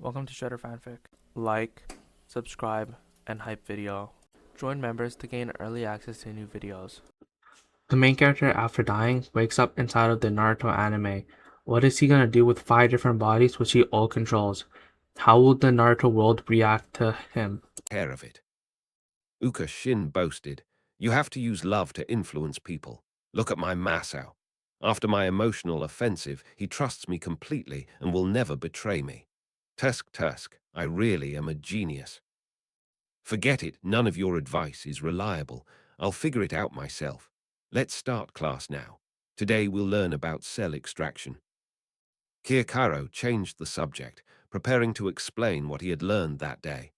Welcome to Shredder Fanfic. Like, subscribe, and hype video. Join members to gain early access to new videos. The main character, after dying, wakes up inside of the Naruto anime. What is he gonna do with 5 different bodies which he all controls? How will the Naruto world react to him? Care of it. Uka Shin boasted, "You have to use love to influence people. Look at my Masao. After my emotional offensive, he trusts me completely and will never betray me. Tusk, I really am a genius. Forget it, none of your advice is reliable. I'll figure it out myself. Let's start class now. Today we'll learn about cell extraction." Kiyokaro changed the subject, preparing to explain what he had learned that day.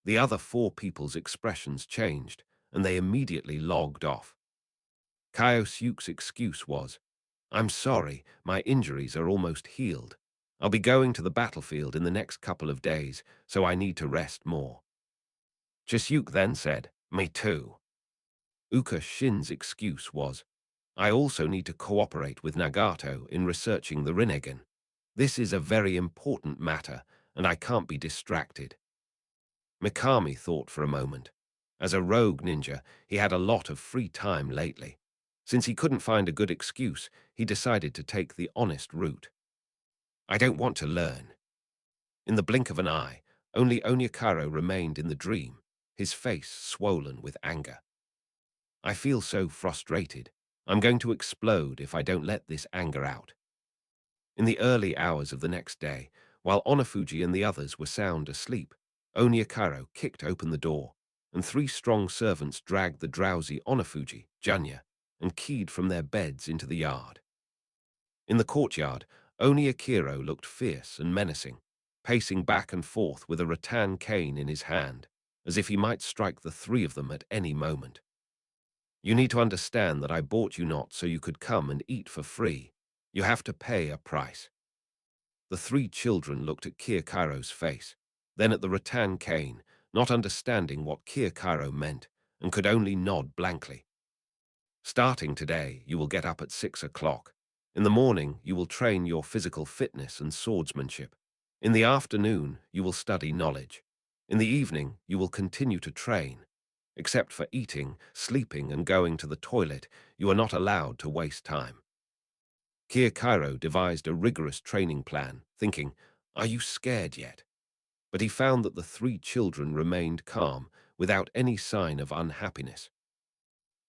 The other 4 people's expressions changed, and they immediately logged off. Kyosuke's excuse was, "I'm sorry, my injuries are almost healed. I'll be going to the battlefield in the next couple of days, so I need to rest more." Chisuke then said, "Me too." Uka Shin's excuse was, "I also need to cooperate with Nagato in researching the Rinnegan. This is a very important matter, and I can't be distracted." Mikami thought for a moment. As a rogue ninja, he had a lot of free time lately. Since he couldn't find a good excuse, he decided to take the honest route. "I don't want to learn." In the blink of an eye, only Onyakaro remained in the dream, his face swollen with anger. "I feel so frustrated. I'm going to explode if I don't let this anger out." In the early hours of the next day, while Onafuji and the others were sound asleep, Onyakaro kicked open the door, and 3 strong servants dragged the drowsy Onafuji, Junya, and Keyed from their beds into the yard. In the courtyard, Onyakiro looked fierce and menacing, pacing back and forth with a rattan cane in his hand, as if he might strike the 3 of them at any moment. "You need to understand that I bought you not so you could come and eat for free. You have to pay a price." The 3 children looked at Kiyokaro's face, then at the rattan cane, not understanding what Kiyokaro meant, and could only nod blankly. "Starting today, you will get up at 6 o'clock. In the morning, you will train your physical fitness and swordsmanship. In the afternoon, you will study knowledge. In the evening, you will continue to train. Except for eating, sleeping, and going to the toilet, you are not allowed to waste time." Kiyokaro devised a rigorous training plan, thinking, "Are you scared yet?" But he found that the 3 children remained calm, without any sign of unhappiness.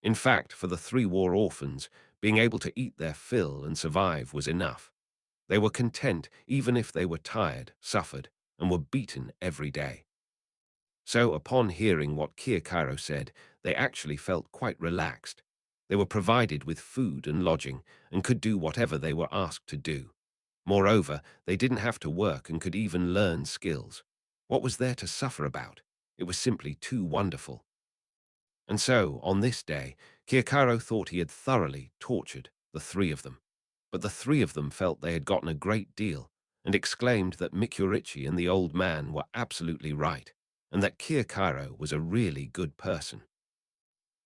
In fact, for the 3 war orphans, being able to eat their fill and survive was enough. They were content even if they were tired, suffered, and were beaten every day. So, upon hearing what Kiyokaro said, they actually felt quite relaxed. They were provided with food and lodging, and could do whatever they were asked to do. Moreover, they didn't have to work and could even learn skills. What was there to suffer about? It was simply too wonderful. And so, on this day, Kiyokaro thought he had thoroughly tortured the 3 of them. But the 3 of them felt they had gotten a great deal, and exclaimed that Mikurichi and the old man were absolutely right, and that Kiyokaro was a really good person.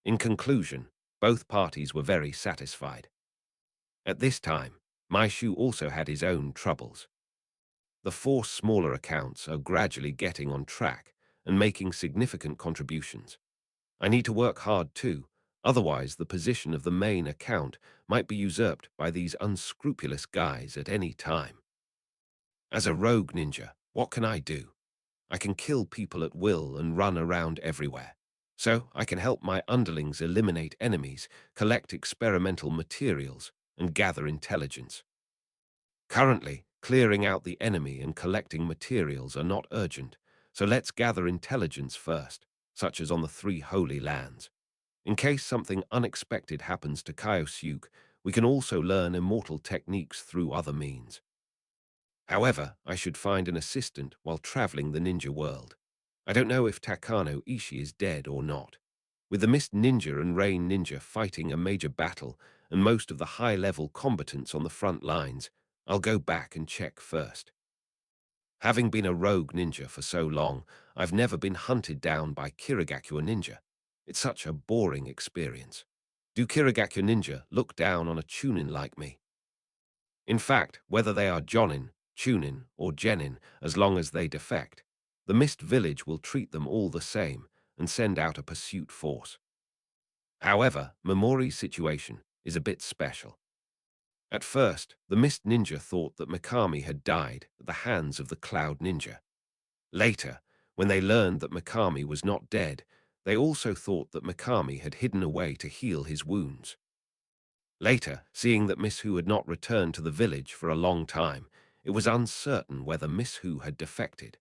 In conclusion, both parties were very satisfied. At this time, Maishu also had his own troubles. The 4 smaller accounts are gradually getting on track and making significant contributions. I need to work hard too, otherwise the position of the main account might be usurped by these unscrupulous guys at any time. As a rogue ninja, what can I do? I can kill people at will and run around everywhere. So I can help my underlings eliminate enemies, collect experimental materials, and gather intelligence. Currently, clearing out the enemy and collecting materials are not urgent, so let's gather intelligence first, such as on the 3 holy lands. In case something unexpected happens to Kyosuke, we can also learn immortal techniques through other means. However, I should find an assistant while traveling the ninja world. I don't know if Takano Ishii is dead or not. With the Mist Ninja and Rain Ninja fighting a major battle and most of the high-level combatants on the front lines, I'll go back and check first. Having been a rogue ninja for so long, I've never been hunted down by Kirigakure ninja. It's such a boring experience. Do Kirigakure ninja look down on a chunin like me? In fact, whether they are jonin, Chunin, or Genin as long as they defect. The Mist Village will treat them all the same and send out a pursuit force. However, Momori's situation is a bit special. At first, the Mist Ninja thought that Mikami had died at the hands of the Cloud Ninja. Later, when they learned that Mikami was not dead, they also thought that Mikami had hidden away to heal his wounds. Later, seeing that Miss Hu had not returned to the village for a long time, it was uncertain whether Miss Hu had defected.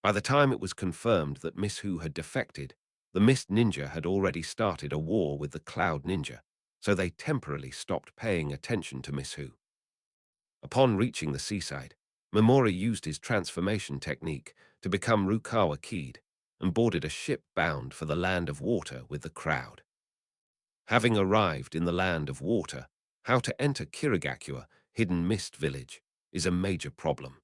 By the time it was confirmed that Miss Hu had defected, the Mist Ninja had already started a war with the Cloud Ninja, so they temporarily stopped paying attention to Miss Hu. Upon reaching the seaside, Momori used his transformation technique to become Rukawa Kid and boarded a ship bound for the land of water with the crowd. Having arrived in the land of water, how to enter Kirigakura, Hidden Mist Village, is a major problem.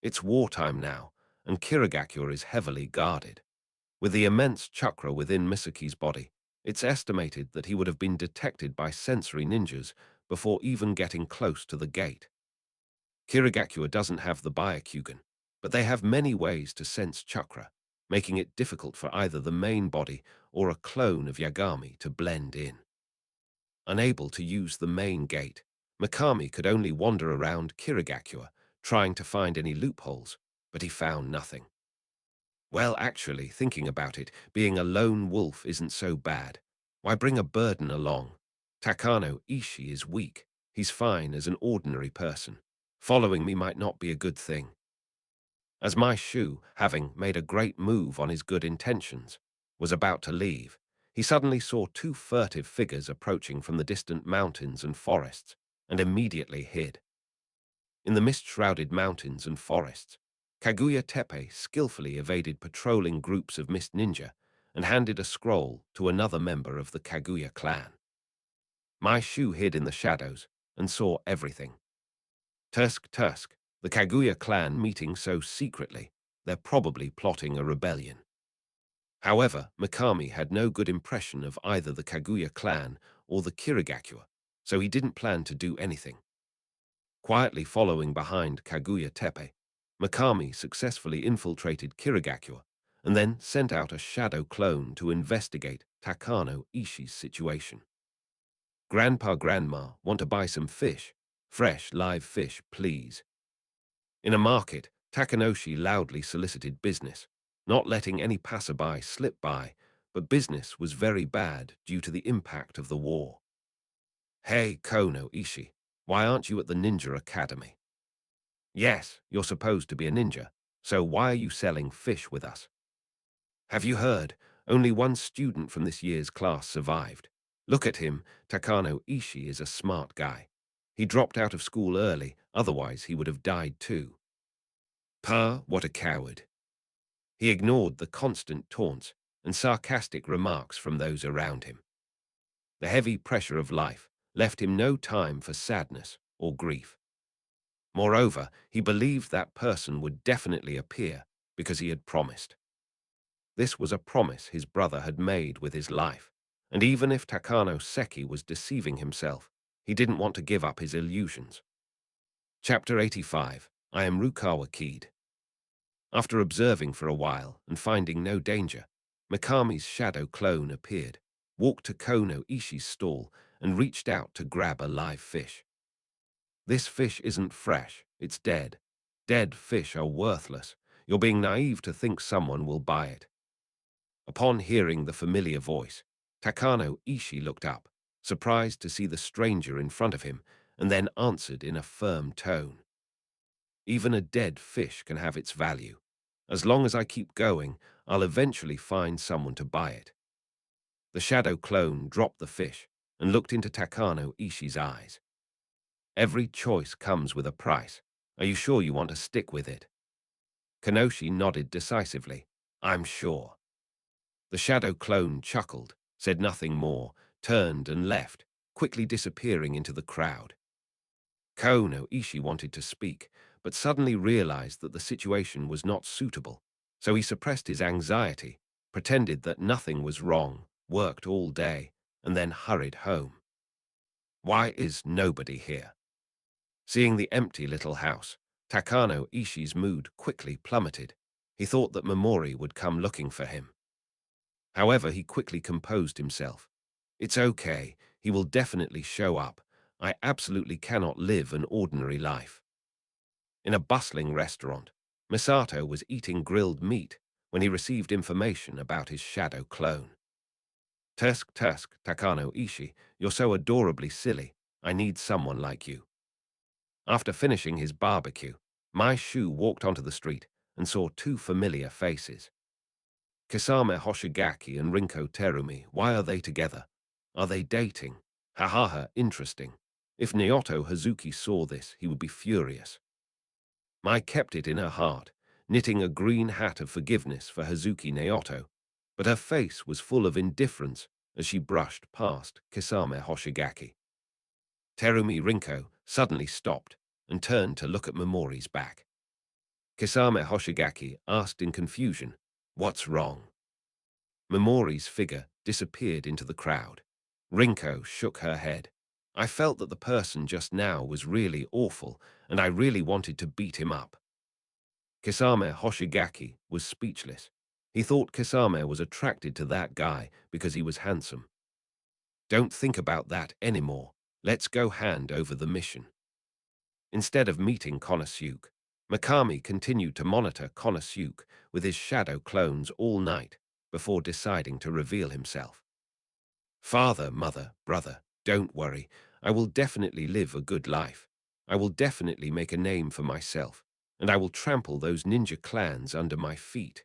It's wartime now, and Kirigakura is heavily guarded. With the immense chakra within Misaki's body, it's estimated that he would have been detected by sensory ninjas before even getting close to the gate. Kirigakura doesn't have the Byakugan, but they have many ways to sense chakra, making it difficult for either the main body or a clone of Yagami to blend in. Unable to use the main gate, Mikami could only wander around Kirigakura, trying to find any loopholes, but he found nothing. Well, actually, thinking about it, being a lone wolf isn't so bad. Why bring a burden along? Takano Ishii is weak. He's fine as an ordinary person. Following me might not be a good thing. As my Shu, having made a great move on his good intentions, was about to leave, he suddenly saw two furtive figures approaching from the distant mountains and forests, and immediately hid. In the mist-shrouded mountains and forests, Kaguya Tepe skillfully evaded patrolling groups of mist ninja and handed a scroll to another member of the Kaguya clan. My Shu hid in the shadows and saw everything. Tusk, the Kaguya clan meeting so secretly, they're probably plotting a rebellion. However, Mikami had no good impression of either the Kaguya clan or the Kirigakura, so he didn't plan to do anything. Quietly following behind Kaguya Tepe, Mikami successfully infiltrated Kirigakura and then sent out a shadow clone to investigate Takano Ishii's situation. Grandma, want to buy some fish? Fresh, live fish, please. In a market, Takanoshi loudly solicited business, not letting any passerby slip by, but business was very bad due to the impact of the war. Hey, Kono Ishii, why aren't you at the Ninja Academy? Yes, you're supposed to be a ninja, so why are you selling fish with us? Have you heard? Only one student from this year's class survived. Look at him, Takano Ishii is a smart guy. He dropped out of school early, otherwise he would have died too. Pa, what a coward. He ignored the constant taunts and sarcastic remarks from those around him. The heavy pressure of life left him no time for sadness or grief. Moreover, he believed that person would definitely appear because he had promised. This was a promise his brother had made with his life, and even if Takano Seki was deceiving himself, he didn't want to give up his illusions. Chapter 85. I am Rukawa Kid. After observing for a while and finding no danger, Mikami's shadow clone appeared, walked to Kono Ishii's stall, and reached out to grab a live fish. This fish isn't fresh, it's dead. Dead fish are worthless. You're being naive to think someone will buy it. Upon hearing the familiar voice, Takano Ishii looked up, surprised to see the stranger in front of him, and then answered in a firm tone. Even a dead fish can have its value. As long as I keep going, I'll eventually find someone to buy it. The shadow clone dropped the fish and looked into Takano Ishii's eyes. Every choice comes with a price. Are you sure you want to stick with it? Kanoshi nodded decisively. I'm sure. The shadow clone chuckled, said nothing more, turned and left, quickly disappearing into the crowd. Kono Ishii wanted to speak, but suddenly realized that the situation was not suitable, so he suppressed his anxiety, pretended that nothing was wrong, worked all day, and then hurried home. Why is nobody here? Seeing the empty little house, Takano Ishii's mood quickly plummeted. He thought that Momori would come looking for him. However, he quickly composed himself. It's okay, he will definitely show up. I absolutely cannot live an ordinary life. In a bustling restaurant, Misato was eating grilled meat when he received information about his shadow clone. Tusk Tusk, Takano Ishii, you're so adorably silly. I need someone like you. After finishing his barbecue, my Shu walked onto the street and saw two familiar faces. Kisame Hoshigaki and Rinko Terumi, why are they together? Are they dating? Ha ha ha, interesting. If Naoto Hazuki saw this, he would be furious. Mai kept it in her heart, knitting a green hat of forgiveness for Hazuki Naoto, but her face was full of indifference as she brushed past Kisame Hoshigaki. Terumi Rinko suddenly stopped and turned to look at Momori's back. Kisame Hoshigaki asked in confusion, "What's wrong?" Momori's figure disappeared into the crowd. Rinko shook her head. I felt that the person just now was really awful, and I really wanted to beat him up. Kisame Hoshigaki was speechless. He thought Kisame was attracted to that guy because he was handsome. Don't think about that anymore. Let's go hand over the mission. Instead of meeting Konosuke, Mikami continued to monitor Konosuke with his shadow clones all night before deciding to reveal himself. Father, mother, brother, don't worry. I will definitely live a good life. I will definitely make a name for myself, and I will trample those ninja clans under my feet.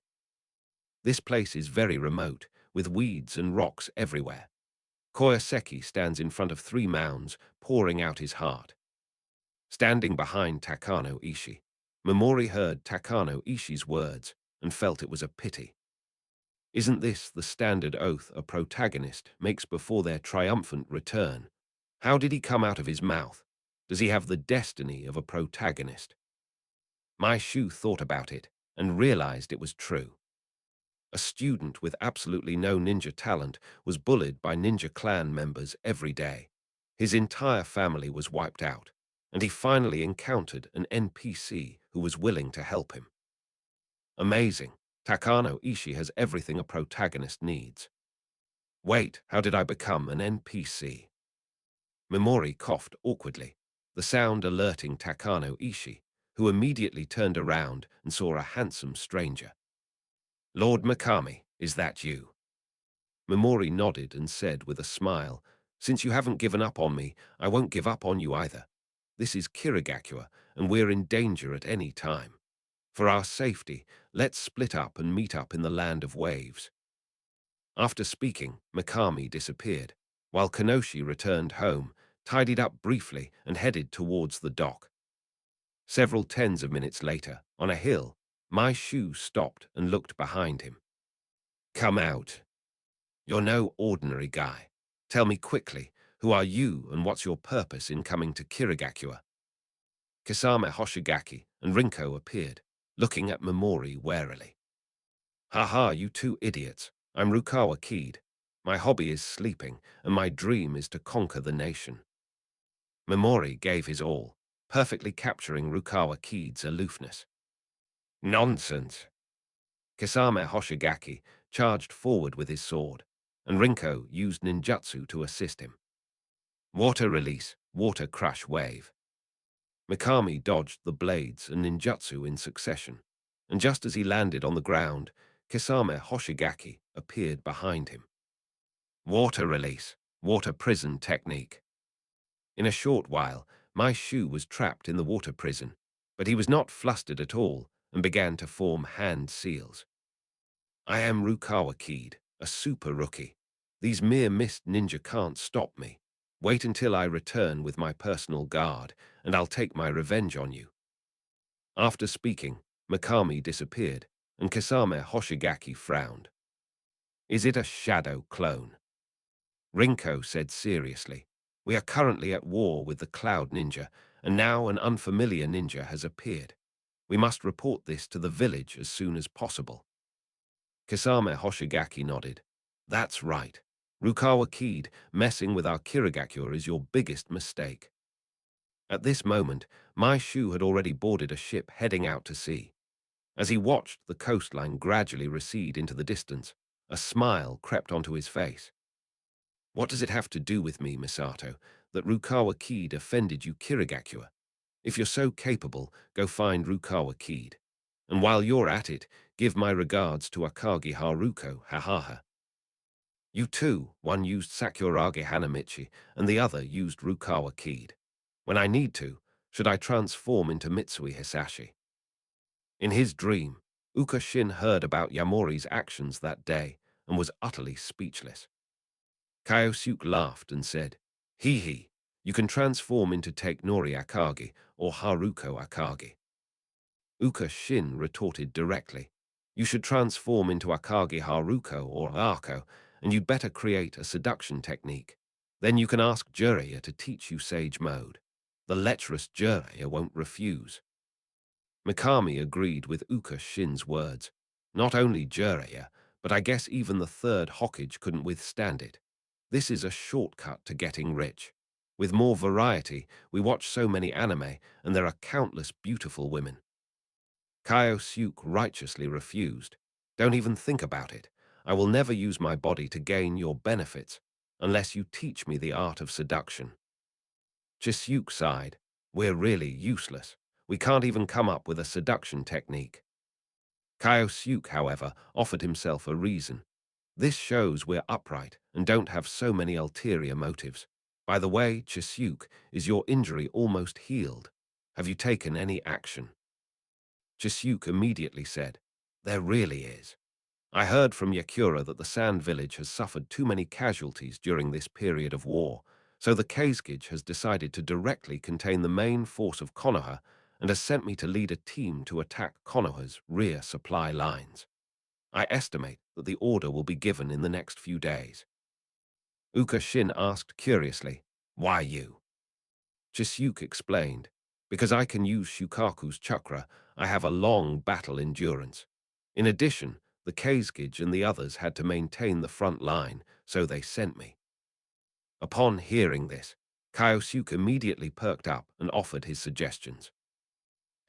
This place is very remote, with weeds and rocks everywhere. Koyoseki stands in front of 3 mounds, pouring out his heart. Standing behind Takano Ishii, Momori heard Takano Ishii's words and felt it was a pity. Isn't this the standard oath a protagonist makes before their triumphant return? How did he come out of his mouth? Does he have the destiny of a protagonist? My Shu thought about it and realized it was true. A student with absolutely no ninja talent was bullied by ninja clan members every day. His entire family was wiped out, and he finally encountered an NPC who was willing to help him. Amazing. Takano Ishii has everything a protagonist needs. Wait, how did I become an NPC? Momori coughed awkwardly, the sound alerting Takano Ishii, who immediately turned around and saw a handsome stranger. Lord Mikami, is that you? Momori nodded and said with a smile, since you haven't given up on me, I won't give up on you either. This is Kirigakura, and we're in danger at any time. For our safety, let's split up and meet up in the land of waves. After speaking, Mikami disappeared, while Kanoshi returned home, tidied up briefly, and headed towards the dock. Several tens of minutes later, on a hill, my Shu stopped and looked behind him. Come out. You're no ordinary guy. Tell me quickly, who are you and what's your purpose in coming to Kirigakura? Kisame Hoshigaki and Rinko appeared, looking at Momori warily. Haha, you two idiots. I'm Rukawa Keed. My hobby is sleeping, and my dream is to conquer the nation. Momori gave his all, perfectly capturing Rukawa Keed's aloofness. Nonsense. Kisame Hoshigaki charged forward with his sword, and Rinko used ninjutsu to assist him. Water release, water crush wave. Mikami dodged the blades and ninjutsu in succession, and just as he landed on the ground, Kisame Hoshigaki appeared behind him. Water release, water prison technique. In a short while, my Shu was trapped in the water prison, but he was not flustered at all and began to form hand seals. I am Rukawa Keed, a super rookie. These mere mist ninja can't stop me. Wait until I return with my personal guard, and I'll take my revenge on you. After speaking, Mikami disappeared, and Kisame Hoshigaki frowned. Is it a shadow clone? Rinko said seriously, we are currently at war with the Cloud Ninja, and now an unfamiliar ninja has appeared. We must report this to the village as soon as possible. Kisame Hoshigaki nodded. That's right. Rukawa Keed, messing with our Kirigakura is your biggest mistake. At this moment, my Shu had already boarded a ship heading out to sea. As he watched the coastline gradually recede into the distance, a smile crept onto his face. What does it have to do with me, Misato, that Rukawa Kid offended you, Kirigakure? If you're so capable, go find Rukawa Kid. And while you're at it, give my regards to Akagi Haruko, ha. You two, one used Sakuragi Hanamichi, and the other used Rukawa Kid. When I need to, should I transform into Mitsui Hisashi? In his dream, Uka Shin heard about Yamori's actions that day and was utterly speechless. Kyosuke laughed and said, He, you can transform into Take Nori Akagi or Haruko Akagi. Uka Shin retorted directly, You should transform into Akagi Haruko or Ako, and you'd better create a seduction technique. Then you can ask Jiraiya to teach you Sage Mode. The lecherous Jiraiya won't refuse. Mikami agreed with Uka Shin's words. Not only Jiraiya, but I guess even the third Hokage couldn't withstand it. This is a shortcut to getting rich. With more variety, we watch so many anime, and there are countless beautiful women. Kyosuke righteously refused. Don't even think about it. I will never use my body to gain your benefits, unless you teach me the art of seduction. Chisuke sighed. We're really useless. We can't even come up with a seduction technique. Kyosuke, however, offered himself a reason. This shows we're upright and don't have so many ulterior motives. By the way, Chisuke, is your injury almost healed? Have you taken any action? Chisuke immediately said, There really is. I heard from Yakura that the Sand Village has suffered too many casualties during this period of war, so the Kazekage has decided to directly contain the main force of Konoha and has sent me to lead a team to attack Konoha's rear supply lines. I estimate that the order will be given in the next few days. Uka Shin asked curiously, Why you? Chisuke explained, Because I can use Shukaku's chakra, I have a long battle endurance. In addition, the Kazekage and the others had to maintain the front line, so they sent me. Upon hearing this, Kyosuke immediately perked up and offered his suggestions.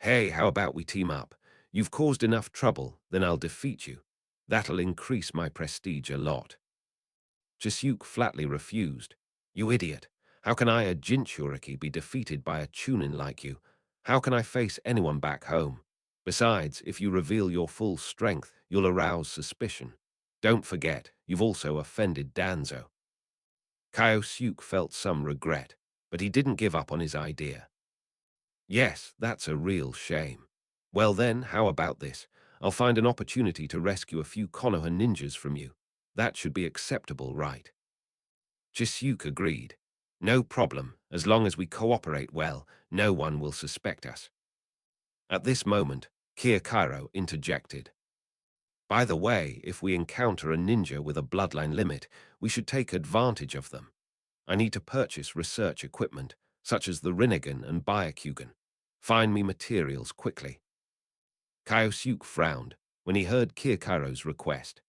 Hey, how about we team up? You've caused enough trouble, then I'll defeat you. That'll increase my prestige a lot. Chisuke flatly refused. You idiot. How can I, a Jinchuriki, be defeated by a Chunin like you? How can I face anyone back home? Besides, if you reveal your full strength, you'll arouse suspicion. Don't forget, you've also offended Danzo. Kyosuke felt some regret, but he didn't give up on his idea. Yes, that's a real shame. Well then, how about this? I'll find an opportunity to rescue a few Konoha ninjas from you. That should be acceptable, right? Chisuke agreed. No problem, as long as we cooperate well, no one will suspect us. At this moment, Kyokairo interjected. By the way, if we encounter a ninja with a bloodline limit, we should take advantage of them. I need to purchase research equipment, such as the Rinnegan and Byakugan. Find me materials quickly. Kyosuke frowned when he heard Kyokairo's request.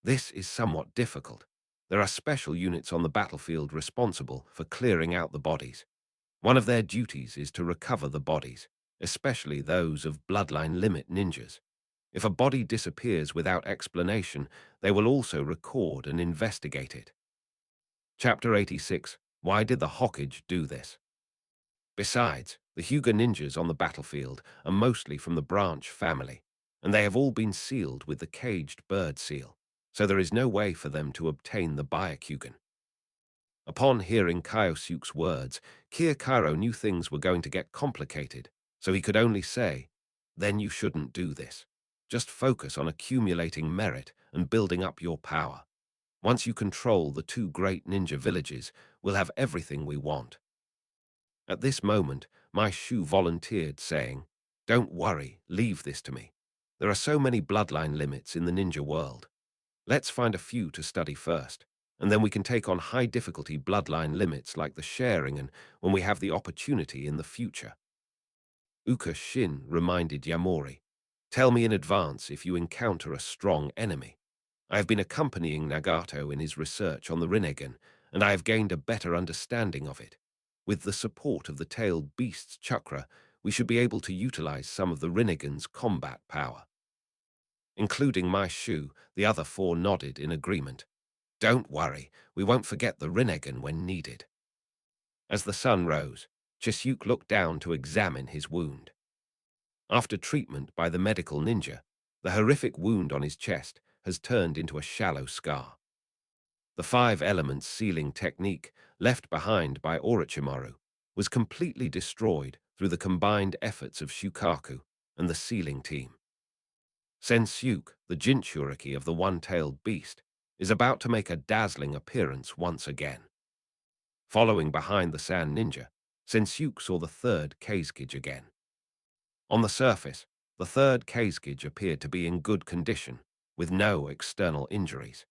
This is somewhat difficult. There are special units on the battlefield responsible for clearing out the bodies. One of their duties is to recover the bodies, especially those of bloodline limit ninjas. If a body disappears without explanation, they will also record and investigate it. Chapter 86. Why did the Hokage do this? Besides, the Hyuga ninjas on the battlefield are mostly from the branch family, and they have all been sealed with the caged bird seal, so there is no way for them to obtain the Byakugan. Upon hearing Kyosuke's words, Kyokairo knew things were going to get complicated, so he could only say, Then you shouldn't do this. Just focus on accumulating merit and building up your power. Once you control the two great ninja villages, we'll have everything we want. At this moment, my Shu volunteered, saying, Don't worry, leave this to me. There are so many bloodline limits in the ninja world. Let's find a few to study first, and then we can take on high-difficulty bloodline limits like the Sharingan when we have the opportunity in the future. Uka Shin reminded Yamori, Tell me in advance if you encounter a strong enemy. I have been accompanying Nagato in his research on the Rinnegan, and I have gained a better understanding of it. With the support of the tailed beast's chakra, we should be able to utilize some of the Rinnegan's combat power. Including my shoe, the other four nodded in agreement. Don't worry, we won't forget the Rinnegan when needed. As the sun rose, Chisyuk looked down to examine his wound. After treatment by the medical ninja, the horrific wound on his chest has turned into a shallow scar. The five elements sealing technique left behind by Orochimaru was completely destroyed through the combined efforts of Shukaku and the sealing team. Sensyuk, the Jinchuriki of the one-tailed beast, is about to make a dazzling appearance once again. Following behind the Sand Ninja, Sensyuk saw the third Kazekage again. On the surface, the third Kazekage appeared to be in good condition, with no external injuries.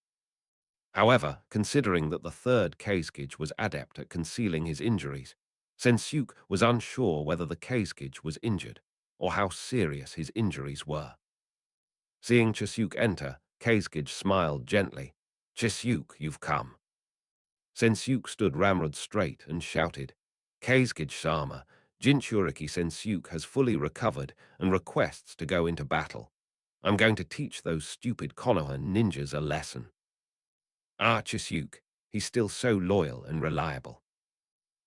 However, considering that the third Kazekage was adept at concealing his injuries, Sensyuk was unsure whether the Kazekage was injured, or how serious his injuries were. Seeing Chisyuk enter, Kazekage smiled gently. Chisyuk, you've come. Sensyuk stood ramrod straight and shouted, Kazekage-sama, Jinchuriki Sensyuk has fully recovered and requests to go into battle. I'm going to teach those stupid Konoha ninjas a lesson. Ah, Chisyuk, he's still so loyal and reliable.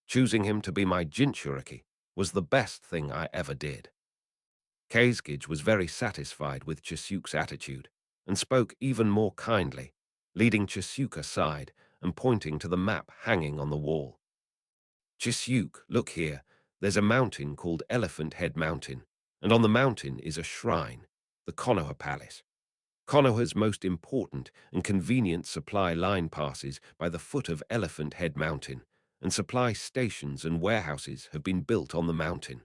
Choosing him to be my Jinchuriki was the best thing I ever did. Kazekage was very satisfied with Chisyuk's attitude and spoke even more kindly, leading Chisyuk aside and pointing to the map hanging on the wall. Chisyuk, look here, there's a mountain called Elephant Head Mountain, and on the mountain is a shrine, the Konoha Palace. Konoha's most important and convenient supply line passes by the foot of Elephant Head Mountain, and supply stations and warehouses have been built on the mountain.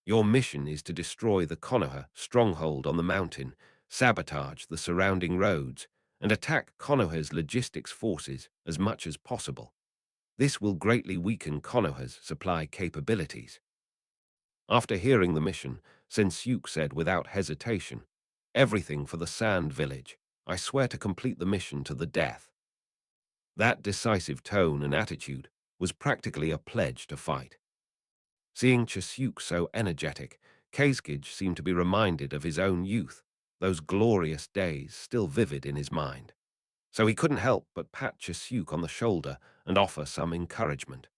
Your mission is to destroy the Konoha stronghold on the mountain, sabotage the surrounding roads, and attack Konoha's logistics forces as much as possible. This will greatly weaken Konoha's supply capabilities. After hearing the mission, Sensyuk said without hesitation, everything for the Sand Village. I swear to complete the mission to the death. That decisive tone and attitude was practically a pledge to fight. Seeing Chisyuk so energetic, Kazekage seemed to be reminded of his own youth, those glorious days still vivid in his mind. So he couldn't help but pat Chisyuk on the shoulder and offer some encouragement.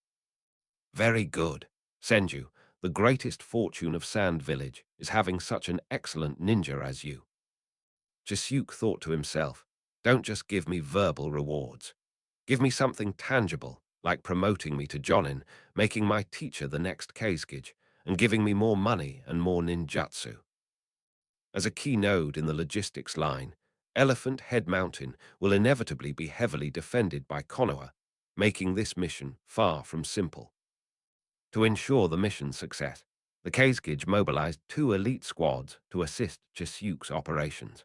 Very good. Senju, the greatest fortune of Sand Village is having such an excellent ninja as you. Chisyuk thought to himself, don't just give me verbal rewards. Give me something tangible, like promoting me to Jonin, making my teacher the next Kazekage, and giving me more money and more ninjutsu. As a key node in the logistics line, Elephant Head Mountain will inevitably be heavily defended by Konoha, making this mission far from simple. To ensure the mission's success, the Kazekage mobilized 2 elite squads to assist Chisyuk's operations.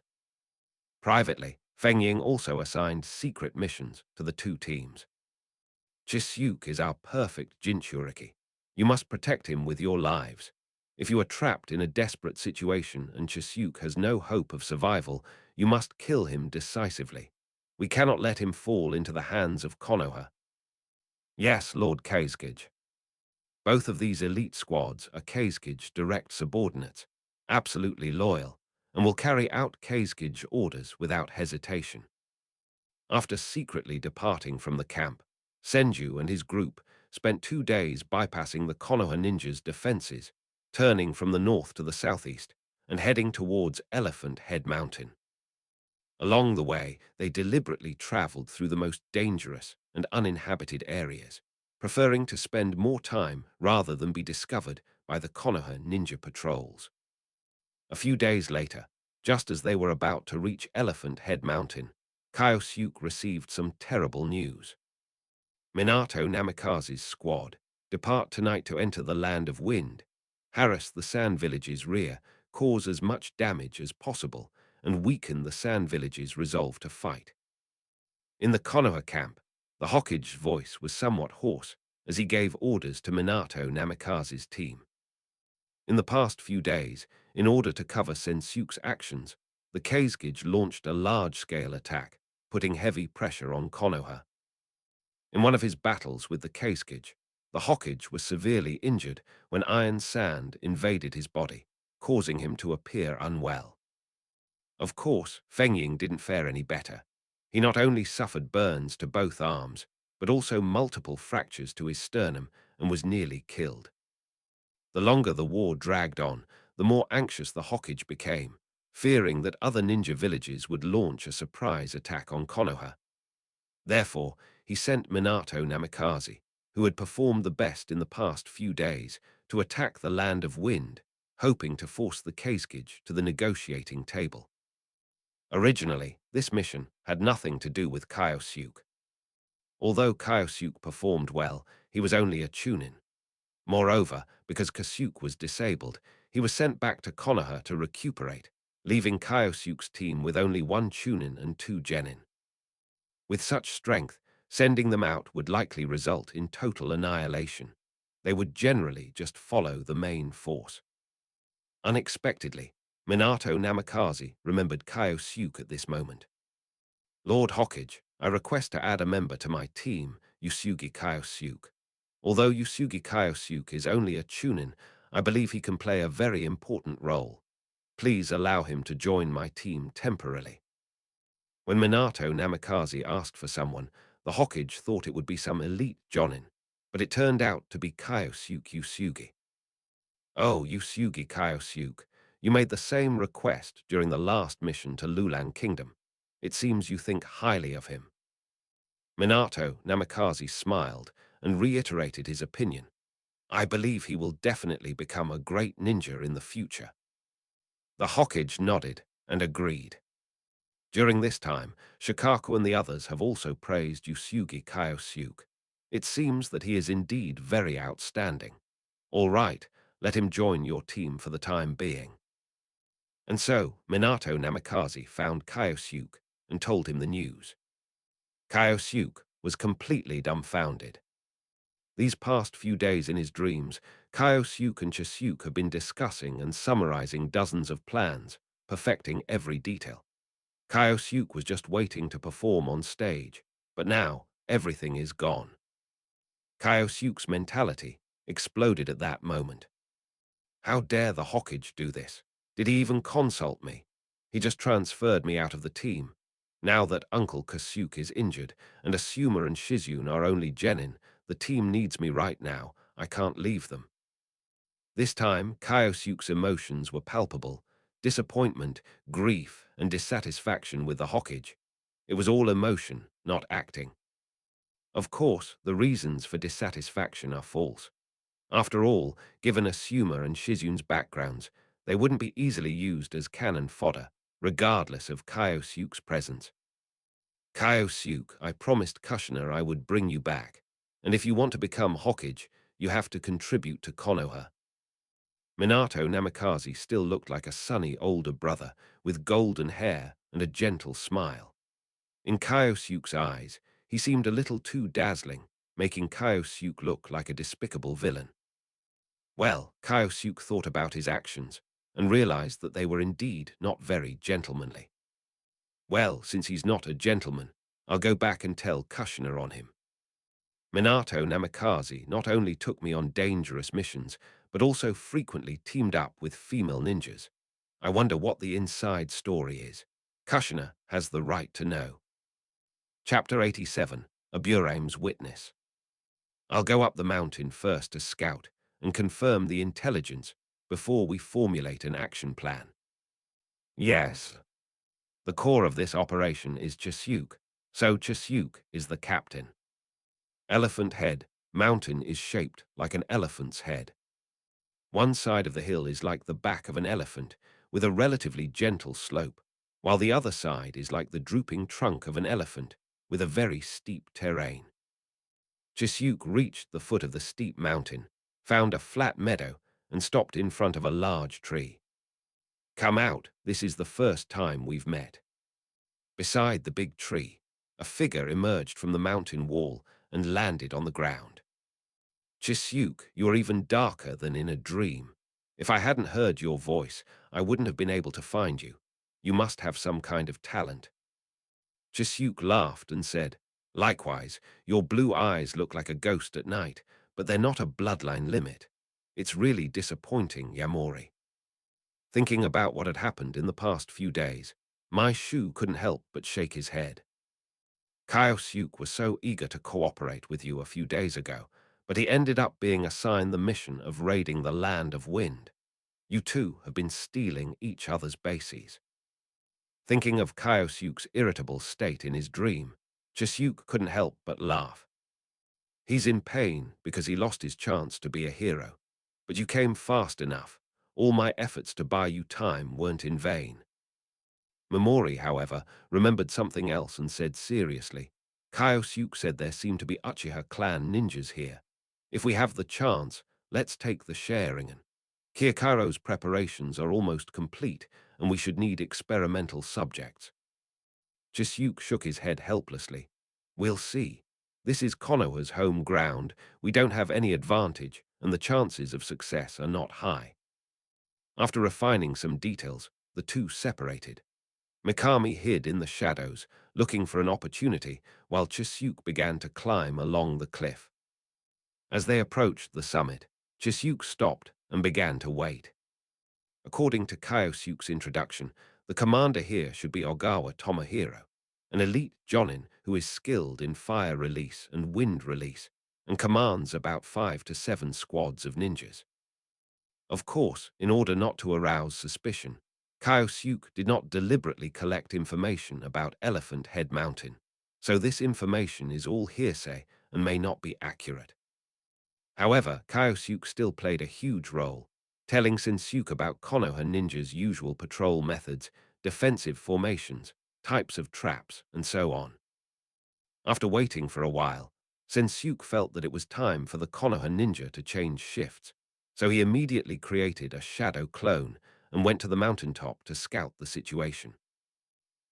Privately, Feng Ying also assigned secret missions to the 2 teams. Chisyuk is our perfect Jinchuriki. You must protect him with your lives. If you are trapped in a desperate situation and Chisyuk has no hope of survival, you must kill him decisively. We cannot let him fall into the hands of Konoha. Yes, Lord Kazekage. Both of these elite squads are Kazekage direct subordinates, absolutely loyal, and will carry out Kazekage orders without hesitation. After secretly departing from the camp, Senju and his group spent 2 days bypassing the Konoha ninjas' defenses, turning from the north to the southeast, and heading towards Elephant Head Mountain. Along the way, they deliberately traveled through the most dangerous and uninhabited areas, preferring to spend more time rather than be discovered by the Konoha ninja patrols. A few days later, just as they were about to reach Elephant Head Mountain, Kyosuke received some terrible news. Minato Namikaze's squad depart tonight to enter the Land of Wind, harass the Sand Village's rear, cause as much damage as possible, and weaken the Sand Village's resolve to fight. In the Konoha camp, the Hokage's voice was somewhat hoarse as he gave orders to Minato Namikaze's team. In the past few days, in order to cover Sensyuk's actions, the Kazekage launched a large-scale attack, putting heavy pressure on Konoha. In one of his battles with the Kazekage, The Hokage was severely injured when iron sand invaded his body, causing him to appear unwell. Of course, Feng Ying didn't fare any better. He not only suffered burns to both arms, but also multiple fractures to his sternum and was nearly killed. The longer the war dragged on, the more anxious the Hokage became, fearing that other ninja villages would launch a surprise attack on Konoha. Therefore, he sent Minato Namikaze, who had performed the best in the past few days, to attack the Land of Wind, hoping to force the Kazekage to the negotiating table. Originally, this mission had nothing to do with Kyosuke. Although Kyosuke performed well, he was only a chunin. Moreover, because Kasuke was disabled, he was sent back to Konoha to recuperate, leaving Kyosuke's team with only one chunin and two genin. With such strength, sending them out would likely result in total annihilation. They would generally just follow the main force. Unexpectedly, Minato Namikaze remembered Kyosuke at this moment. Lord Hokage, I request to add a member to my team, Usugi Kyosuke. Although Usugi Kyosuke is only a chunin, I believe he can play a very important role. Please allow him to join my team temporarily. When Minato Namikaze asked for someone, the Hokage thought it would be some elite jonin, but it turned out to be Kyosuke Usugi. Oh, Usugi Kyosuke, you made the same request during the last mission to Lulan Kingdom. It seems you think highly of him. Minato Namikaze smiled and reiterated his opinion. I believe he will definitely become a great ninja in the future. The Hokage nodded and agreed. During this time, Shikaku and the others have also praised Usugi Kyosuke. It seems that he is indeed very outstanding. All right, let him join your team for the time being. And so, Minato Namikaze found Kyosuke and told him the news. Kyosuke was completely dumbfounded. These past few days in his dreams, Kyosuke and Chisuke have been discussing and summarizing dozens of plans, perfecting every detail. Kyosuke was just waiting to perform on stage, but now everything is gone. Kyosuke's mentality exploded at that moment. How dare the Hokage do this? Did he even consult me? He just transferred me out of the team. Now that Uncle Kasuke is injured and Asuma and Shizune are only genin, the team needs me right now. I can't leave them. This time, Kyosuke's emotions were palpable. Disappointment, grief, and dissatisfaction with the Hokage. It was all emotion, not acting. Of course, the reasons for dissatisfaction are false. After all, given Asuma and Shizune's backgrounds, they wouldn't be easily used as cannon fodder, regardless of Kyosuke's presence. Kyosuke, I promised Kushina I would bring you back, and if you want to become Hokage, you have to contribute to Konoha. Minato Namikaze still looked like a sunny older brother, with golden hair and a gentle smile. In Kyosuke's eyes, he seemed a little too dazzling, making Kyosuke look like a despicable villain. Well, Kyosuke thought about his actions and realized that they were indeed not very gentlemanly. Well, since he's not a gentleman, I'll go back and tell Kushina on him. Minato Namikaze not only took me on dangerous missions, but also frequently teamed up with female ninjas. I wonder what the inside story is. Kushina has the right to know. Chapter 87, Aburame's Witness. I'll go up the mountain first to scout and confirm the intelligence before we formulate an action plan. Yes. The core of this operation is Chisuke, so Chisuke is the captain. Elephant Head Mountain is shaped like an elephant's head. One side of the hill is like the back of an elephant, with a relatively gentle slope, while the other side is like the drooping trunk of an elephant, with a very steep terrain. Chisuke reached the foot of the steep mountain, found a flat meadow, and stopped in front of a large tree. Come out, this is the first time we've met. Beside the big tree, a figure emerged from the mountain wall and landed on the ground. Chisuke, you're even darker than in a dream. If I hadn't heard your voice, I wouldn't have been able to find you. You must have some kind of talent. Chisuke laughed and said, Likewise, your blue eyes look like a ghost at night, but they're not a bloodline limit. It's really disappointing, Yamori. Thinking about what had happened in the past few days, my Shu couldn't help but shake his head. Kaiosuk was so eager to cooperate with you a few days ago, but he ended up being assigned the mission of raiding the Land of Wind. You two have been stealing each other's bases. Thinking of Kaiosuk's irritable state in his dream, Chisuk couldn't help but laugh. He's in pain because he lost his chance to be a hero, but you came fast enough. All my efforts to buy you time weren't in vain. Memori, however, remembered something else and said seriously, Kaiosuk said there seemed to be Uchiha clan ninjas here. If we have the chance, let's take the sharingen. Kiyakaro's preparations are almost complete, and we should need experimental subjects. Chisuk shook his head helplessly. We'll see. This is Konoha's home ground. We don't have any advantage, and the chances of success are not high. After refining some details, the two separated. Mikami hid in the shadows, looking for an opportunity, while Chisuk began to climb along the cliff. As they approached the summit, Chisuk stopped and began to wait. According to Kaiosuk's introduction, the commander here should be Ogawa Tomohiro, an elite jonin who is skilled in fire release and wind release, and commands about 5 to 7 squads of ninjas. Of course, in order not to arouse suspicion, Kaiosuk did not deliberately collect information about Elephant Head Mountain, so this information is all hearsay and may not be accurate. However, Kaiosuk still played a huge role, telling Sensuke about Konoha ninjas' usual patrol methods, defensive formations, types of traps, and so on. After waiting for a while, Sensuke felt that it was time for the Konoha ninja to change shifts, so he immediately created a shadow clone and went to the mountaintop to scout the situation.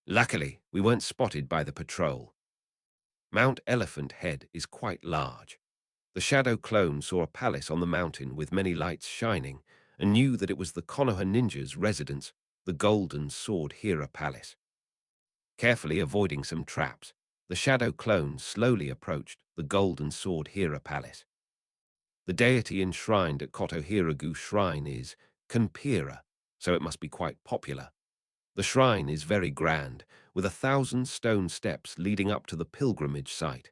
Luckily, we weren't spotted by the patrol. Mount Elephant Head is quite large. The shadow clone saw a palace on the mountain with many lights shining and knew that it was the Konoha ninja's residence, the Golden Sword Hera Palace. Carefully avoiding some traps, the shadow clone slowly approached the Golden Sword Hera Palace. The deity enshrined at Kotohiragu Shrine is Kanpira, so it must be quite popular. The shrine is very grand, with 1,000 stone steps leading up to the pilgrimage site.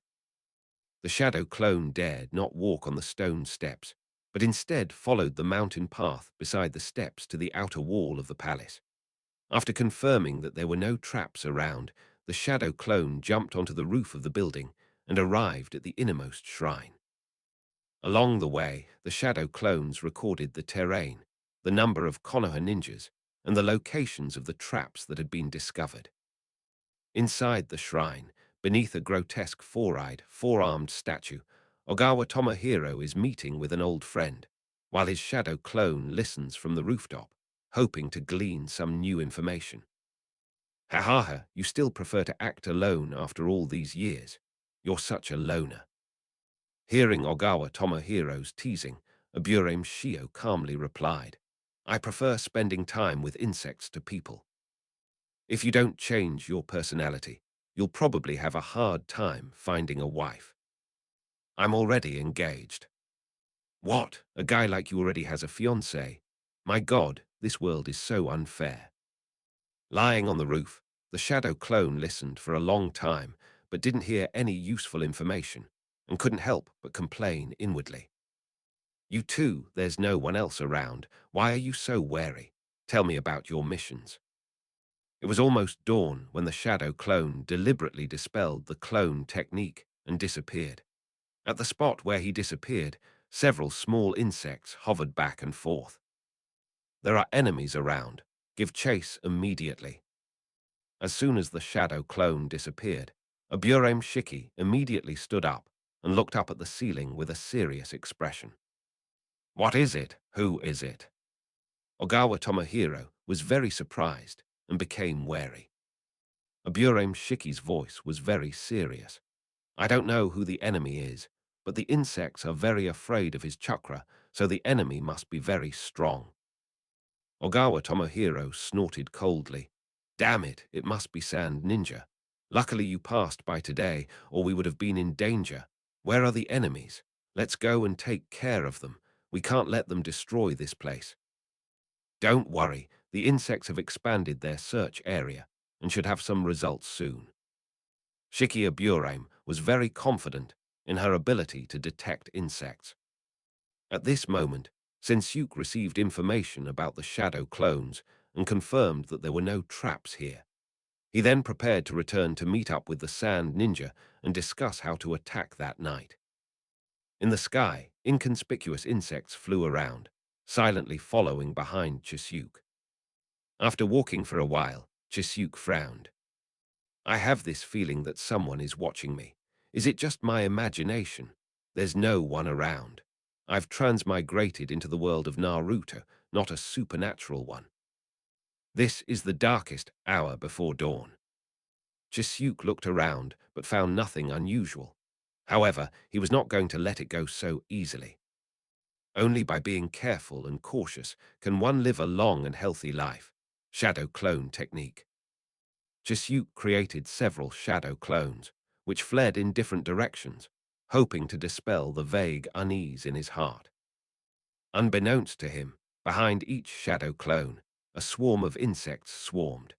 The shadow clone dared not walk on the stone steps, but instead followed the mountain path beside the steps to the outer wall of the palace. After confirming that there were no traps around, the shadow clone jumped onto the roof of the building and arrived at the innermost shrine. Along the way, the shadow clones recorded the terrain, the number of Konoha ninjas, and the locations of the traps that had been discovered. Inside the shrine, beneath a grotesque four-eyed, four-armed statue, Ogawa Tomohiro is meeting with an old friend, while his shadow clone listens from the rooftop, hoping to glean some new information. Ha, you still prefer to act alone after all these years. You're such a loner. Hearing Ogawa Tomohiro's teasing, Aburame Shio calmly replied, I prefer spending time with insects to people. If you don't change your personality, you'll probably have a hard time finding a wife. I'm already engaged. What? A guy like you already has a fiancé? My God, this world is so unfair. Lying on the roof, the shadow clone listened for a long time, but didn't hear any useful information, and couldn't help but complain inwardly. You too, there's no one else around. Why are you so wary? Tell me about your missions. It was almost dawn when the shadow clone deliberately dispelled the clone technique and disappeared. At the spot where he disappeared, several small insects hovered back and forth. There are enemies around. Give chase immediately. As soon as the shadow clone disappeared, Aburame Shiki immediately stood up and looked up at the ceiling with a serious expression. What is it? Who is it? Ogawa Tomohiro was very surprised and became wary. Aburame Shiki's voice was very serious. I don't know who the enemy is, but the insects are very afraid of his chakra, so the enemy must be very strong. Ogawa Tomohiro snorted coldly. Damn it, it must be Sand Ninja. Luckily you passed by today, or we would have been in danger. Where are the enemies? Let's go and take care of them. We can't let them destroy this place. Don't worry, the insects have expanded their search area and should have some results soon. Shikia Buraim was very confident in her ability to detect insects. At this moment, Sensyuk received information about the shadow clones and confirmed that there were no traps here. He then prepared to return to meet up with the Sand Ninja and discuss how to attack that night. In the sky, inconspicuous insects flew around, silently following behind Chisyuk. After walking for a while, Chisyuk frowned. I have this feeling that someone is watching me. Is it just my imagination? There's no one around. I've transmigrated into the world of Naruto, not a supernatural one. This is the darkest hour before dawn. Chisyuk looked around, but found nothing unusual. However, he was not going to let it go so easily. Only by being careful and cautious can one live a long and healthy life. Shadow clone technique. Chisyuk created several shadow clones, which fled in different directions, hoping to dispel the vague unease in his heart. Unbeknownst to him, behind each shadow clone, a swarm of insects swarmed.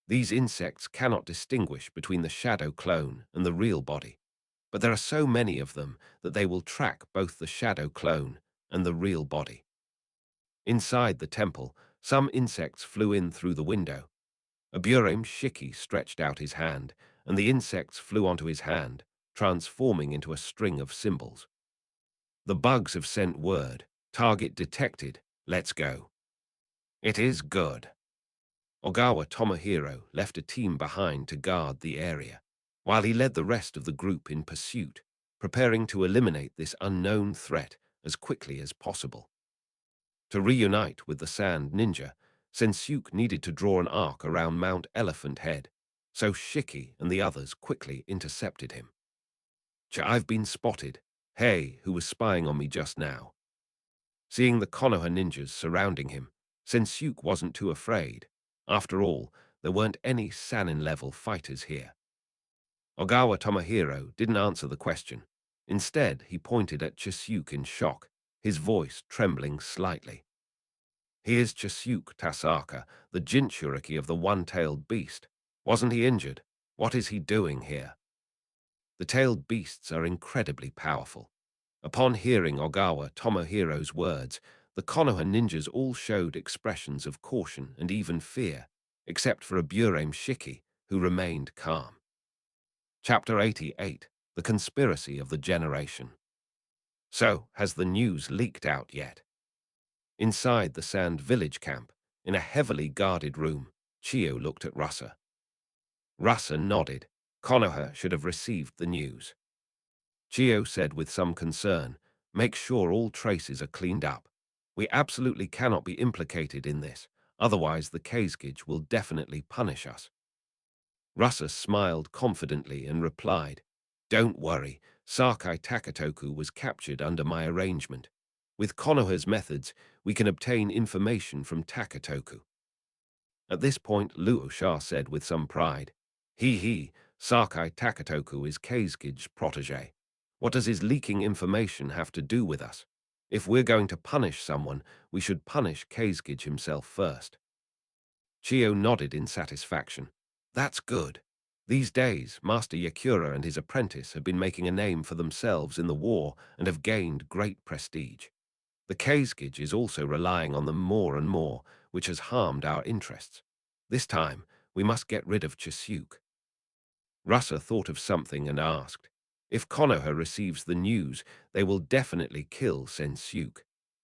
These insects cannot distinguish between the shadow clone and the real body, but there are so many of them that they will track both the shadow clone and the real body. Inside the temple, some insects flew in through the window. Aburame Shiki stretched out his hand, and the insects flew onto his hand, transforming into a string of symbols. The bugs have sent word. Target detected. Let's go. It is good. Ogawa Tomohiro left a team behind to guard the area, while he led the rest of the group in pursuit, preparing to eliminate this unknown threat as quickly as possible. To reunite with the Sand Ninja, Sensyuk needed to draw an arc around Mount Elephant Head, so Shiki and the others quickly intercepted him. I've been spotted. Hey, who was spying on me just now? Seeing the Konoha ninjas surrounding him, Sensyuk wasn't too afraid. After all, there weren't any Sanin-level fighters here. Ogawa Tomohiro didn't answer the question. Instead, he pointed at Chisyuk in shock, his voice trembling slightly. He is Chisyuk Tasaka, the Jinchuriki of the one-tailed beast. Wasn't he injured? What is he doing here? The tailed beasts are incredibly powerful. Upon hearing Ogawa Tomohiro's words, the Konoha ninjas all showed expressions of caution and even fear, except for Aburame Shiki, who remained calm. Chapter 88, The Conspiracy of the Generation. So, has the news leaked out yet? Inside the Sand Village camp, in a heavily guarded room, Chio looked at Rasa. Rasa nodded. Konoha should have received the news. Chio said with some concern, make sure all traces are cleaned up. We absolutely cannot be implicated in this, otherwise the Kazegage will definitely punish us. Rasa smiled confidently and replied, don't worry, Sakai Takatoku was captured under my arrangement. With Konoha's methods, we can obtain information from Takatoku. At this point, Luo-sha said with some pride, he, Sakai Takatoku is Kazegage's protege. What does his leaking information have to do with us? If we're going to punish someone, we should punish Kazegage himself first. Chio nodded in satisfaction. That's good. These days, Master Yakura and his apprentice have been making a name for themselves in the war and have gained great prestige. The Kazegage is also relying on them more and more, which has harmed our interests. This time, we must get rid of Chisyuk. Rasa thought of something and asked, if Konoha receives the news, they will definitely kill Sensyuk.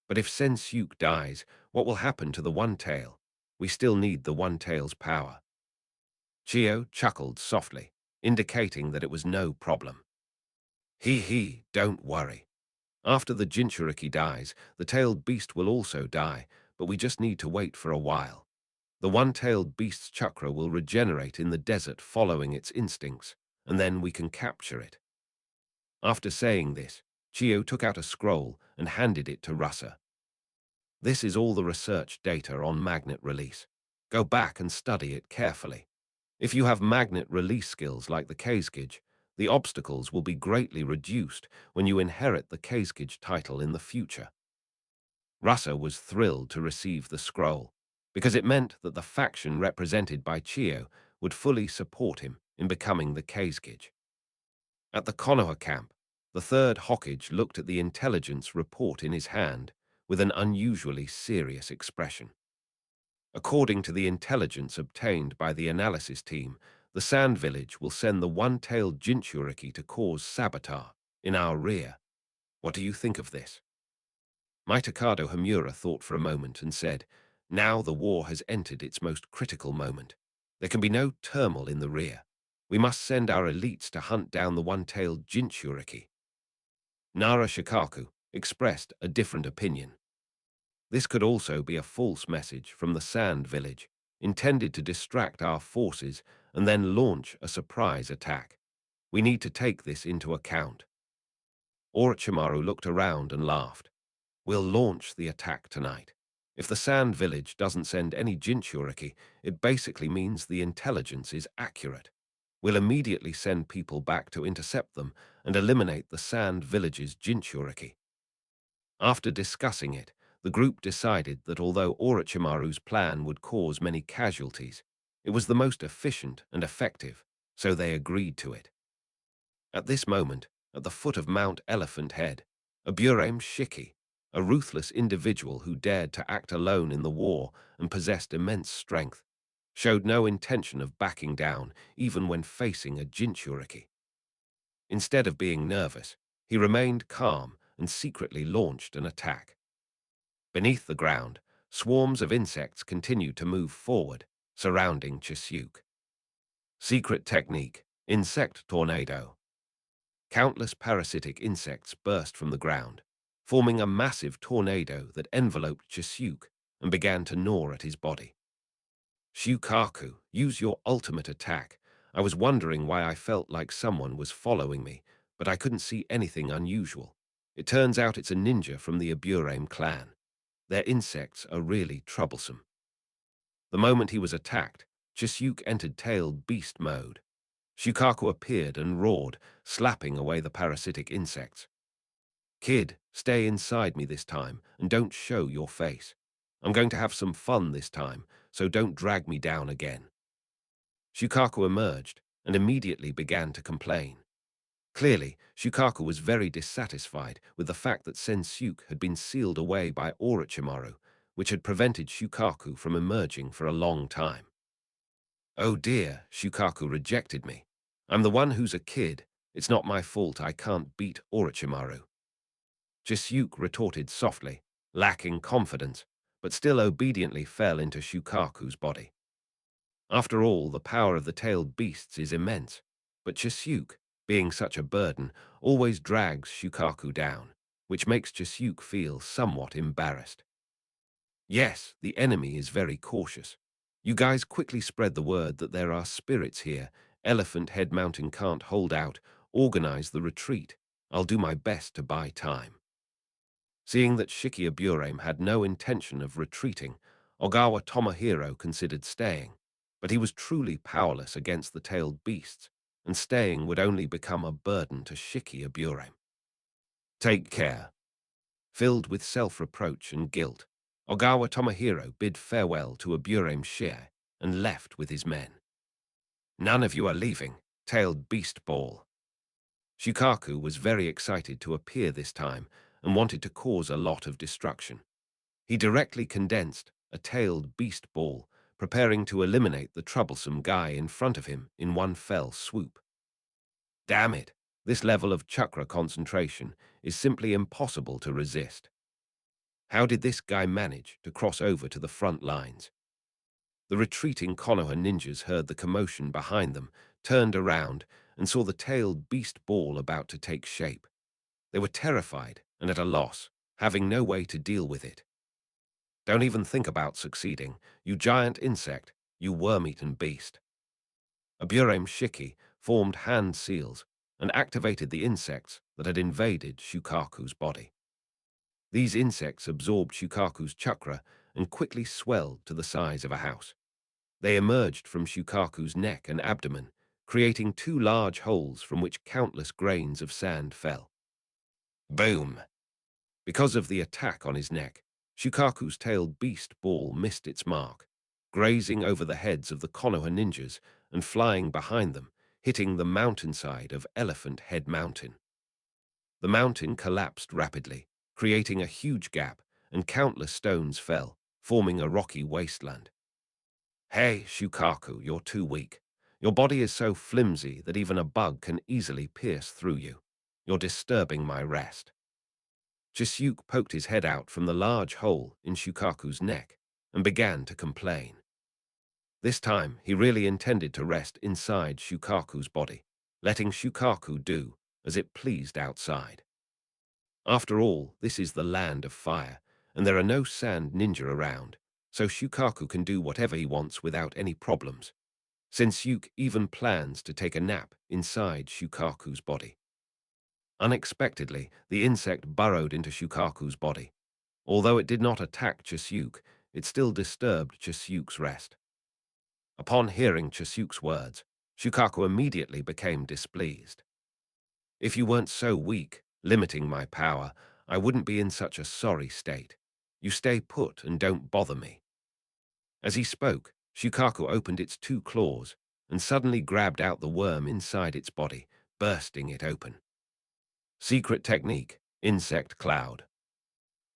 But if Sensyuk dies, what will happen to the One-Tail? We still need the One-Tail's power. Chio chuckled softly, indicating that it was no problem. Don't worry. After the Jinchuriki dies, the tailed beast will also die, but we just need to wait for a while. The one-tailed beast's chakra will regenerate in the desert following its instincts, and then we can capture it. After saying this, Chio took out a scroll and handed it to Rasa. This is all the research data on magnet release. Go back and study it carefully. If you have magnet release skills like the Kazegage, The obstacles will be greatly reduced when you inherit the Kazekage title in the future. Rasa was thrilled to receive the scroll, because it meant that the faction represented by Chio would fully support him in becoming the Kazekage. At the Konoha camp, the third Hokage looked at the intelligence report in his hand with an unusually serious expression. According to the intelligence obtained by the analysis team, the Sand Village will send the one-tailed Jinchuriki to cause sabotage in our rear. What do you think of this? Mitakado Hamura thought for a moment and said, "Now the war has entered its most critical moment. There can be no turmoil in the rear. We must send our elites to hunt down the one-tailed Jinchuriki." Nara Shikaku expressed a different opinion. This could also be a false message from the Sand Village, intended to distract our forces and then launch a surprise attack. We need to take this into account. Orochimaru looked around and laughed. "We'll launch the attack tonight. If the Sand Village doesn't send any Jinchuriki, it basically means the intelligence is accurate. We'll immediately send people back to intercept them and eliminate the Sand Village's Jinchuriki." After discussing it, the group decided that although Orochimaru's plan would cause many casualties, it was the most efficient and effective, so they agreed to it. At this moment, at the foot of Mount Elephant Head, Aburame Shiki, a ruthless individual who dared to act alone in the war and possessed immense strength, showed no intention of backing down even when facing a Jinchuriki. Instead of being nervous, he remained calm and secretly launched an attack. Beneath the ground, swarms of insects continued to move forward, surrounding Chisuke. Secret technique, insect tornado. Countless parasitic insects burst from the ground, forming a massive tornado that enveloped Chisuke and began to gnaw at his body. "Shukaku, use your ultimate attack. I was wondering why I felt like someone was following me, but I couldn't see anything unusual. It turns out it's a ninja from the Aburame clan. Their insects are really troublesome." The moment he was attacked, Chisuke entered tailed beast mode. Shukaku appeared and roared, slapping away the parasitic insects. "Kid, stay inside me this time and don't show your face. I'm going to have some fun this time, so don't drag me down again." Shukaku emerged and immediately began to complain. Clearly, Shukaku was very dissatisfied with the fact that Sensuke had been sealed away by Orochimaru, which had prevented Shukaku from emerging for a long time. "Oh dear, Shukaku rejected me. I'm the one who's a kid. It's not my fault I can't beat Orochimaru." Chisuke retorted softly, lacking confidence, but still obediently fell into Shukaku's body. After all, the power of the tailed beasts is immense, but Chisuke, being such a burden, always drags Shukaku down, which makes Chisuke feel somewhat embarrassed. Yes, the enemy is very cautious. You guys quickly spread the word that there are spirits here. Elephant Head Mountain can't hold out. Organize the retreat. I'll do my best to buy time. Seeing that Shiki Aburame had no intention of retreating, Ogawa Tomohiro considered staying, but he was truly powerless against the tailed beasts, and staying would only become a burden to Shiki Aburame. "Take care." Filled with self-reproach and guilt, Ogawa Tomohiro bid farewell to Aburame Shie and left with his men. "None of you are leaving, tailed beast ball." Shukaku was very excited to appear this time and wanted to cause a lot of destruction. He directly condensed a tailed beast ball, preparing to eliminate the troublesome guy in front of him in one fell swoop. Damn it, this level of chakra concentration is simply impossible to resist. How did this guy manage to cross over to the front lines? The retreating Konoha ninjas heard the commotion behind them, turned around, and saw the tailed beast ball about to take shape. They were terrified and at a loss, having no way to deal with it. "Don't even think about succeeding, you giant insect, you worm-eaten beast." Aburame Shiki formed hand seals and activated the insects that had invaded Shukaku's body. These insects absorbed Shukaku's chakra and quickly swelled to the size of a house. They emerged from Shukaku's neck and abdomen, creating two large holes from which countless grains of sand fell. Boom! Because of the attack on his neck, Shukaku's tailed beast ball missed its mark, grazing over the heads of the Konoha ninjas and flying behind them, hitting the mountainside of Elephant Head Mountain. The mountain collapsed rapidly, creating a huge gap, and countless stones fell, forming a rocky wasteland. Hey, Shukaku, you're too weak. Your body is so flimsy that even a bug can easily pierce through you. You're disturbing my rest. Chisuke poked his head out from the large hole in Shukaku's neck and began to complain. This time, he really intended to rest inside Shukaku's body, letting Shukaku do as it pleased outside. After all, this is the land of fire, and there are no sand ninja around, so Shukaku can do whatever he wants without any problems. Sensuke even plans to take a nap inside Shukaku's body. Unexpectedly, the insect burrowed into Shukaku's body. Although it did not attack Chisuke, it still disturbed Chisuke's rest. Upon hearing Chisuke's words, Shukaku immediately became displeased. If you weren't so weak, limiting my power, I wouldn't be in such a sorry state. You stay put and don't bother me. As he spoke, Shukaku opened its two claws and suddenly grabbed out the worm inside its body, bursting it open. Secret technique, insect cloud.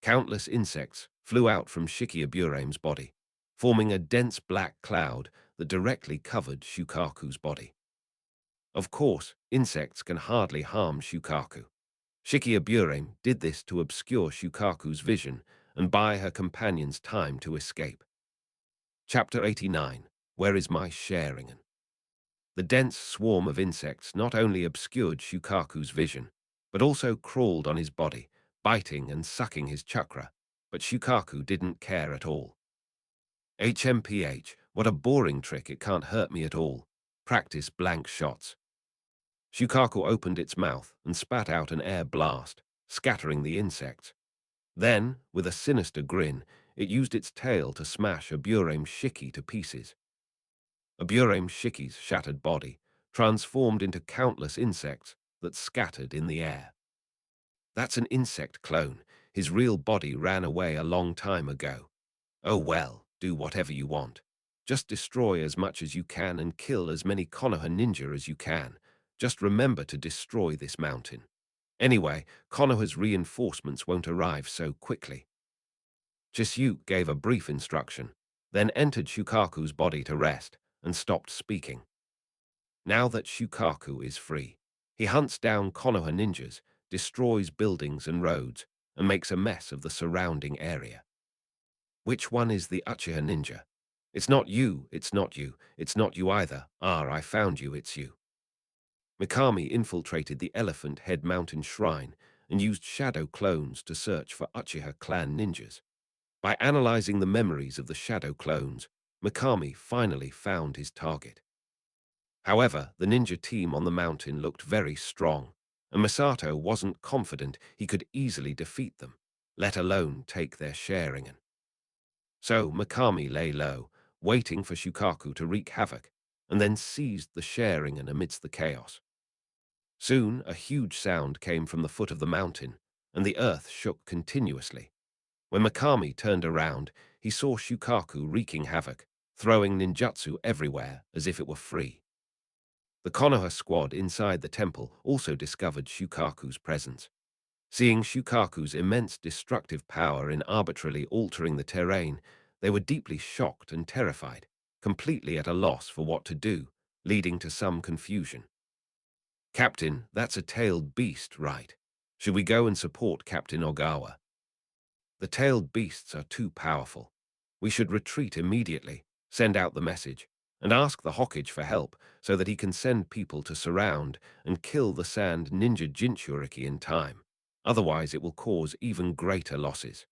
Countless insects flew out from Shikibure's body, forming a dense black cloud that directly covered Shukaku's body. Of course, insects can hardly harm Shukaku. Shikibure did this to obscure Shukaku's vision and buy her companions time to escape. Chapter 89. Where is my Sharingan? The dense swarm of insects not only obscured Shukaku's vision, but also crawled on his body, biting and sucking his chakra, but Shukaku didn't care at all. HMPH, what a boring trick, it can't hurt me at all. Practice blank shots. Shukaku opened its mouth and spat out an air blast, scattering the insects. Then, with a sinister grin, it used its tail to smash Abure's Shiki to pieces. Abure's Shiki's shattered body transformed into countless insects that scattered in the air. That's an insect clone. His real body ran away a long time ago. Oh well, do whatever you want. Just destroy as much as you can and kill as many Konoha ninja as you can. Just remember to destroy this mountain. Anyway, Konoha's reinforcements won't arrive so quickly. Chisuke gave a brief instruction, then entered Shukaku's body to rest and stopped speaking. Now that Shukaku is free, he hunts down Konoha ninjas, destroys buildings and roads, and makes a mess of the surrounding area. Which one is the Uchiha ninja? It's not you, it's not you, it's not you either. Ah, I found you, it's you. Mikami infiltrated the Elephant Head Mountain Shrine and used shadow clones to search for Uchiha clan ninjas. By analyzing the memories of the shadow clones, Mikami finally found his target. However, the ninja team on the mountain looked very strong, and Misato wasn't confident he could easily defeat them, let alone take their Sharingan. So Mikami lay low, waiting for Shukaku to wreak havoc, and then seized the Sharingan amidst the chaos. Soon, a huge sound came from the foot of the mountain, and the earth shook continuously. When Mikami turned around, he saw Shukaku wreaking havoc, throwing ninjutsu everywhere as if it were free. The Konoha squad inside the temple also discovered Shukaku's presence. Seeing Shukaku's immense destructive power in arbitrarily altering the terrain, they were deeply shocked and terrified, completely at a loss for what to do, leading to some confusion. Captain, that's a tailed beast, right? Should we go and support Captain Ogawa? The tailed beasts are too powerful. We should retreat immediately, send out the message, and ask the Hokage for help so that he can send people to surround and kill the sand ninja Jinchuriki in time. Otherwise it will cause even greater losses.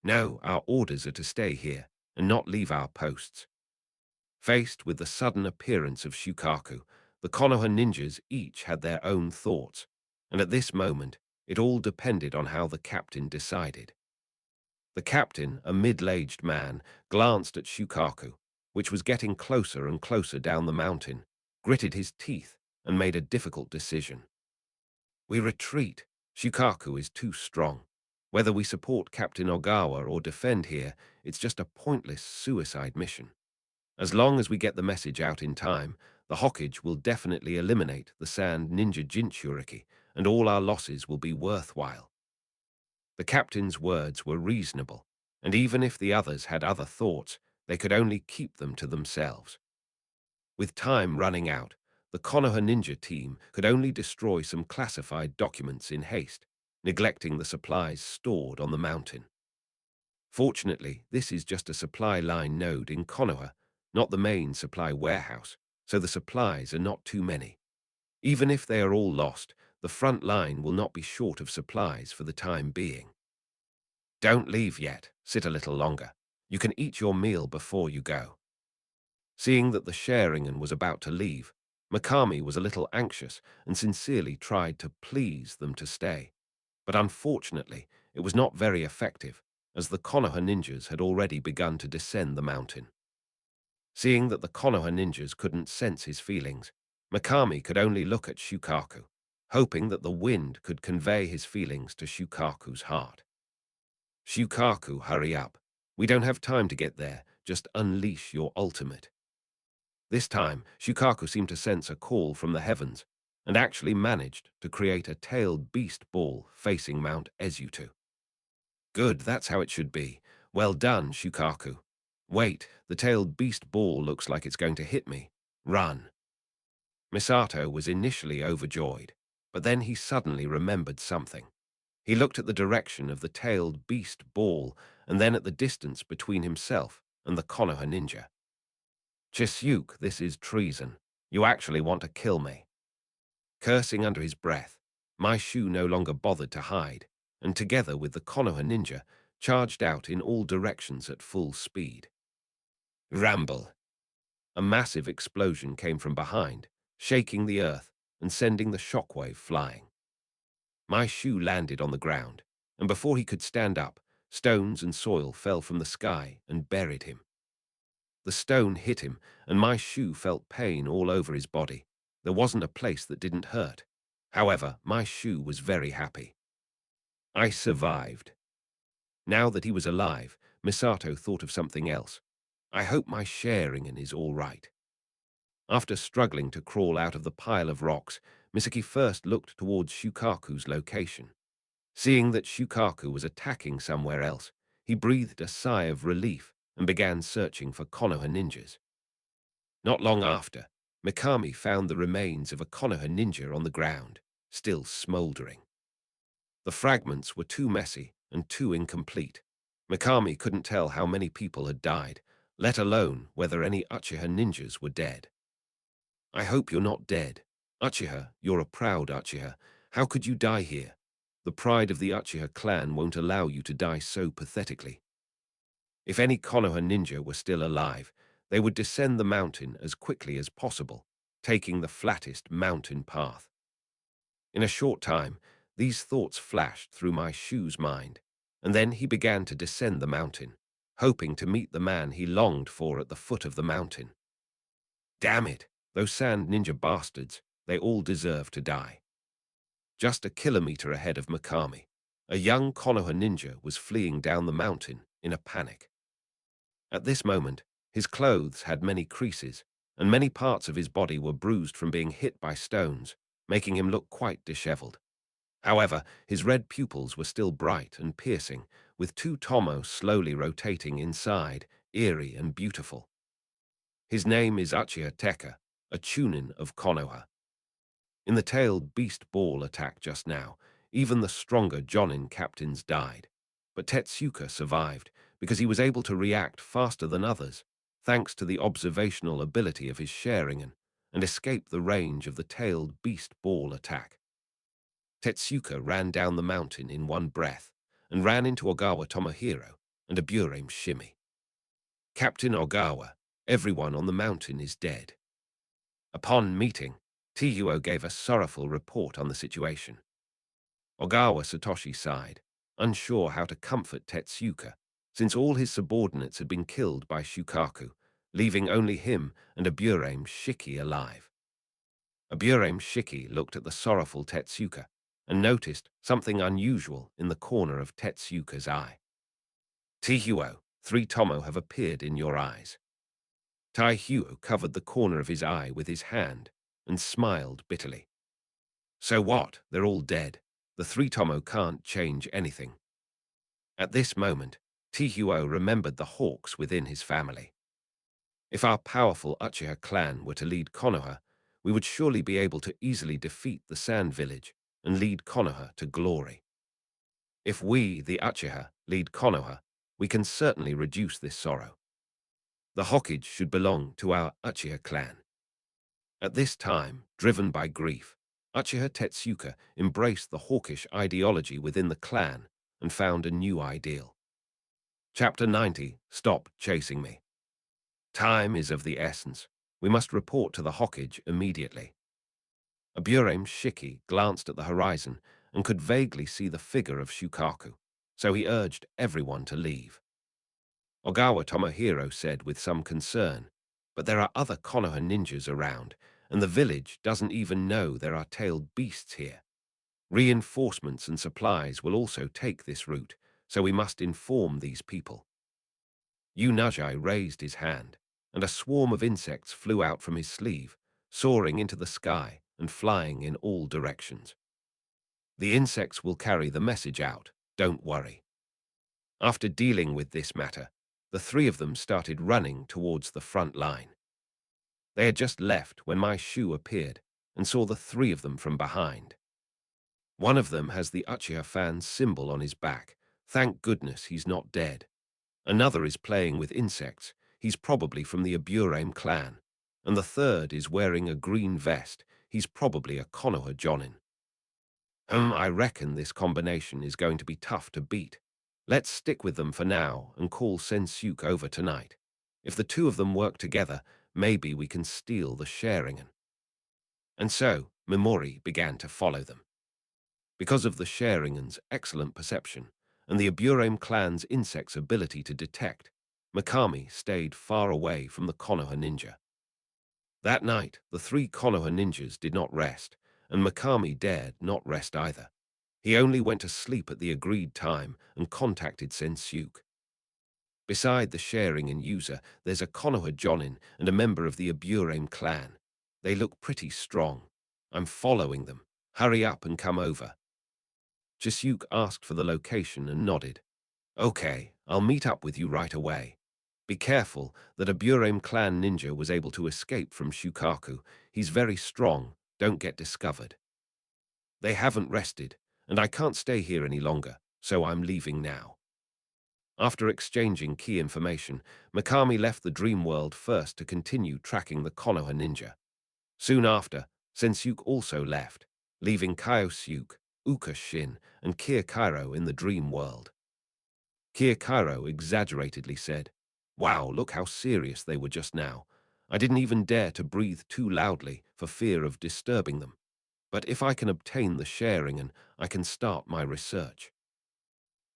No, our orders are to stay here and not leave our posts. Faced with the sudden appearance of Shukaku, the Konoha ninjas each had their own thoughts, and at this moment it all depended on how the captain decided. The captain, a middle-aged man, glanced at Shukaku, which was getting closer and closer down the mountain, gritted his teeth, and made a difficult decision. We retreat. Shukaku is too strong. Whether we support Captain Ogawa or defend here, it's just a pointless suicide mission. As long as we get the message out in time, the Hokage will definitely eliminate the Sand Ninja Jinchuriki, and all our losses will be worthwhile. The captain's words were reasonable, and even if the others had other thoughts, they could only keep them to themselves. With time running out, the Konoha Ninja team could only destroy some classified documents in haste, neglecting the supplies stored on the mountain. Fortunately, this is just a supply line node in Konoha, not the main supply warehouse, so the supplies are not too many. Even if they are all lost, the front line will not be short of supplies for the time being. Don't leave yet. Sit a little longer. You can eat your meal before you go. Seeing that the Sharingan was about to leave, Mikami was a little anxious and sincerely tried to please them to stay. But unfortunately, it was not very effective, as the Konoha ninjas had already begun to descend the mountain. Seeing that the Konoha ninjas couldn't sense his feelings, Mikami could only look at Shukaku, hoping that the wind could convey his feelings to Shukaku's heart. Shukaku, hurry up. We don't have time to get there. Just unleash your ultimate. This time, Shukaku seemed to sense a call from the heavens, and actually managed to create a tailed beast ball facing Mount Ezutu. Good, that's how it should be. Well done, Shukaku. Wait, the tailed beast ball looks like it's going to hit me. Run. Misato was initially overjoyed, but then he suddenly remembered something. He looked at the direction of the tailed beast ball and then at the distance between himself and the Konoha ninja. Chisuke, this is treason. You actually want to kill me. Cursing under his breath, my shoe no longer bothered to hide, and together with the Konoha ninja, charged out in all directions at full speed. Ramble! A massive explosion came from behind, shaking the earth and sending the shockwave flying. My shoe landed on the ground, and before he could stand up, stones and soil fell from the sky and buried him. The stone hit him, and my shoe felt pain all over his body. There wasn't a place that didn't hurt. However, my shoe was very happy. I survived. Now that he was alive, Misato thought of something else. I hope my Sharingan is all right. After struggling to crawl out of the pile of rocks, Misaki first looked towards Shukaku's location. Seeing that Shukaku was attacking somewhere else, he breathed a sigh of relief and began searching for Konoha ninjas. Not long after, Mikami found the remains of a Konoha ninja on the ground, still smoldering. The fragments were too messy and too incomplete. Mikami couldn't tell how many people had died, let alone whether any Uchiha ninjas were dead. I hope you're not dead. Uchiha, you're a proud Uchiha. How could you die here? The pride of the Uchiha clan won't allow you to die so pathetically. If any Konoha ninja were still alive, they would descend the mountain as quickly as possible, taking the flattest mountain path. In a short time, these thoughts flashed through my shoe's mind, and then he began to descend the mountain, hoping to meet the man he longed for at the foot of the mountain. Damn it, those sand ninja bastards, they all deserve to die. Just a kilometer ahead of Mikami, a young Konoha ninja was fleeing down the mountain in a panic. At this moment, his clothes had many creases, and many parts of his body were bruised from being hit by stones, making him look quite disheveled. However, his red pupils were still bright and piercing, with two tomo slowly rotating inside, eerie and beautiful. His name is Uchiha Teka, a Chunin of Konoha. In the tailed beast ball attack just now, even the stronger Jonin captains died, but Tetsuka survived because he was able to react faster than others, thanks to the observational ability of his Sharingan, and escape the range of the tailed beast ball attack. Tetsuka ran down the mountain in one breath, and ran into Ogawa Tomohiro and a Burame shimmy. Captain Ogawa, everyone on the mountain is dead. Upon meeting, Tiyuo gave a sorrowful report on the situation. Ogawa Satoshi sighed, unsure how to comfort Tetsuka, since all his subordinates had been killed by Shukaku, leaving only him and a Burame Shiki alive. Aburame Shiki looked at the sorrowful Tetsuka and noticed something unusual in the corner of Tetsuka's eye. Tihuo, 3 Tomo have appeared in your eyes. Taihuo covered the corner of his eye with his hand and smiled bitterly. So what? They're all dead. The 3 Tomo can't change anything. At this moment, Tihuo remembered the hawks within his family. If our powerful Uchiha clan were to lead Konoha, we would surely be able to easily defeat the Sand Village and lead Konoha to glory. If we, the Uchiha, lead Konoha, we can certainly reduce this sorrow. The Hokage should belong to our Uchiha clan. At this time, driven by grief, Uchiha Tetsuka embraced the hawkish ideology within the clan and found a new ideal. Chapter 90, Stop Chasing Me. Time is of the essence. We must report to the Hokage immediately. Aburame Shiki glanced at the horizon and could vaguely see the figure of Shukaku, so he urged everyone to leave. Ogawa Tomohiro said with some concern, but there are other Konoha ninjas around, and the village doesn't even know there are tailed beasts here. Reinforcements and supplies will also take this route, so we must inform these people. Unajai raised his hand, and a swarm of insects flew out from his sleeve, soaring into the sky and flying in all directions. The insects will carry the message out, don't worry. After dealing with this matter, the 3 of them started running towards the front line. They had just left when my Shu appeared and saw the 3 of them from behind. One of them has the Uchiha fan symbol on his back. Thank goodness he's not dead. Another is playing with insects. He's probably from the Aburame clan. And the third is wearing a green vest. He's probably a Konoha Jonin. I reckon this combination is going to be tough to beat. Let's stick with them for now and call Sensuke over tonight. If the 2 of them work together, maybe we can steal the Sharingan. And so, Mimori began to follow them. Because of the Sharingan's excellent perception and the Aburame clan's insect's ability to detect, Mikami stayed far away from the Konoha ninja. That night, the 3 Konoha ninjas did not rest, and Mikami dared not rest either. He only went to sleep at the agreed time and contacted Sensuke. Beside the Sharingan user, there's a Konoha Jonin and a member of the Aburame clan. They look pretty strong. I'm following them. Hurry up and come over. Chisuke asked for the location and nodded. Okay, I'll meet up with you right away. Be careful that a Aburame clan ninja was able to escape from Shukaku. He's very strong. Don't get discovered. They haven't rested, and I can't stay here any longer, so I'm leaving now. After exchanging key information, Mikami left the dream world first to continue tracking the Konoha ninja. Soon after, Sensuke also left, leaving Kyosuke, Uka Shin, and Kyokairo in the dream world. Kyokairo exaggeratedly said, "Wow, look how serious they were just now. I didn't even dare to breathe too loudly for fear of disturbing them. But if I can obtain the Sharingan, I can start my research."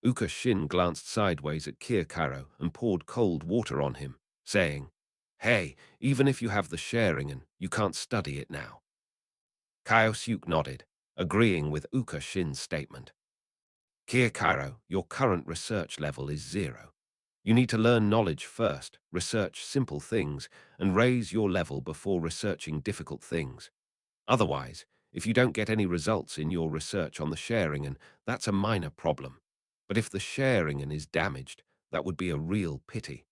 Uka Shin glanced sideways at Kyokairo and poured cold water on him, saying, "Hey, even if you have the Sharingan, you can't study it now." Kyosuke nodded, agreeing with Uka Shin's statement. Kyokairo, your current research level is 0. You need to learn knowledge first, research simple things, and raise your level before researching difficult things. Otherwise, if you don't get any results in your research on the Sharingan, that's a minor problem. But if the Sharingan is damaged, that would be a real pity.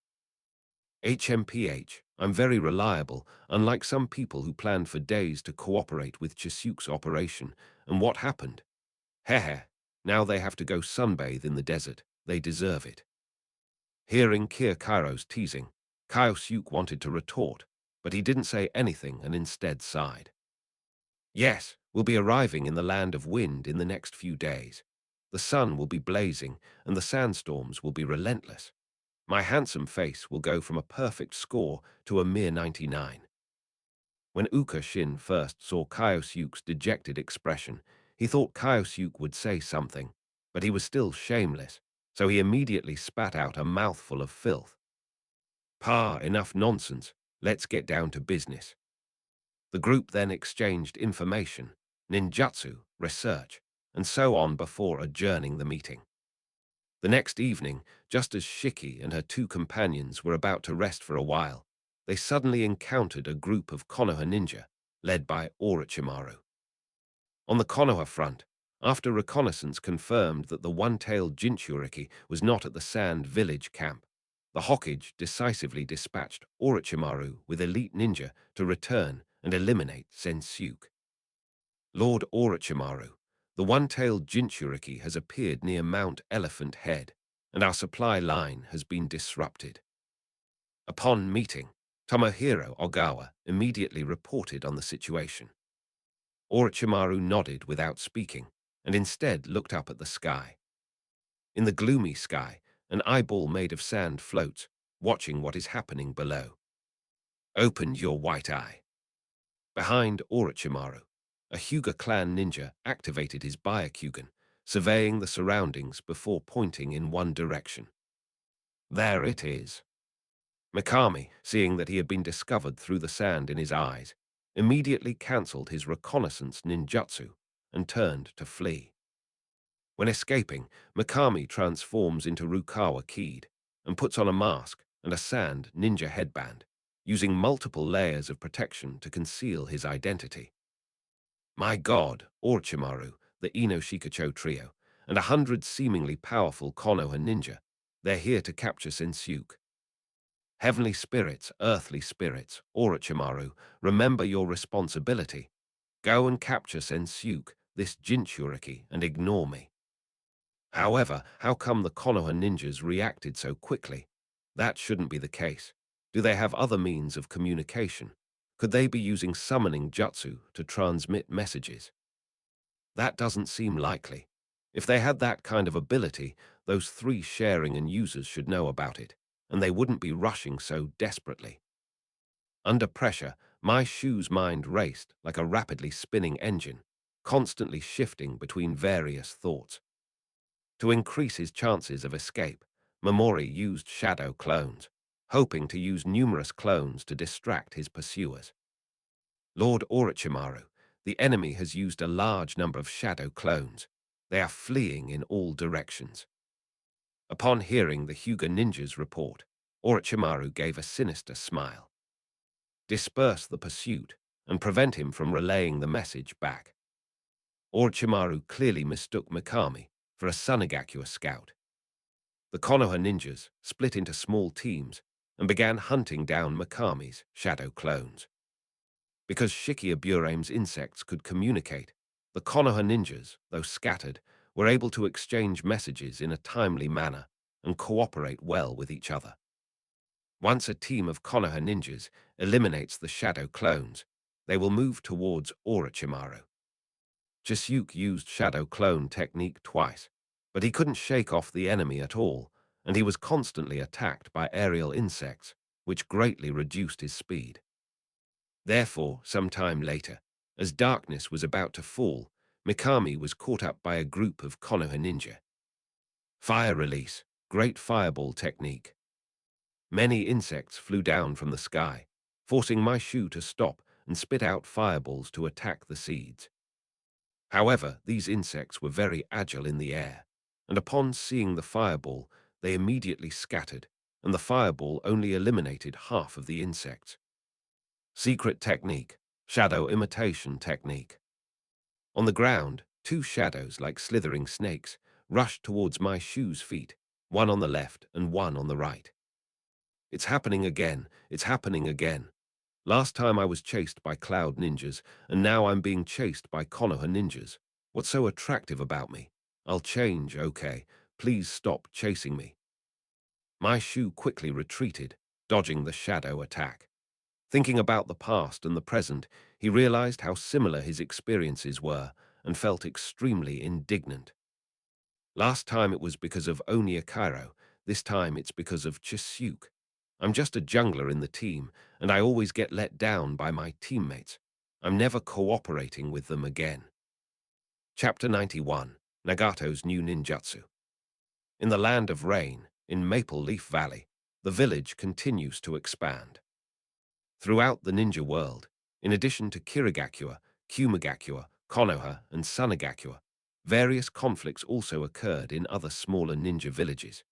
HMPH, I'm very reliable, unlike some people who planned for days to cooperate with Chisuke's operation. And what happened? Hehe, now they have to go sunbathe in the desert. They deserve it. Hearing Kyokairo's teasing, Kyosuke wanted to retort, but he didn't say anything and instead sighed. Yes, we'll be arriving in the land of wind in the next few days. The sun will be blazing, and the sandstorms will be relentless. My handsome face will go from a perfect score to a mere 99. When Uka Shin first saw Kyosuke's dejected expression, he thought Kyosuke would say something, but he was still shameless, so he immediately spat out a mouthful of filth. Pa, enough nonsense. Let's get down to business. The group then exchanged information, ninjutsu, research, and so on before adjourning the meeting. The next evening, just as Shiki and her two companions were about to rest for a while, they suddenly encountered a group of Konoha ninja, led by Orochimaru. On the Konoha front, after reconnaissance confirmed that the one-tailed Jinchuriki was not at the Sand Village camp, the Hokage decisively dispatched Orochimaru with elite ninja to return and eliminate Sensuke. Lord Orochimaru, the one-tailed Jinchuriki has appeared near Mount Elephant Head, and our supply line has been disrupted. Upon meeting, Tomohiro Ogawa immediately reported on the situation. Orochimaru nodded without speaking, and instead looked up at the sky. In the gloomy sky, an eyeball made of sand floats, watching what is happening below. Open your white eye. Behind Orochimaru, a Hyuga clan ninja activated his Byakugan, surveying the surroundings before pointing in one direction. There it is. Mikami, seeing that he had been discovered through the sand in his eyes, immediately cancelled his reconnaissance ninjutsu and turned to flee. When escaping, Mikami transforms into Rukawa Kid and puts on a mask and a sand ninja headband, using multiple layers of protection to conceal his identity. My God, Orochimaru, the Ino Shikacho trio, and 100 seemingly powerful Konoha ninja, they're here to capture Sensuke. Heavenly spirits, earthly spirits, Orochimaru, remember your responsibility. Go and capture Sensuke, this Jinchuriki, and ignore me. However, how come the Konoha ninjas reacted so quickly? That shouldn't be the case. Do they have other means of communication? Could they be using summoning jutsu to transmit messages? That doesn't seem likely. If they had that kind of ability, those three sharing and users should know about it, and they wouldn't be rushing so desperately. Under pressure, my shoe's mind raced like a rapidly spinning engine, constantly shifting between various thoughts. To increase his chances of escape, Momori used shadow clones, hoping to use numerous clones to distract his pursuers. Lord Orochimaru, the enemy has used a large number of shadow clones. They are fleeing in all directions. Upon hearing the Hyuga ninjas' report, Orochimaru gave a sinister smile. Disperse the pursuit and prevent him from relaying the message back. Orochimaru clearly mistook Mikami for a Sunagakuya scout. The Konoha ninjas split into small teams and began hunting down Mikami's shadow clones. Because Shikiburei's insects could communicate, the Konoha ninjas, though scattered, were able to exchange messages in a timely manner and cooperate well with each other. Once a team of Konoha ninjas eliminates the shadow clones, they will move towards Orochimaru. Chisuke used shadow clone technique twice, but he couldn't shake off the enemy at all, and he was constantly attacked by aerial insects, which greatly reduced his speed. Therefore, some time later, as darkness was about to fall, Mikami was caught up by a group of Konoha ninja. Fire release, great fireball technique. Many insects flew down from the sky, forcing my shoe to stop and spit out fireballs to attack the seeds. However, these insects were very agile in the air, and upon seeing the fireball, they immediately scattered, and the fireball only eliminated half of the insects. Secret technique, shadow imitation technique. On the ground, two shadows like slithering snakes rushed towards my shoe's feet, one on the left and one on the right. It's happening again, it's happening again. Last time I was chased by cloud ninjas, and now I'm being chased by Konoha ninjas. What's so attractive about me? I'll change, okay? Please stop chasing me. My shoe quickly retreated, dodging the shadow attack. Thinking about the past and the present, he realized how similar his experiences were and felt extremely indignant. Last time it was because of Oniakiro, this time it's because of Chisuke. I'm just a jungler in the team, and I always get let down by my teammates. I'm never cooperating with them again. Chapter 91, Nagato's New Ninjutsu. In the Land of Rain, in Maple Leaf Valley, the village continues to expand. Throughout the ninja world, In addition to Kirigakure, Kumigakure, Konoha, and Sunagakure, various conflicts also occurred in other smaller ninja villages.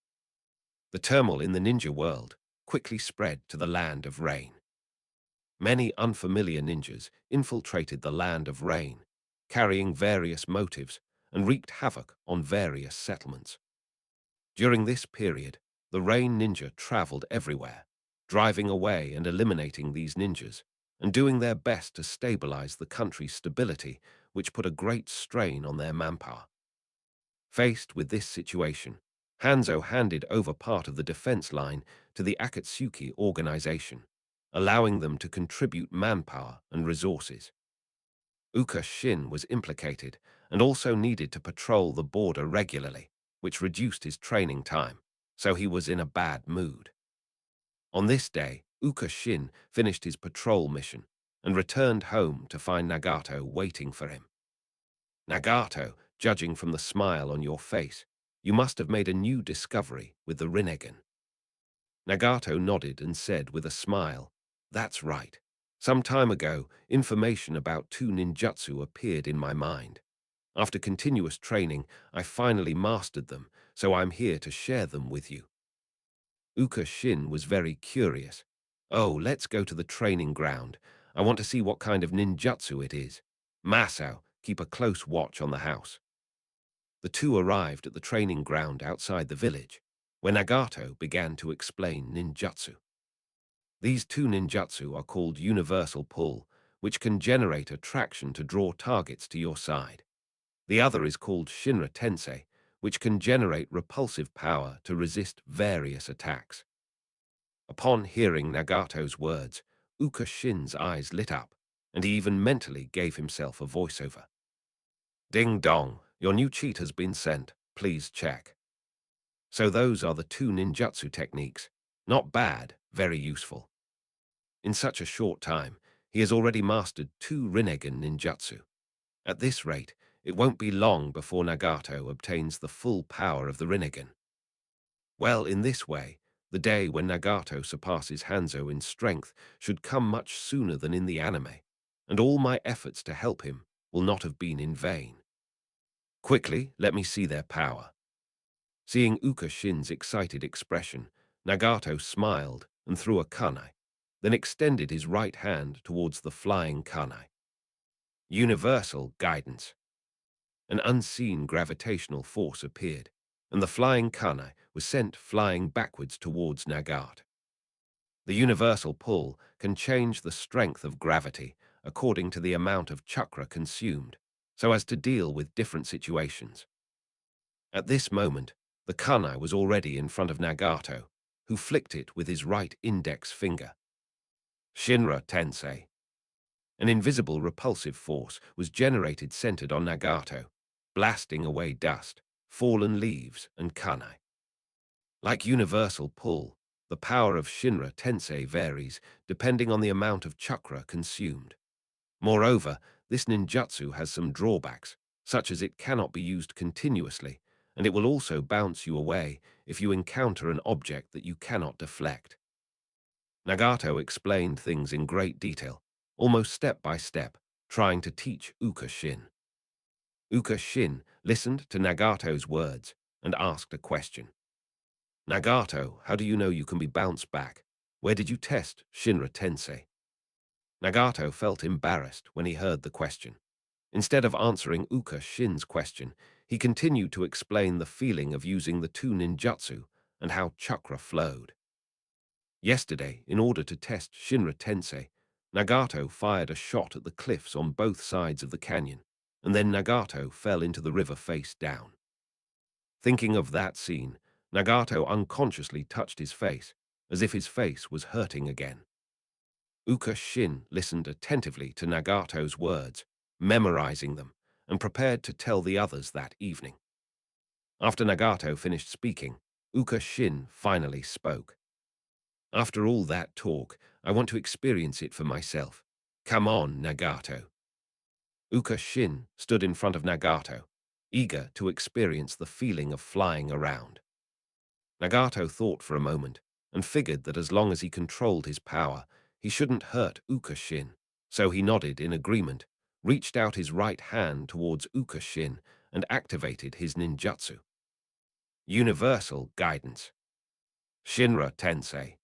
The turmoil in the ninja world quickly spread to the Land of Rain. Many unfamiliar ninjas infiltrated the Land of Rain, carrying various motives, and wreaked havoc on various settlements. During this period, the Rain Ninja traveled everywhere, driving away and eliminating these ninjas, and doing their best to stabilize the country's stability, which put a great strain on their manpower. Faced with this situation, Hanzo handed over part of the defense line to the Akatsuki organization, allowing them to contribute manpower and resources. Uka Shin was implicated and also needed to patrol the border regularly, which reduced his training time, so he was in a bad mood. On this day, Uka Shin finished his patrol mission and returned home to find Nagato waiting for him. Nagato, judging from the smile on your face, you must have made a new discovery with the Rinnegan. Nagato nodded and said with a smile, "That's right. Some time ago, information about two ninjutsu appeared in my mind. After continuous training, I finally mastered them, so I'm here to share them with you." Uka Shin was very curious. "Oh, let's go to the training ground. I want to see what kind of ninjutsu it is. Masao, keep a close watch on the house." The two arrived at the training ground outside the village, where Nagato began to explain ninjutsu. These two ninjutsu are called universal pull, which can generate attraction to draw targets to your side. The other is called Shinra Tensei, which can generate repulsive power to resist various attacks. Upon hearing Nagato's words, Uka Shin's eyes lit up, and he even mentally gave himself a voiceover. "Ding dong, your new cheat has been sent. Please check." So those are the two ninjutsu techniques. Not bad, very useful. In such a short time, he has already mastered two Rinnegan ninjutsu. At this rate, it won't be long before Nagato obtains the full power of the Rinnegan. Well, in this way, the day when Nagato surpasses Hanzo in strength should come much sooner than in the anime, and all my efforts to help him will not have been in vain. Quickly, let me see their power. Seeing Uka Shin's excited expression, Nagato smiled and threw a kunai, then extended his right hand towards the flying kunai. Universal guidance. An unseen gravitational force appeared, and the flying kunai was sent flying backwards towards Nagato. The universal pull can change the strength of gravity according to the amount of chakra consumed, so as to deal with different situations. At this moment, the kunai was already in front of Nagato, who flicked it with his right index finger. Shinra Tensei. An invisible repulsive force was generated centered on Nagato, blasting away dust, fallen leaves, and kunai. Like universal pull, the power of Shinra Tensei varies depending on the amount of chakra consumed. Moreover, this ninjutsu has some drawbacks, such as it cannot be used continuously, and it will also bounce you away if you encounter an object that you cannot deflect. Nagato explained things in great detail, almost step by step, trying to teach Uka Shin. Uka Shin listened to Nagato's words and asked a question. "Nagato, how do you know you can be bounced back? Where did you test Shinra Tensei?" Nagato felt embarrassed when he heard the question. Instead of answering Uka Shin's question, he continued to explain the feeling of using the two ninjutsu and how chakra flowed. Yesterday, in order to test Shinra Tensei, Nagato fired a shot at the cliffs on both sides of the canyon, and then Nagato fell into the river face down. Thinking of that scene, Nagato unconsciously touched his face, as if his face was hurting again. Uka Shin listened attentively to Nagato's words, memorizing them, and prepared to tell the others that evening. After Nagato finished speaking, Uka Shin finally spoke. "After all that talk, I want to experience it for myself. Come on, Nagato." Uka Shin stood in front of Nagato, eager to experience the feeling of flying around. Nagato thought for a moment and figured that as long as he controlled his power, he shouldn't hurt Uka Shin. So he nodded in agreement, reached out his right hand towards Uka Shin, and activated his ninjutsu. Universal Guidance. Shinra Tensei.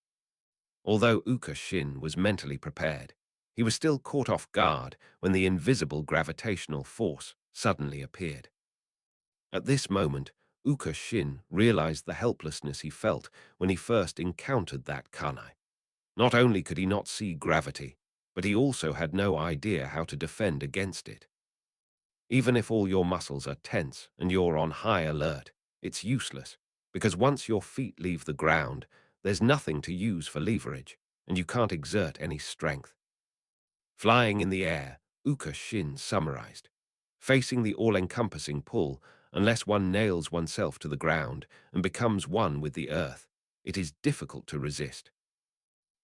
Although Uka Shin was mentally prepared, he was still caught off guard when the invisible gravitational force suddenly appeared. At this moment, Uka Shin realized the helplessness he felt when he first encountered that kunai. Not only could he not see gravity, but he also had no idea how to defend against it. Even if all your muscles are tense and you're on high alert, it's useless, because once your feet leave the ground, there's nothing to use for leverage, and you can't exert any strength. Flying in the air, Uka Shin summarized. Facing the all-encompassing pull, unless one nails oneself to the ground and becomes one with the earth, it is difficult to resist.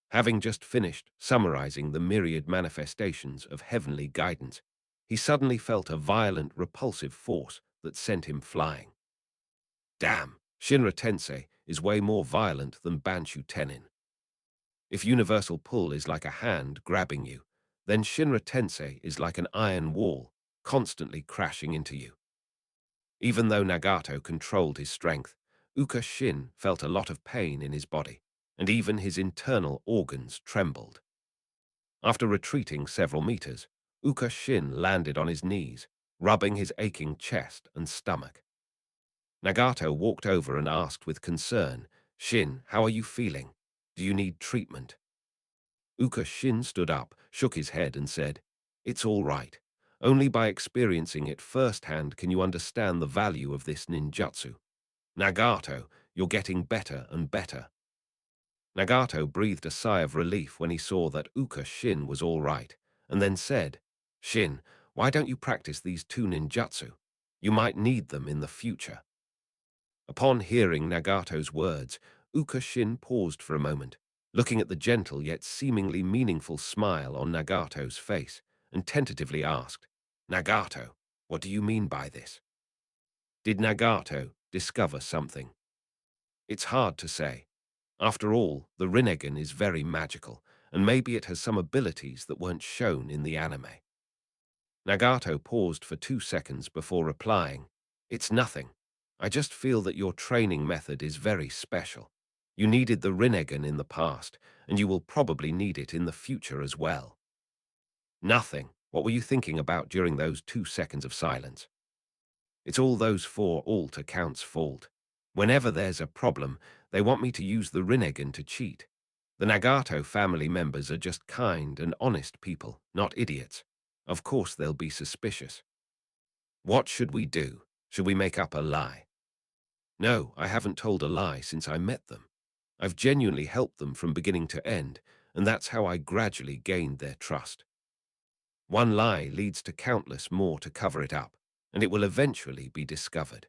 Having just finished summarizing the myriad manifestations of heavenly guidance, he suddenly felt a violent, repulsive force that sent him flying. Damn, Shinra Tensei is way more violent than Banshu Tenin. If universal pull is like a hand grabbing you, then Shinra Tensei is like an iron wall, constantly crashing into you. Even though Nagato controlled his strength, Uka Shin felt a lot of pain in his body, and even his internal organs trembled. After retreating several meters, Uka Shin landed on his knees, rubbing his aching chest and stomach. Nagato walked over and asked with concern, "Shin, how are you feeling? Do you need treatment?" Uka Shin stood up, shook his head, and said, "It's all right. Only by experiencing it firsthand can you understand the value of this ninjutsu. Nagato, you're getting better and better." Nagato breathed a sigh of relief when he saw that Uka Shin was all right, and then said, "Shin, why don't you practice these two ninjutsu? You might need them in the future." Upon hearing Nagato's words, Uka Shin paused for a moment, looking at the gentle yet seemingly meaningful smile on Nagato's face, and tentatively asked, "Nagato, what do you mean by this?" Did Nagato discover something? It's hard to say. After all, the Rinnegan is very magical, and maybe it has some abilities that weren't shown in the anime. Nagato paused for 2 seconds before replying, "It's nothing. I just feel that your training method is very special. You needed the Rinnegan in the past, and you will probably need it in the future as well." Nothing. What were you thinking about during those 2 seconds of silence? It's all those four alt accounts' fault. Whenever there's a problem, they want me to use the Rinnegan to cheat. The Nagato family members are just kind and honest people, not idiots. Of course they'll be suspicious. What should we do? Should we make up a lie? No, I haven't told a lie since I met them. I've genuinely helped them from beginning to end, and that's how I gradually gained their trust. One lie leads to countless more to cover it up, and it will eventually be discovered.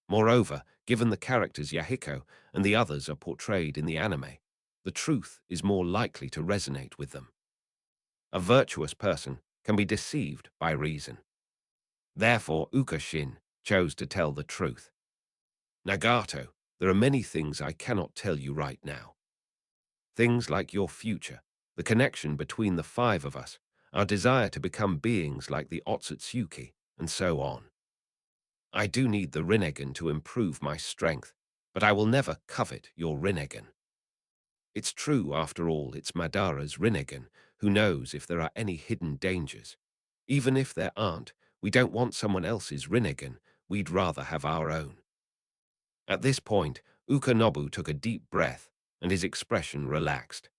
Moreover, given the characters Yahiko and the others are portrayed in the anime, the truth is more likely to resonate with them. A virtuous person can be deceived by reason. Therefore, Ukashin chose to tell the truth. "Nagato, there are many things I cannot tell you right now. Things like your future, the connection between the five of us, our desire to become beings like the Otsutsuki, and so on. I do need the Rinnegan to improve my strength, but I will never covet your Rinnegan. It's true, after all, it's Madara's Rinnegan. Who knows if there are any hidden dangers? Even if there aren't, we don't want someone else's Rinnegan. We'd rather have our own." At this point, Ukanobu took a deep breath, and his expression relaxed.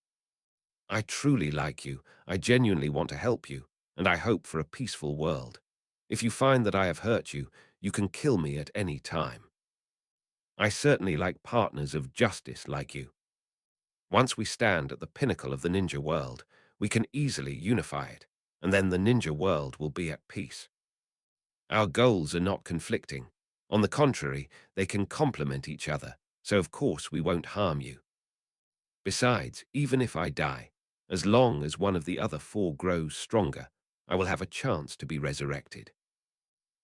"I truly like you. I genuinely want to help you, and I hope for a peaceful world. If you find that I have hurt you, you can kill me at any time. I certainly like partners of justice like you. Once we stand at the pinnacle of the ninja world, we can easily unify it, and then the ninja world will be at peace. Our goals are not conflicting. On the contrary, they can complement each other, so of course we won't harm you. Besides, even if I die, as long as one of the other four grows stronger, I will have a chance to be resurrected.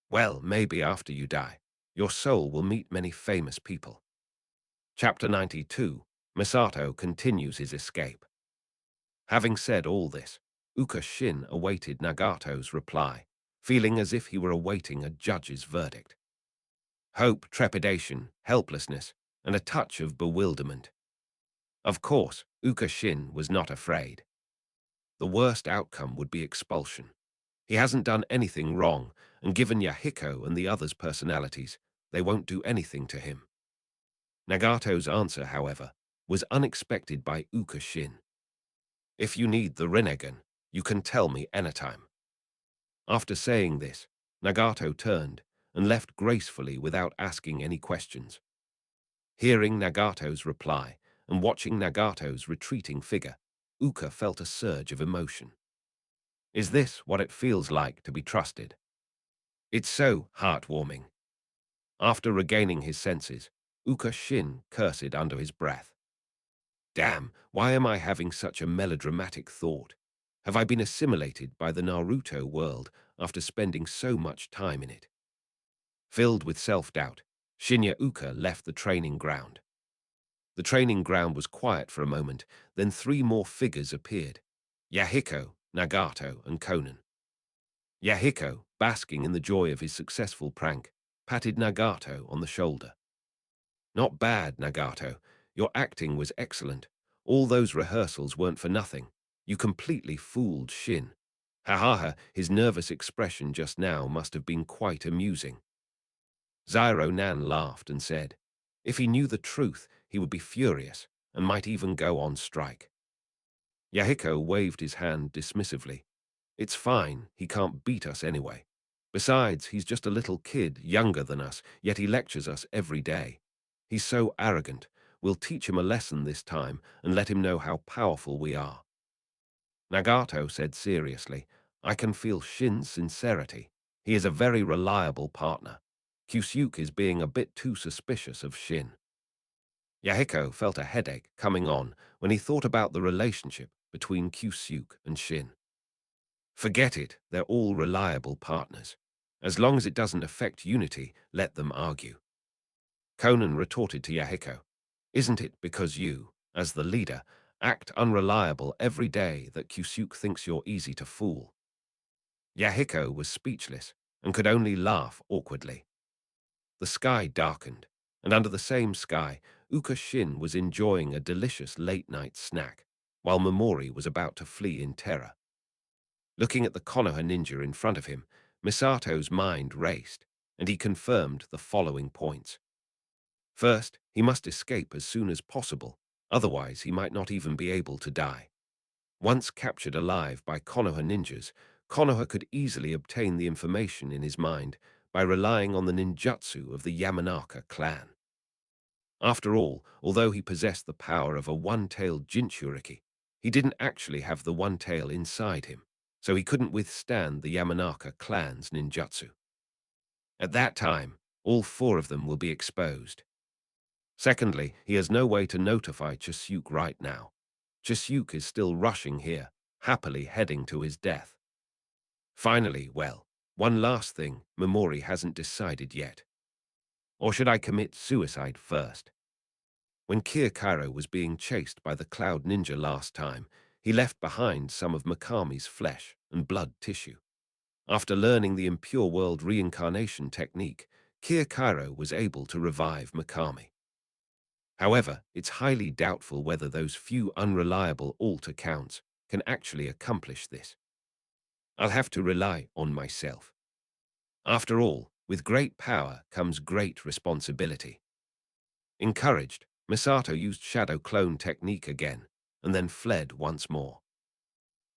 Well, maybe after you die, your soul will meet many famous people." Chapter 92, Misato continues his escape. Having said all this, Uka Shin awaited Nagato's reply, feeling as if he were awaiting a judge's verdict. Hope, trepidation, helplessness, and a touch of bewilderment. Of course, Uka Shin was not afraid. The worst outcome would be expulsion. He hasn't done anything wrong, and given Yahiko and the others' personalities, they won't do anything to him. Nagato's answer, however, was unexpected by Uka Shin. If you need the Rinnegan, you can tell me anytime. After saying this, Nagato turned and left gracefully without asking any questions. Hearing Nagato's reply and watching Nagato's retreating figure, Uka felt a surge of emotion. Is this what it feels like to be trusted? It's so heartwarming. After regaining his senses, Uka Shin cursed under his breath. Damn, why am I having such a melodramatic thought? Have I been assimilated by the Naruto world after spending so much time in it? Filled with self-doubt, Shinya Uka left the training ground. The training ground was quiet for a moment, then three more figures appeared. Yahiko, Nagato, and Konan. Yahiko, basking in the joy of his successful prank, patted Nagato on the shoulder. Not bad, Nagato. Your acting was excellent. All those rehearsals weren't for nothing. You completely fooled Shin. Ha ha ha, his nervous expression just now must have been quite amusing. Zyro Nan laughed and said, if he knew the truth, he would be furious and might even go on strike. Yahiko waved his hand dismissively. It's fine, he can't beat us anyway. Besides, he's just a little kid, younger than us, yet he lectures us every day. He's so arrogant. We'll teach him a lesson this time and let him know how powerful we are. Nagato said seriously, I can feel Shin's sincerity. He is a very reliable partner. Kyusuke is being a bit too suspicious of Shin. Yahiko felt a headache coming on when he thought about the relationship between Kyusuke and Shin. Forget it, they're all reliable partners. As long as it doesn't affect unity, let them argue. Conan retorted to Yahiko, isn't it because you, as the leader, act unreliable every day that Kyusuke thinks you're easy to fool? Yahiko was speechless and could only laugh awkwardly. The sky darkened, and under the same sky, Uka Shin was enjoying a delicious late-night snack, while Momori was about to flee in terror. Looking at the Konoha ninja in front of him, Misato's mind raced, and he confirmed the following points. First, he must escape as soon as possible, otherwise he might not even be able to die. Once captured alive by Konoha ninjas, Konoha could easily obtain the information in his mind by relying on the ninjutsu of the Yamanaka clan. After all, although he possessed the power of a one-tailed Jinchuriki, he didn't actually have the one tail inside him, so he couldn't withstand the Yamanaka clan's ninjutsu. At that time, all four of them will be exposed. Secondly, he has no way to notify Chisuke right now. Chisuke is still rushing here, happily heading to his death. Finally, well, one last thing Momori hasn't decided yet. Or should I commit suicide first? When Kiyokaro was being chased by the Cloud Ninja last time, he left behind some of Mikami's flesh and blood tissue. After learning the impure world reincarnation technique, Kiyokaro was able to revive Mikami. However, it's highly doubtful whether those few unreliable alt accounts can actually accomplish this. I'll have to rely on myself. After all, with great power comes great responsibility. Encouraged, Misato used Shadow Clone technique again, and then fled once more.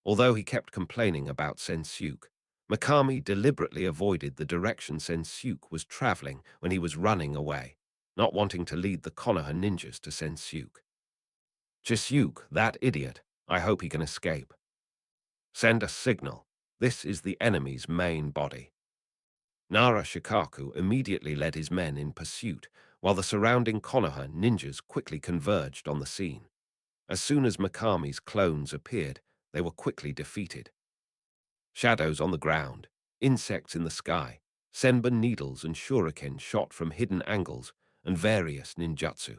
Although he kept complaining about Sensuke, Mikami deliberately avoided the direction Sensuke was traveling when he was running away, not wanting to lead the Konoha ninjas to Sensuke. Chisuke, that idiot, I hope he can escape. Send a signal. This is the enemy's main body. Nara Shikaku immediately led his men in pursuit, while the surrounding Konoha ninjas quickly converged on the scene. As soon as Mikami's clones appeared, they were quickly defeated. Shadows on the ground, insects in the sky, senbon needles and shuriken shot from hidden angles, and various ninjutsu.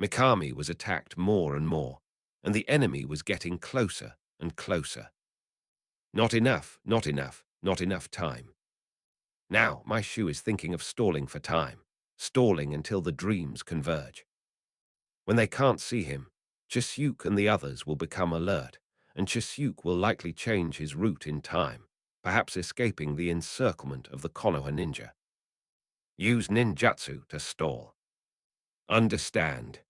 Mikami was attacked more and more, and the enemy was getting closer and closer. Not enough, not enough, not enough time. Now, my shoe is thinking of stalling for time, stalling until the dreams converge. When they can't see him, Chisyuk and the others will become alert, and Chisyuk will likely change his route in time, perhaps escaping the encirclement of the Konoha ninja. Use ninjutsu to stall. Understand.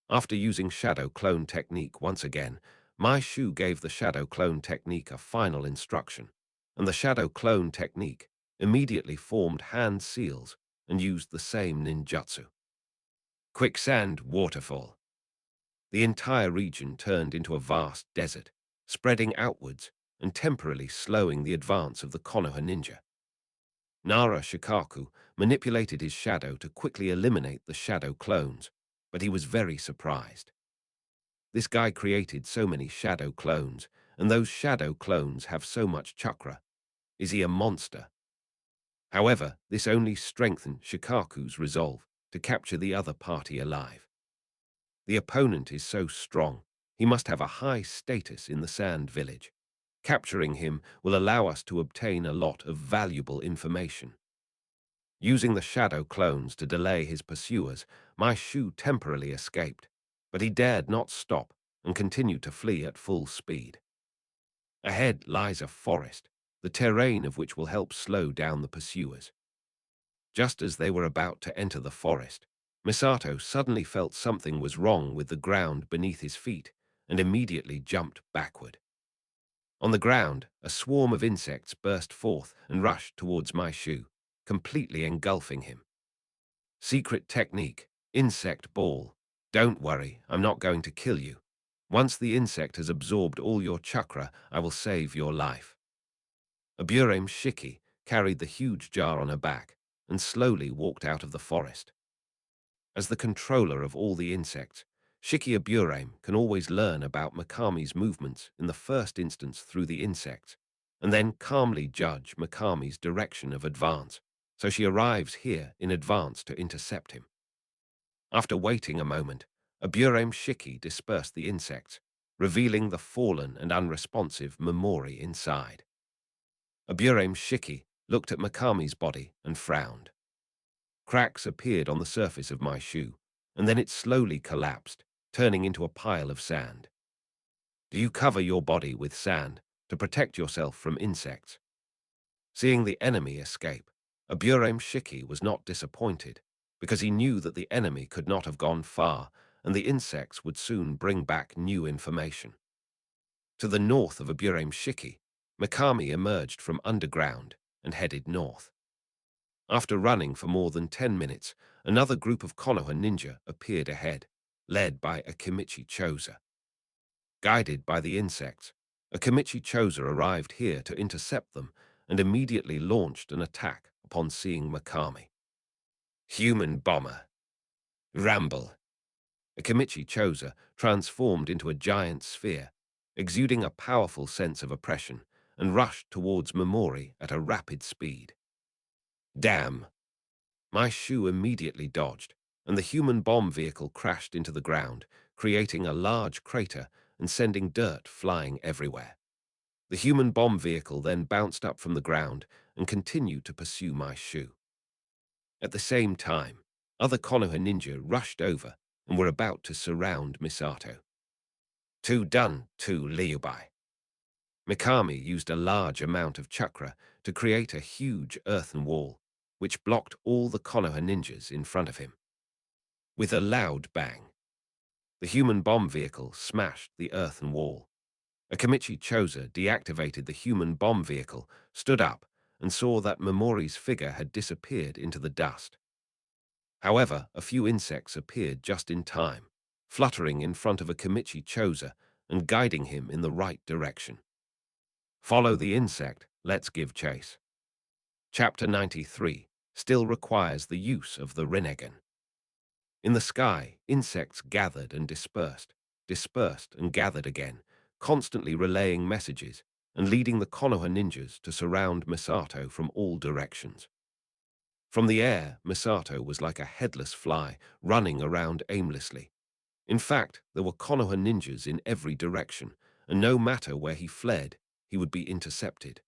After using shadow clone technique once again, my shoe gave the shadow clone technique a final instruction, and the shadow clone technique immediately formed hand seals and used the same ninjutsu. Quicksand waterfall. The entire region turned into a vast desert, spreading outwards and temporarily slowing the advance of the Konoha ninja. Nara Shikaku manipulated his shadow to quickly eliminate the shadow clones, but he was very surprised. This guy created so many shadow clones, and those shadow clones have so much chakra. Is he a monster? However, this only strengthened Shikaku's resolve to capture the other party alive. The opponent is so strong, he must have a high status in the Sand Village. Capturing him will allow us to obtain a lot of valuable information. Using the shadow clones to delay his pursuers, my shoe temporarily escaped, but he dared not stop and continued to flee at full speed. Ahead lies a forest, the terrain of which will help slow down the pursuers. Just as they were about to enter the forest, Misato suddenly felt something was wrong with the ground beneath his feet and immediately jumped backward. On the ground, a swarm of insects burst forth and rushed towards my shoe, completely engulfing him. Secret technique, insect ball. Don't worry, I'm not going to kill you. Once the insect has absorbed all your chakra, I will save your life. Aburame Shiki carried the huge jar on her back and slowly walked out of the forest. As the controller of all the insects, Shiki Aburame can always learn about Mikami's movements in the first instance through the insects, and then calmly judge Mikami's direction of advance, so she arrives here in advance to intercept him. After waiting a moment, Aburame Shiki dispersed the insects, revealing the fallen and unresponsive Memori inside. Aburame Shiki looked at Mikami's body and frowned. Cracks appeared on the surface of my shoe, and then it slowly collapsed, turning into a pile of sand. Do you cover your body with sand to protect yourself from insects? Seeing the enemy escape, Aburame Shiki was not disappointed, because he knew that the enemy could not have gone far, and the insects would soon bring back new information. To the north of Aburame Shiki, Mikami emerged from underground and headed north. After running for more than 10 minutes, another group of Konoha ninja appeared ahead, led by Akimichi Choza. Guided by the insects, Akimichi Choza arrived here to intercept them and immediately launched an attack upon seeing Mikami. Human bomber. Ramble. Akimichi Choza transformed into a giant sphere, exuding a powerful sense of oppression, and rushed towards Memori at a rapid speed. Damn! My shoe immediately dodged, and the human bomb vehicle crashed into the ground, creating a large crater and sending dirt flying everywhere. The human bomb vehicle then bounced up from the ground and continued to pursue my shoe. At the same time, other Konoha ninja rushed over and were about to surround Misato. Too done, too Liubai. Mikami used a large amount of chakra to create a huge earthen wall, which blocked all the Konoha ninjas in front of him. With a loud bang, the human bomb vehicle smashed the earthen wall. Akimichi Choza deactivated the human bomb vehicle, stood up, and saw that Memori's figure had disappeared into the dust. However, a few insects appeared just in time, fluttering in front of Akimichi Choza and guiding him in the right direction. Follow the insect, let's give chase. Chapter 93 still requires the use of the Rinnegan. In the sky, insects gathered and dispersed and gathered again, constantly relaying messages and leading the Konoha ninjas to surround Misato from all directions. From the air, Misato was like a headless fly, running around aimlessly. In fact, there were Konoha ninjas in every direction, and no matter where he fled, he would be intercepted.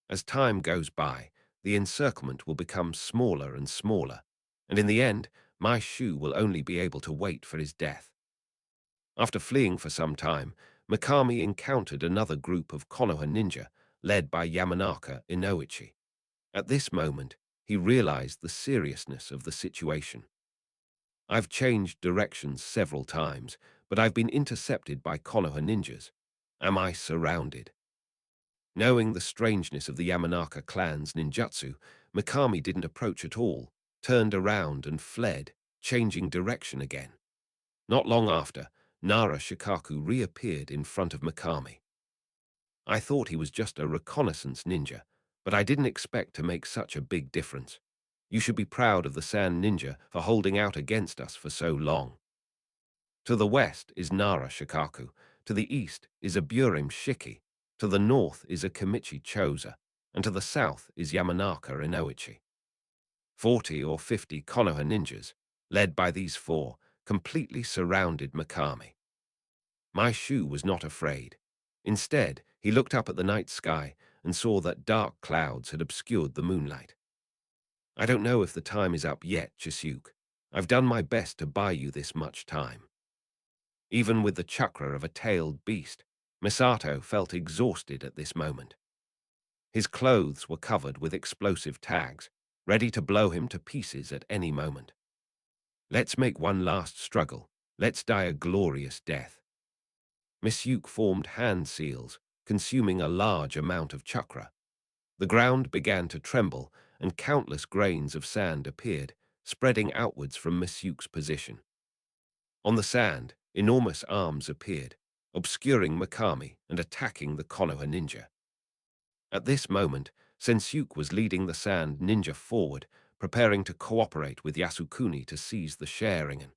As time goes by, the encirclement will become smaller and smaller, and in the end, my Shu will only be able to wait for his death. After fleeing for some time, Mikami encountered another group of Konoha ninja, led by Yamanaka Inoichi. At this moment, he realized the seriousness of the situation. I've changed directions several times, but I've been intercepted by Konoha ninjas. Am I surrounded? Knowing the strangeness of the Yamanaka clan's ninjutsu, Mikami didn't approach at all, turned around and fled, changing direction again. Not long after, Nara Shikaku reappeared in front of Mikami. I thought he was just a reconnaissance ninja, but I didn't expect to make such a big difference. You should be proud of the Sand Ninja for holding out against us for so long. To the west is Nara Shikaku, to the east is a Burim Shiki, to the north is a Kimichi Choza, and to the south is Yamanaka Inoichi. 40 or 50 Konoha ninjas, led by these four, completely surrounded Mikami. My Shu was not afraid. Instead, he looked up at the night sky and saw that dark clouds had obscured the moonlight. I don't know if the time is up yet, Chisuke. I've done my best to buy you this much time. Even with the chakra of a tailed beast, Misato felt exhausted at this moment. His clothes were covered with explosive tags, ready to blow him to pieces at any moment. Let's make one last struggle. Let's die a glorious death. Miss Yuke formed hand seals, consuming a large amount of chakra. The ground began to tremble, and countless grains of sand appeared, spreading outwards from Miss Yuke's position. On the sand, enormous arms appeared, obscuring Mikami and attacking the Konoha ninja. At this moment, Sensuke was leading the sand ninja forward, preparing to cooperate with Yasukuni to seize the Sharingan.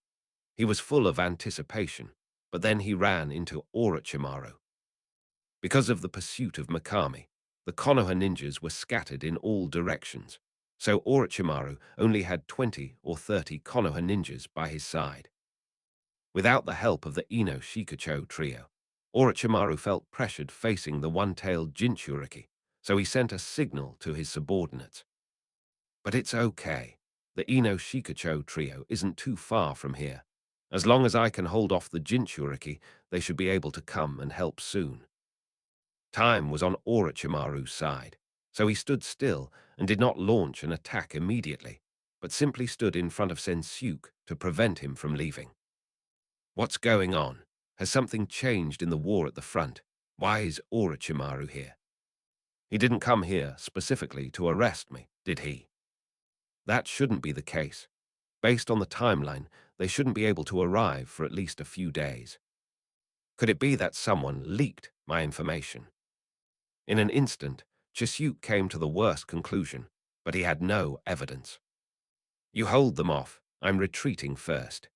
He was full of anticipation, but then he ran into Orochimaru. Because of the pursuit of Mikami, the Konoha ninjas were scattered in all directions, so Orochimaru only had 20 or 30 Konoha ninjas by his side. Without the help of the Ino Shikacho trio, Orochimaru felt pressured facing the one-tailed Jinchuriki, so he sent a signal to his subordinates. But it's okay. The Ino Shikacho trio isn't too far from here. As long as I can hold off the Jinchuriki, they should be able to come and help soon. Time was on Orochimaru's side, so he stood still and did not launch an attack immediately, but simply stood in front of Sensuke to prevent him from leaving. What's going on? Has something changed in the war at the front? Why is Orochimaru here? He didn't come here specifically to arrest me, did he? That shouldn't be the case. Based on the timeline, they shouldn't be able to arrive for at least a few days. Could it be that someone leaked my information? In an instant, Chisuke came to the worst conclusion, but he had no evidence. You hold them off. I'm retreating first.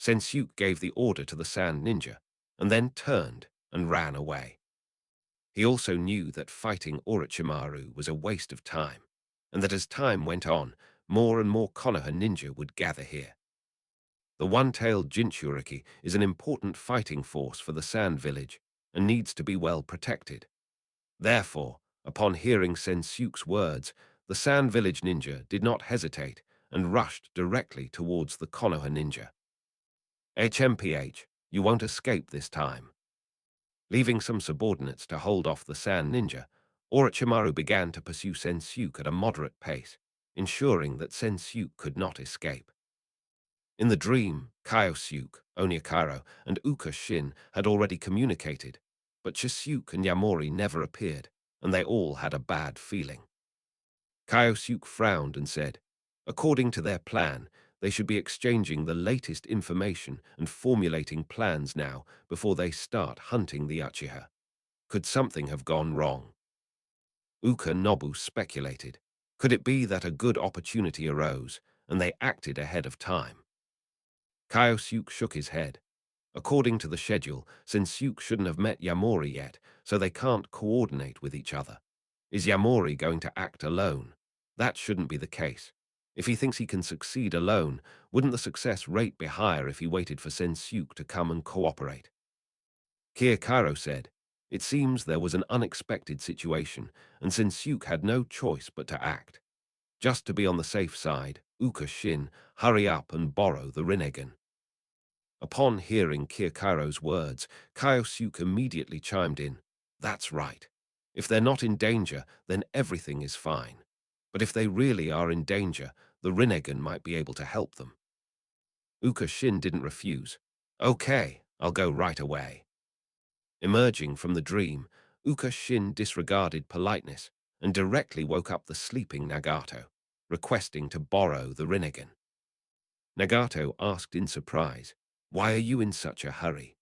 Sensuke gave the order to the Sand Ninja, and then turned and ran away. He also knew that fighting Orochimaru was a waste of time, and that as time went on, more and more Konoha ninja would gather here. The one-tailed Jinchuriki is an important fighting force for the Sand Village and needs to be well protected. Therefore, upon hearing Sensuke's words, the Sand Village ninja did not hesitate and rushed directly towards the Konoha ninja. HMPH, you won't escape this time. Leaving some subordinates to hold off the Sand Ninja, Orochimaru began to pursue Sensuke at a moderate pace, ensuring that Sensuke could not escape. In the dream, Kyosuke, Onyakaro, and Uka Shin had already communicated, but Chisuke and Yamori never appeared, and they all had a bad feeling. Kyosuke frowned and said, according to their plan, they should be exchanging the latest information and formulating plans now before they start hunting the Uchiha. Could something have gone wrong? Uka Nobu speculated. Could it be that a good opportunity arose, and they acted ahead of time? Kyosuke shook his head. According to the schedule, Sensuke shouldn't have met Yamori yet, so they can't coordinate with each other. Is Yamori going to act alone? That shouldn't be the case. If he thinks he can succeed alone, wouldn't the success rate be higher if he waited for Sensuke to come and cooperate? Kiyokaro said, It seems there was an unexpected situation, and Sensuke had no choice but to act. Just to be on the safe side, Uka Shin, hurry up and borrow the Rinnegan. Upon hearing Kirkaro's words, Kyosuke immediately chimed in. That's right. If they're not in danger, then everything is fine. But if they really are in danger, the Rinnegan might be able to help them. Uka Shin didn't refuse. Okay, I'll go right away. Emerging from the dream, Uka Shin disregarded politeness and directly woke up the sleeping Nagato, requesting to borrow the Rinnegan. Nagato asked in surprise, "Why are you in such a hurry?"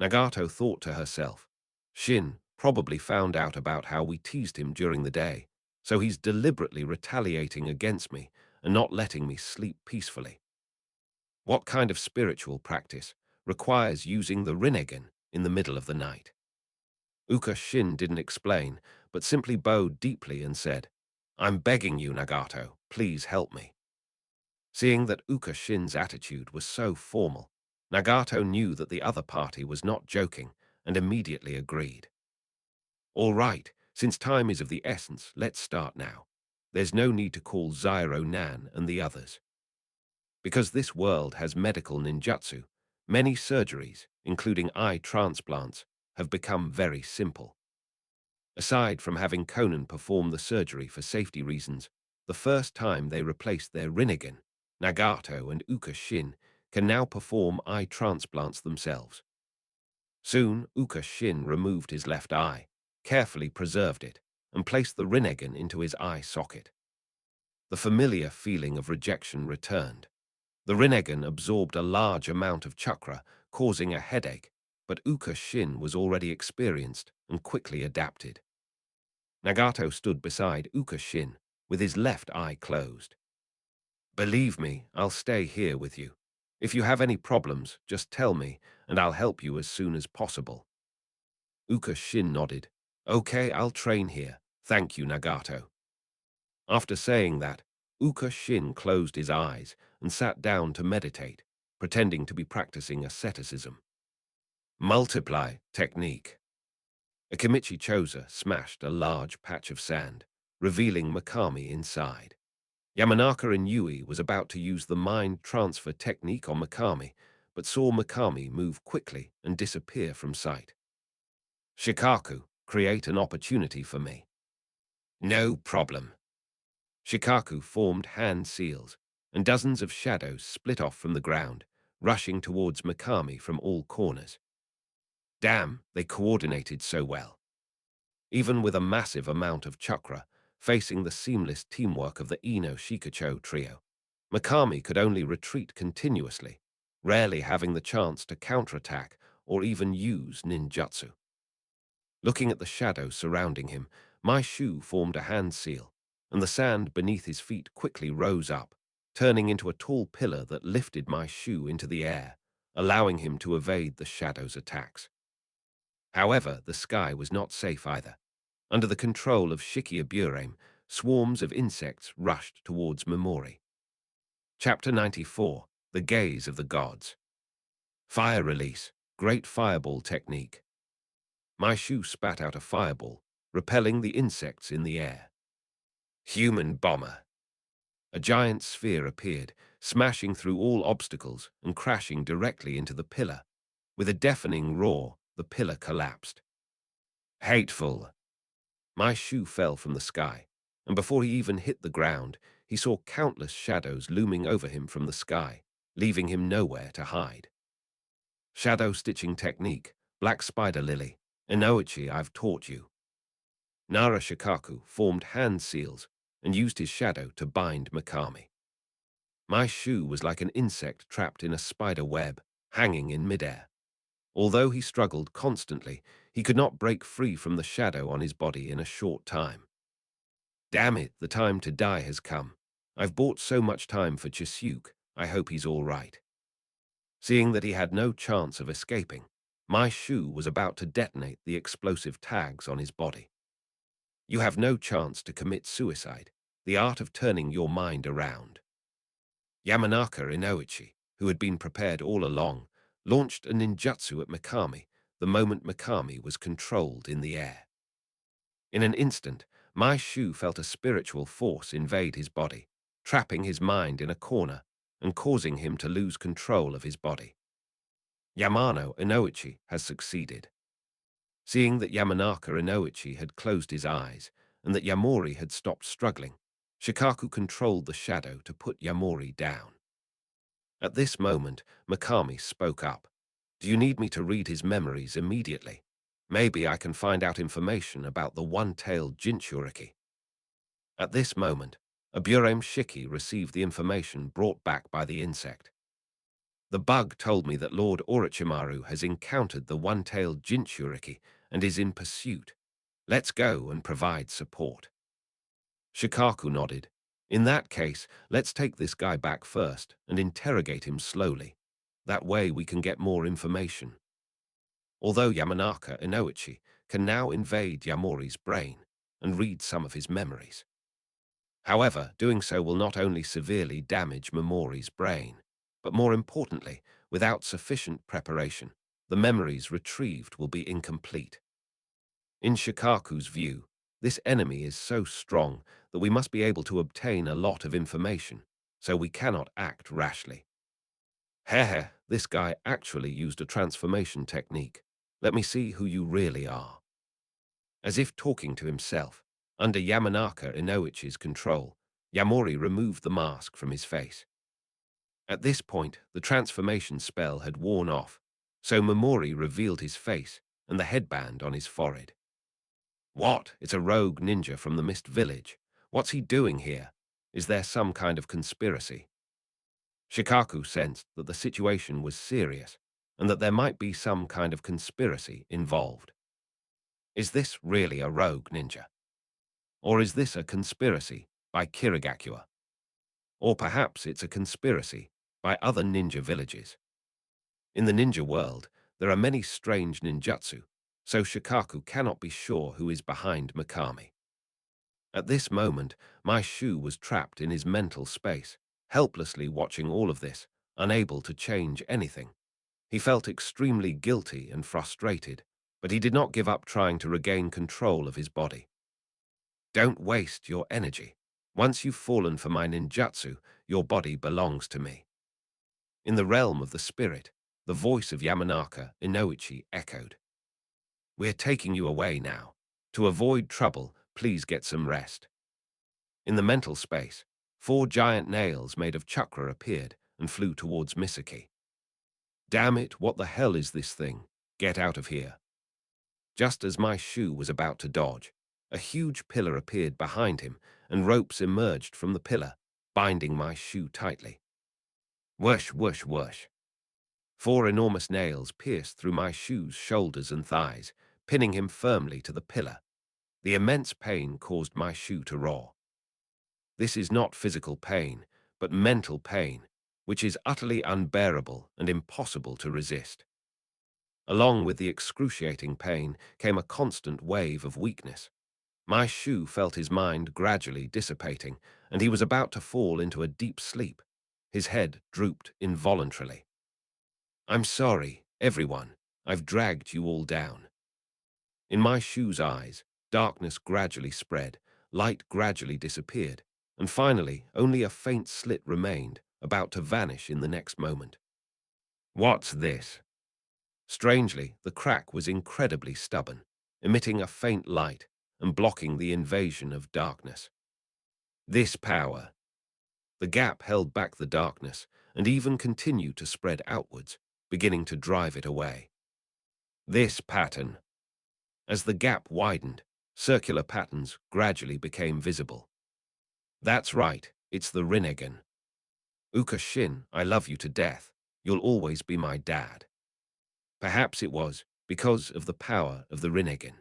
Nagato thought to herself, Shin probably found out about how we teased him during the day, so he's deliberately retaliating against me and not letting me sleep peacefully. What kind of spiritual practice requires using the Rinnegan in the middle of the night? Uka Shin didn't explain, but simply bowed deeply and said, I'm begging you, Nagato, please help me. Seeing that Uka Shin's attitude was so formal, Nagato knew that the other party was not joking and immediately agreed. All right, since time is of the essence, let's start now. There's no need to call Zairo Nan and the others. Because this world has medical ninjutsu, many surgeries, including eye transplants, have become very simple. Aside from having Conan perform the surgery for safety reasons, the first time they replaced their Rinnegan, Nagato and Uka Shin can now perform eye transplants themselves. Soon, Uka Shin removed his left eye, carefully preserved it, and placed the Rinnegan into his eye socket. The familiar feeling of rejection returned. The Rinnegan absorbed a large amount of chakra, causing a headache, but Uka Shin was already experienced and quickly adapted. Nagato stood beside Uka Shin, with his left eye closed. Believe me, I'll stay here with you. If you have any problems, just tell me, and I'll help you as soon as possible. Uka Shin nodded. Okay, I'll train here. Thank you, Nagato. After saying that, Uka Shin closed his eyes and sat down to meditate, pretending to be practicing asceticism. Multiply technique. Akimichi Choza smashed a large patch of sand, revealing Mikami inside. Yamanaka Inui was about to use the mind transfer technique on Mikami, but saw Mikami move quickly and disappear from sight. Shikaku, create an opportunity for me. No problem. Shikaku formed hand seals, and dozens of shadows split off from the ground, rushing towards Mikami from all corners. Damn, they coordinated so well. Even with a massive amount of chakra, facing the seamless teamwork of the Ino Shikacho trio, Mikami could only retreat continuously, rarely having the chance to counterattack or even use ninjutsu. Looking at the shadows surrounding him, my shoe formed a hand seal, and the sand beneath his feet quickly rose up, turning into a tall pillar that lifted my shoe into the air, allowing him to evade the shadow's attacks. However, the sky was not safe either. Under the control of Shikia Burame, swarms of insects rushed towards Memori. Chapter 94, The Gaze of the Gods. Fire release, great fireball technique. My shoe spat out a fireball, repelling the insects in the air. Human bomber. A giant sphere appeared, smashing through all obstacles and crashing directly into the pillar. With a deafening roar, the pillar collapsed. Hateful. My shoe fell from the sky, and before he even hit the ground, he saw countless shadows looming over him from the sky, leaving him nowhere to hide. Shadow stitching technique, Black Spider Lily, Inoichi, I've taught you. Nara Shikaku formed hand seals and used his shadow to bind Mikami. My shoe was like an insect trapped in a spider web, hanging in midair. Although he struggled constantly, he could not break free from the shadow on his body in a short time. Damn it, the time to die has come. I've bought so much time for Chisuke, I hope he's all right. Seeing that he had no chance of escaping, my shoe was about to detonate the explosive tags on his body. You have no chance to commit suicide, the art of turning your mind around. Yamanaka Inoichi, who had been prepared all along, launched a ninjutsu at Mikami, the moment Mikami was controlled in the air. In an instant, my shoe felt a spiritual force invade his body, trapping his mind in a corner and causing him to lose control of his body. Yamano Inoichi has succeeded. Seeing that Yamanaka Inoichi had closed his eyes and that Yamori had stopped struggling, Shikaku controlled the shadow to put Yamori down. At this moment, Mikami spoke up. Do you need me to read his memories immediately? Maybe I can find out information about the one-tailed Jinchuriki. At this moment, a Burem Shiki received the information brought back by the insect. The bug told me that Lord Orochimaru has encountered the one-tailed Jinchuriki and is in pursuit. Let's go and provide support. Shikaku nodded. In that case, let's take this guy back first and interrogate him slowly. That way we can get more information. Although Yamanaka Inoichi can now invade Yamori's brain and read some of his memories. However, doing so will not only severely damage Momori's brain, but more importantly, without sufficient preparation, the memories retrieved will be incomplete. In Shikaku's view, this enemy is so strong that we must be able to obtain a lot of information, so we cannot act rashly. Heh, this guy actually used a transformation technique. Let me see who you really are. As if talking to himself, under Yamanaka Inoichi's control, Yamori removed the mask from his face. At this point, the transformation spell had worn off, so Momori revealed his face and the headband on his forehead. What? It's a rogue ninja from the Mist Village. What's he doing here? Is there some kind of conspiracy? Shikaku sensed that the situation was serious and that there might be some kind of conspiracy involved. Is this really a rogue ninja? Or is this a conspiracy by Kirigakura? Or perhaps it's a conspiracy by other ninja villages. In the ninja world, there are many strange ninjutsu, so Shikaku cannot be sure who is behind Mikami. At this moment, my shoe was trapped in his mental space, helplessly watching all of this, unable to change anything. He felt extremely guilty and frustrated, but he did not give up trying to regain control of his body. Don't waste your energy. Once you've fallen for my ninjutsu, your body belongs to me. In the realm of the spirit, the voice of Yamanaka Inoichi echoed. We're taking you away now. To avoid trouble, please get some rest. In the mental space, 4 giant nails made of chakra appeared and flew towards Misaki. Damn it, what the hell is this thing? Get out of here. Just as my shoe was about to dodge, a huge pillar appeared behind him and ropes emerged from the pillar, binding my shoe tightly. Whoosh, whoosh, whoosh. 4 enormous nails pierced through my shoe's shoulders and thighs, pinning him firmly to the pillar. The immense pain caused my shoe to roar. This is not physical pain, but mental pain, which is utterly unbearable and impossible to resist. Along with the excruciating pain came a constant wave of weakness. My shoe felt his mind gradually dissipating, and he was about to fall into a deep sleep. His head drooped involuntarily. I'm sorry, everyone. I've dragged you all down. In my shoe's eyes, darkness gradually spread, light gradually disappeared, and finally only a faint slit remained, about to vanish in the next moment. What's this? Strangely, the crack was incredibly stubborn, emitting a faint light and blocking the invasion of darkness. This power. The gap held back the darkness and even continued to spread outwards, beginning to drive it away. This pattern. As the gap widened, circular patterns gradually became visible. That's right, it's the Rinnegan. Uka Shin, I love you to death. You'll always be my dad. Perhaps it was because of the power of the Rinnegan.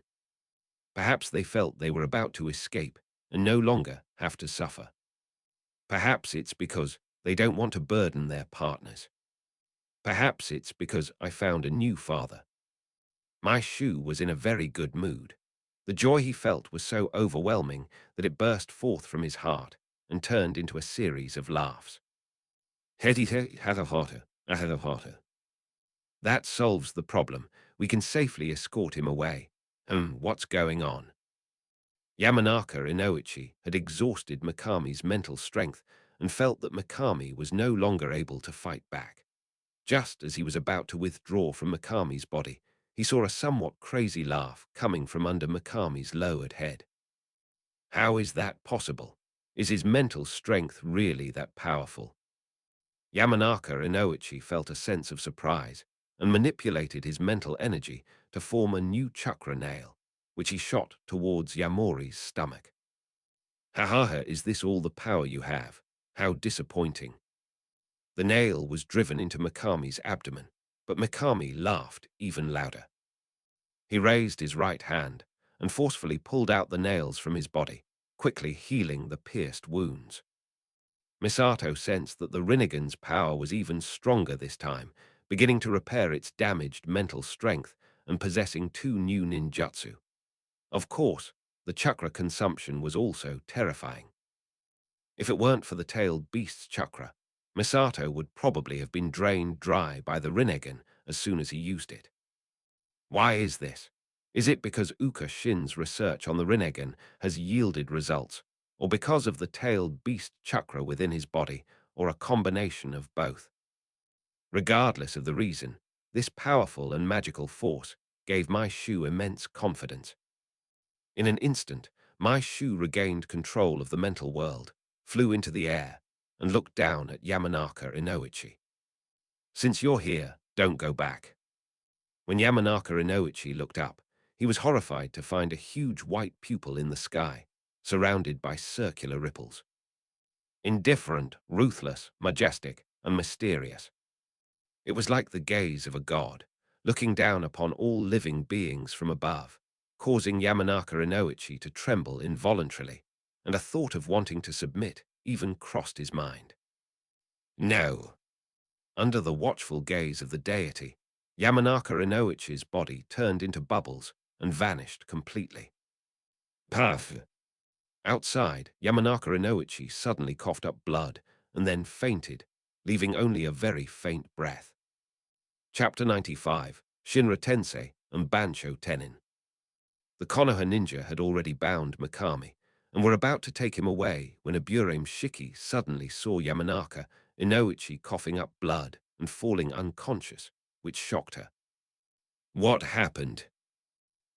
Perhaps they felt they were about to escape and no longer have to suffer. Perhaps it's because they don't want to burden their partners. Perhaps it's because I found a new father. My shoe was in a very good mood. The joy he felt was so overwhelming that it burst forth from his heart and turned into a series of laughs. That solves the problem. we can safely escort him away. What's going on? Yamanaka Inoichi had exhausted Mikami's mental strength and felt that Mikami was no longer able to fight back. Just as he was about to withdraw from Mikami's body, he saw a somewhat crazy laugh coming from under Mikami's lowered head. How is that possible? Is his mental strength really that powerful? Yamanaka Inoichi felt a sense of surprise and manipulated his mental energy to form a new chakra nail, which he shot towards Yamori's stomach. Ha, is this all the power you have? How disappointing. The nail was driven into Mikami's abdomen, but Mikami laughed even louder. He raised his right hand and forcefully pulled out the nails from his body, quickly healing the pierced wounds. Misato sensed that the Rinnegan's power was even stronger this time, beginning to repair its damaged mental strength and possessing two new ninjutsu. Of course, the chakra consumption was also terrifying. If it weren't for the tailed beast's chakra, Misato would probably have been drained dry by the Rinnegan as soon as he used it. Why is this? Is it because Uka Shin's research on the Rinnegan has yielded results, or because of the tailed beast chakra within his body, or a combination of both? Regardless of the reason, this powerful and magical force gave my Shu immense confidence. In an instant, my Shu regained control of the mental world, flew into the air, and looked down at Yamanaka Inoichi. Since you're here, don't go back. When Yamanaka Inoichi looked up, he was horrified to find a huge white pupil in the sky, surrounded by circular ripples. Indifferent, ruthless, majestic, and mysterious. It was like the gaze of a god, looking down upon all living beings from above, causing Yamanaka Inoichi to tremble involuntarily, and a thought of wanting to submit even crossed his mind. No. Under the watchful gaze of the deity, Yamanaka Inoichi's body turned into bubbles and vanished completely. Puff! Outside, Yamanaka Inoichi suddenly coughed up blood and then fainted, leaving only a very faint breath. Chapter 95, Shinra Tensei and Bancho Tenin. The Konoha ninja had already bound Mikami, and were about to take him away when Aburame Shiki suddenly saw Yamanaka Inoichi coughing up blood and falling unconscious, which shocked her. What happened?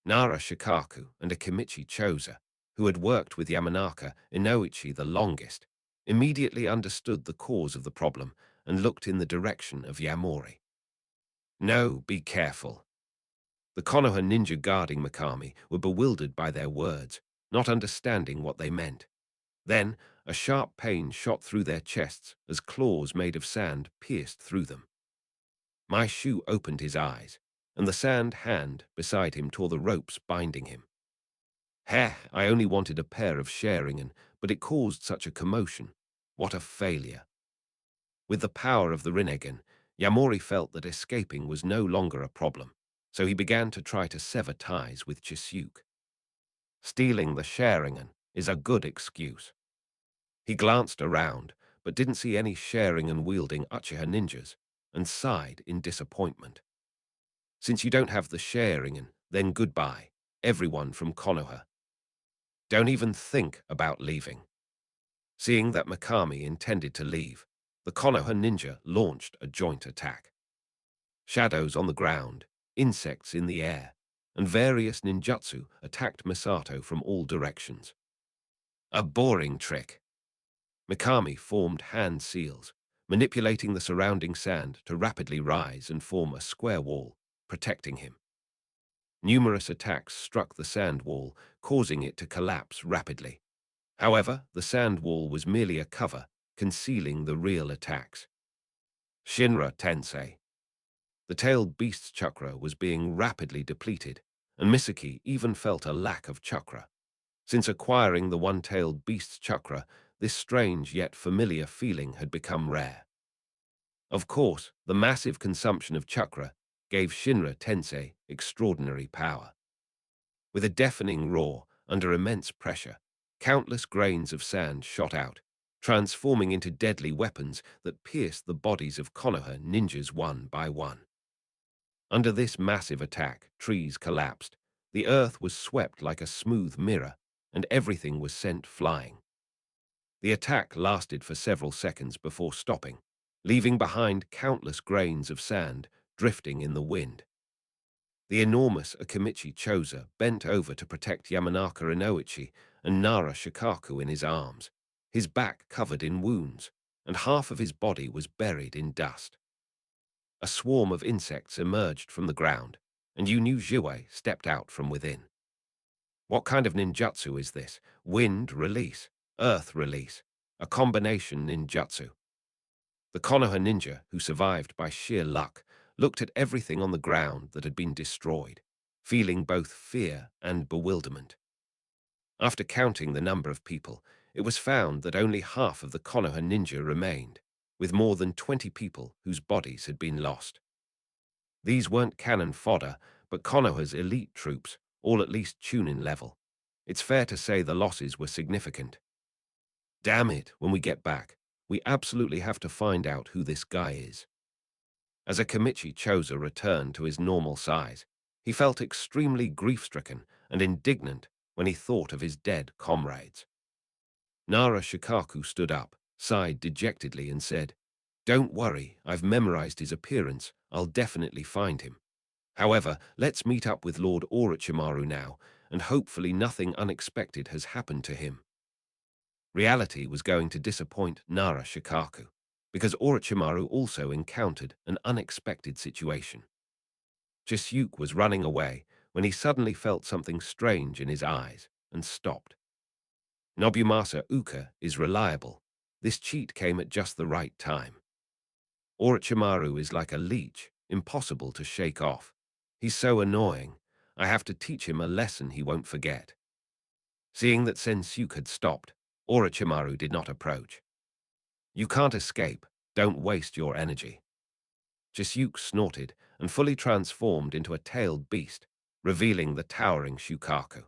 Nara Shikaku and Akimichi Choza, who had worked with Yamanaka Inoichi the longest, immediately understood the cause of the problem and looked in the direction of Yamori. No, be careful. The Konoha ninja guarding Mikami were bewildered by their words, not understanding what they meant. Then, a sharp pain shot through their chests as claws made of sand pierced through them. My Shu opened his eyes, and the sand hand beside him tore the ropes binding him. Heh, I only wanted a pair of Sharingan, but it caused such a commotion. What a failure. With the power of the Rinnegan, Yamori felt that escaping was no longer a problem, so he began to try to sever ties with Chisuke. Stealing the Sharingan is a good excuse. He glanced around, but didn't see any Sharingan-wielding Uchiha ninjas, and sighed in disappointment. Since you don't have the Sharingan, then goodbye, everyone from Konoha. Don't even think about leaving. Seeing that Mikami intended to leave, the Konoha ninja launched a joint attack. Shadows on the ground, insects in the air, and various ninjutsu attacked Misato from all directions. A boring trick. Mikami formed hand seals, manipulating the surrounding sand to rapidly rise and form a square wall, protecting him. Numerous attacks struck the sand wall, causing it to collapse rapidly. However, the sand wall was merely a cover, concealing the real attacks. Shinra Tensei. The tailed beast's chakra was being rapidly depleted, and Misaki even felt a lack of chakra. Since acquiring the one-tailed beast's chakra, this strange yet familiar feeling had become rare. Of course, the massive consumption of chakra gave Shinra Tensei extraordinary power. With a deafening roar, under immense pressure, countless grains of sand shot out, transforming into deadly weapons that pierced the bodies of Konoha ninjas one by one. Under this massive attack, trees collapsed, the earth was swept like a smooth mirror, and everything was sent flying. The attack lasted for several seconds before stopping, leaving behind countless grains of sand drifting in the wind. The enormous Akimichi Choza bent over to protect Yamanaka Inoichi and Nara Shikaku in his arms, his back covered in wounds, and half of his body was buried in dust. A swarm of insects emerged from the ground, and you knew Jiwei stepped out from within. What kind of ninjutsu is this? Wind release, earth release, a combination ninjutsu. The Konoha ninja, who survived by sheer luck, looked at everything on the ground that had been destroyed, feeling both fear and bewilderment. After counting the number of people, it was found that only half of the Konoha ninja remained, with more than 20 people whose bodies had been lost. These weren't cannon fodder, but Konoha's elite troops, all at least Chunin level. It's fair to say the losses were significant. Damn it, when we get back, we absolutely have to find out who this guy is. As Akimichi Choza returned to his normal size, he felt extremely grief-stricken and indignant when he thought of his dead comrades. Nara Shikaku stood up, sighed dejectedly and said, "Don't worry, I've memorized his appearance. I'll definitely find him. However, let's meet up with Lord Orochimaru now, and hopefully nothing unexpected has happened to him." Reality was going to disappoint Nara Shikaku, because Orochimaru also encountered an unexpected situation. Jisuke was running away when he suddenly felt something strange in his eyes and stopped. Nobumasa Uka is reliable. This cheat came at just the right time. Orochimaru is like a leech, impossible to shake off. He's so annoying. I have to teach him a lesson he won't forget. Seeing that Sensuke had stopped, Orochimaru did not approach. "You can't escape. Don't waste your energy." Jisuke snorted and fully transformed into a tailed beast, revealing the towering Shukaku.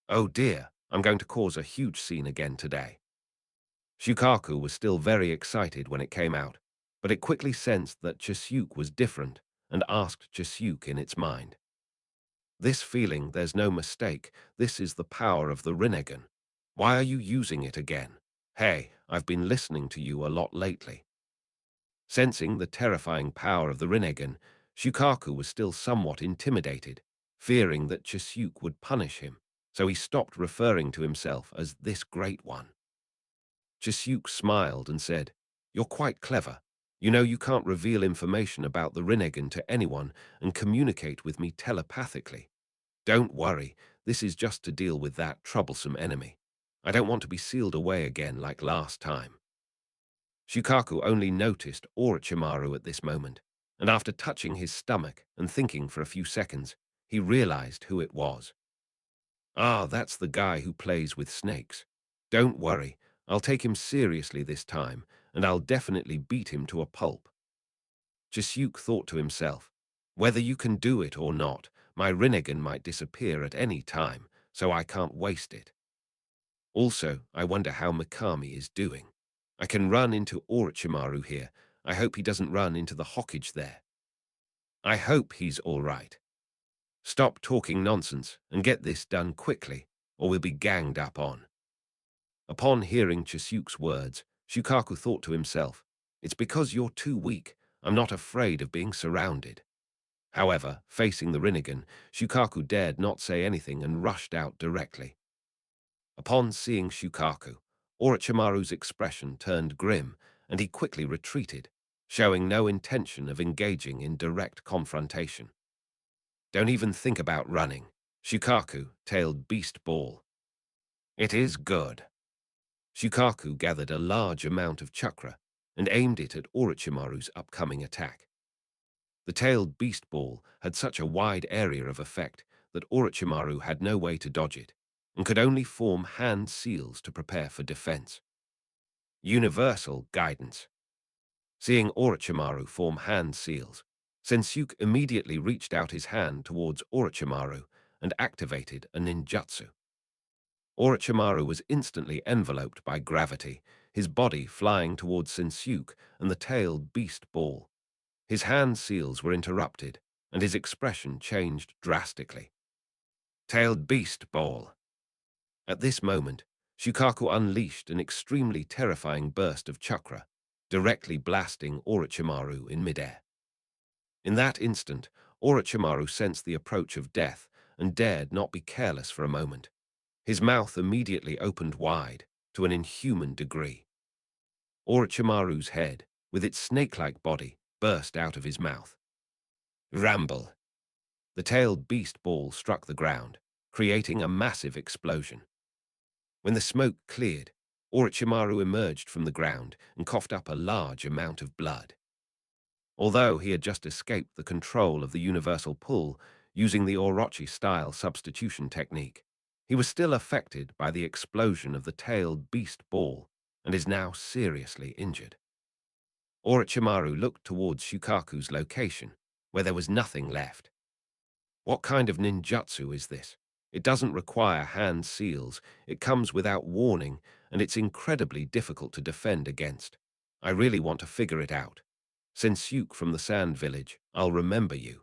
"Oh dear, I'm going to cause a huge scene again today." Shukaku was still very excited when it came out, but it quickly sensed that Jisuke was different and asked Jisuke in its mind. "This feeling, there's no mistake. This is the power of the Rinnegan. Why are you using it again? Hey, I've been listening to you a lot lately." Sensing the terrifying power of the Rinnegan, Shukaku was still somewhat intimidated, fearing that Jisuke would punish him, so he stopped referring to himself as this great one. Jisuke smiled and said, "You're quite clever. You know you can't reveal information about the Rinnegan to anyone and communicate with me telepathically. Don't worry, this is just to deal with that troublesome enemy. I don't want to be sealed away again like last time." Shukaku only noticed Orochimaru at this moment, and after touching his stomach and thinking for a few seconds, he realized who it was. "Ah, that's the guy who plays with snakes. Don't worry, I'll take him seriously this time, and I'll definitely beat him to a pulp." Jisuke thought to himself, "Whether you can do it or not, my Rinnegan might disappear at any time, so I can't waste it. Also, I wonder how Mikami is doing. I can run into Orochimaru here. I hope he doesn't run into the Hokage there. I hope he's all right. Stop talking nonsense and get this done quickly, or we'll be ganged up on." Upon hearing Chisuke's words, Shukaku thought to himself, "It's because you're too weak. I'm not afraid of being surrounded." However, facing the Rinnegan, Shukaku dared not say anything and rushed out directly. Upon seeing Shukaku, Orochimaru's expression turned grim, and he quickly retreated, showing no intention of engaging in direct confrontation. "Don't even think about running." Shukaku tailed Beast Ball. "It is good." Shukaku gathered a large amount of chakra and aimed it at Orochimaru's upcoming attack. The tailed Beast Ball had such a wide area of effect that Orochimaru had no way to dodge it, and could only form hand seals to prepare for defense. Universal guidance. Seeing Orochimaru form hand seals, Sensuke immediately reached out his hand towards Orochimaru and activated a ninjutsu. Orochimaru was instantly enveloped by gravity, his body flying towards Sensuke and the tailed beast ball. His hand seals were interrupted, and his expression changed drastically. Tailed beast ball. At this moment, Shukaku unleashed an extremely terrifying burst of chakra, directly blasting Orochimaru in midair. In that instant, Orochimaru sensed the approach of death and dared not be careless for a moment. His mouth immediately opened wide, to an inhuman degree. Orochimaru's head, with its snake-like body, burst out of his mouth. Ramble! The tailed beast ball struck the ground, creating a massive explosion. When the smoke cleared, Orochimaru emerged from the ground and coughed up a large amount of blood. Although he had just escaped the control of the universal pull using the Orochi-style substitution technique, he was still affected by the explosion of the tailed beast ball and is now seriously injured. Orochimaru looked towards Shukaku's location, where there was nothing left. What kind of ninjutsu is this? It doesn't require hand seals, it comes without warning, and it's incredibly difficult to defend against. I really want to figure it out. Sensuke from the Sand Village, I'll remember you.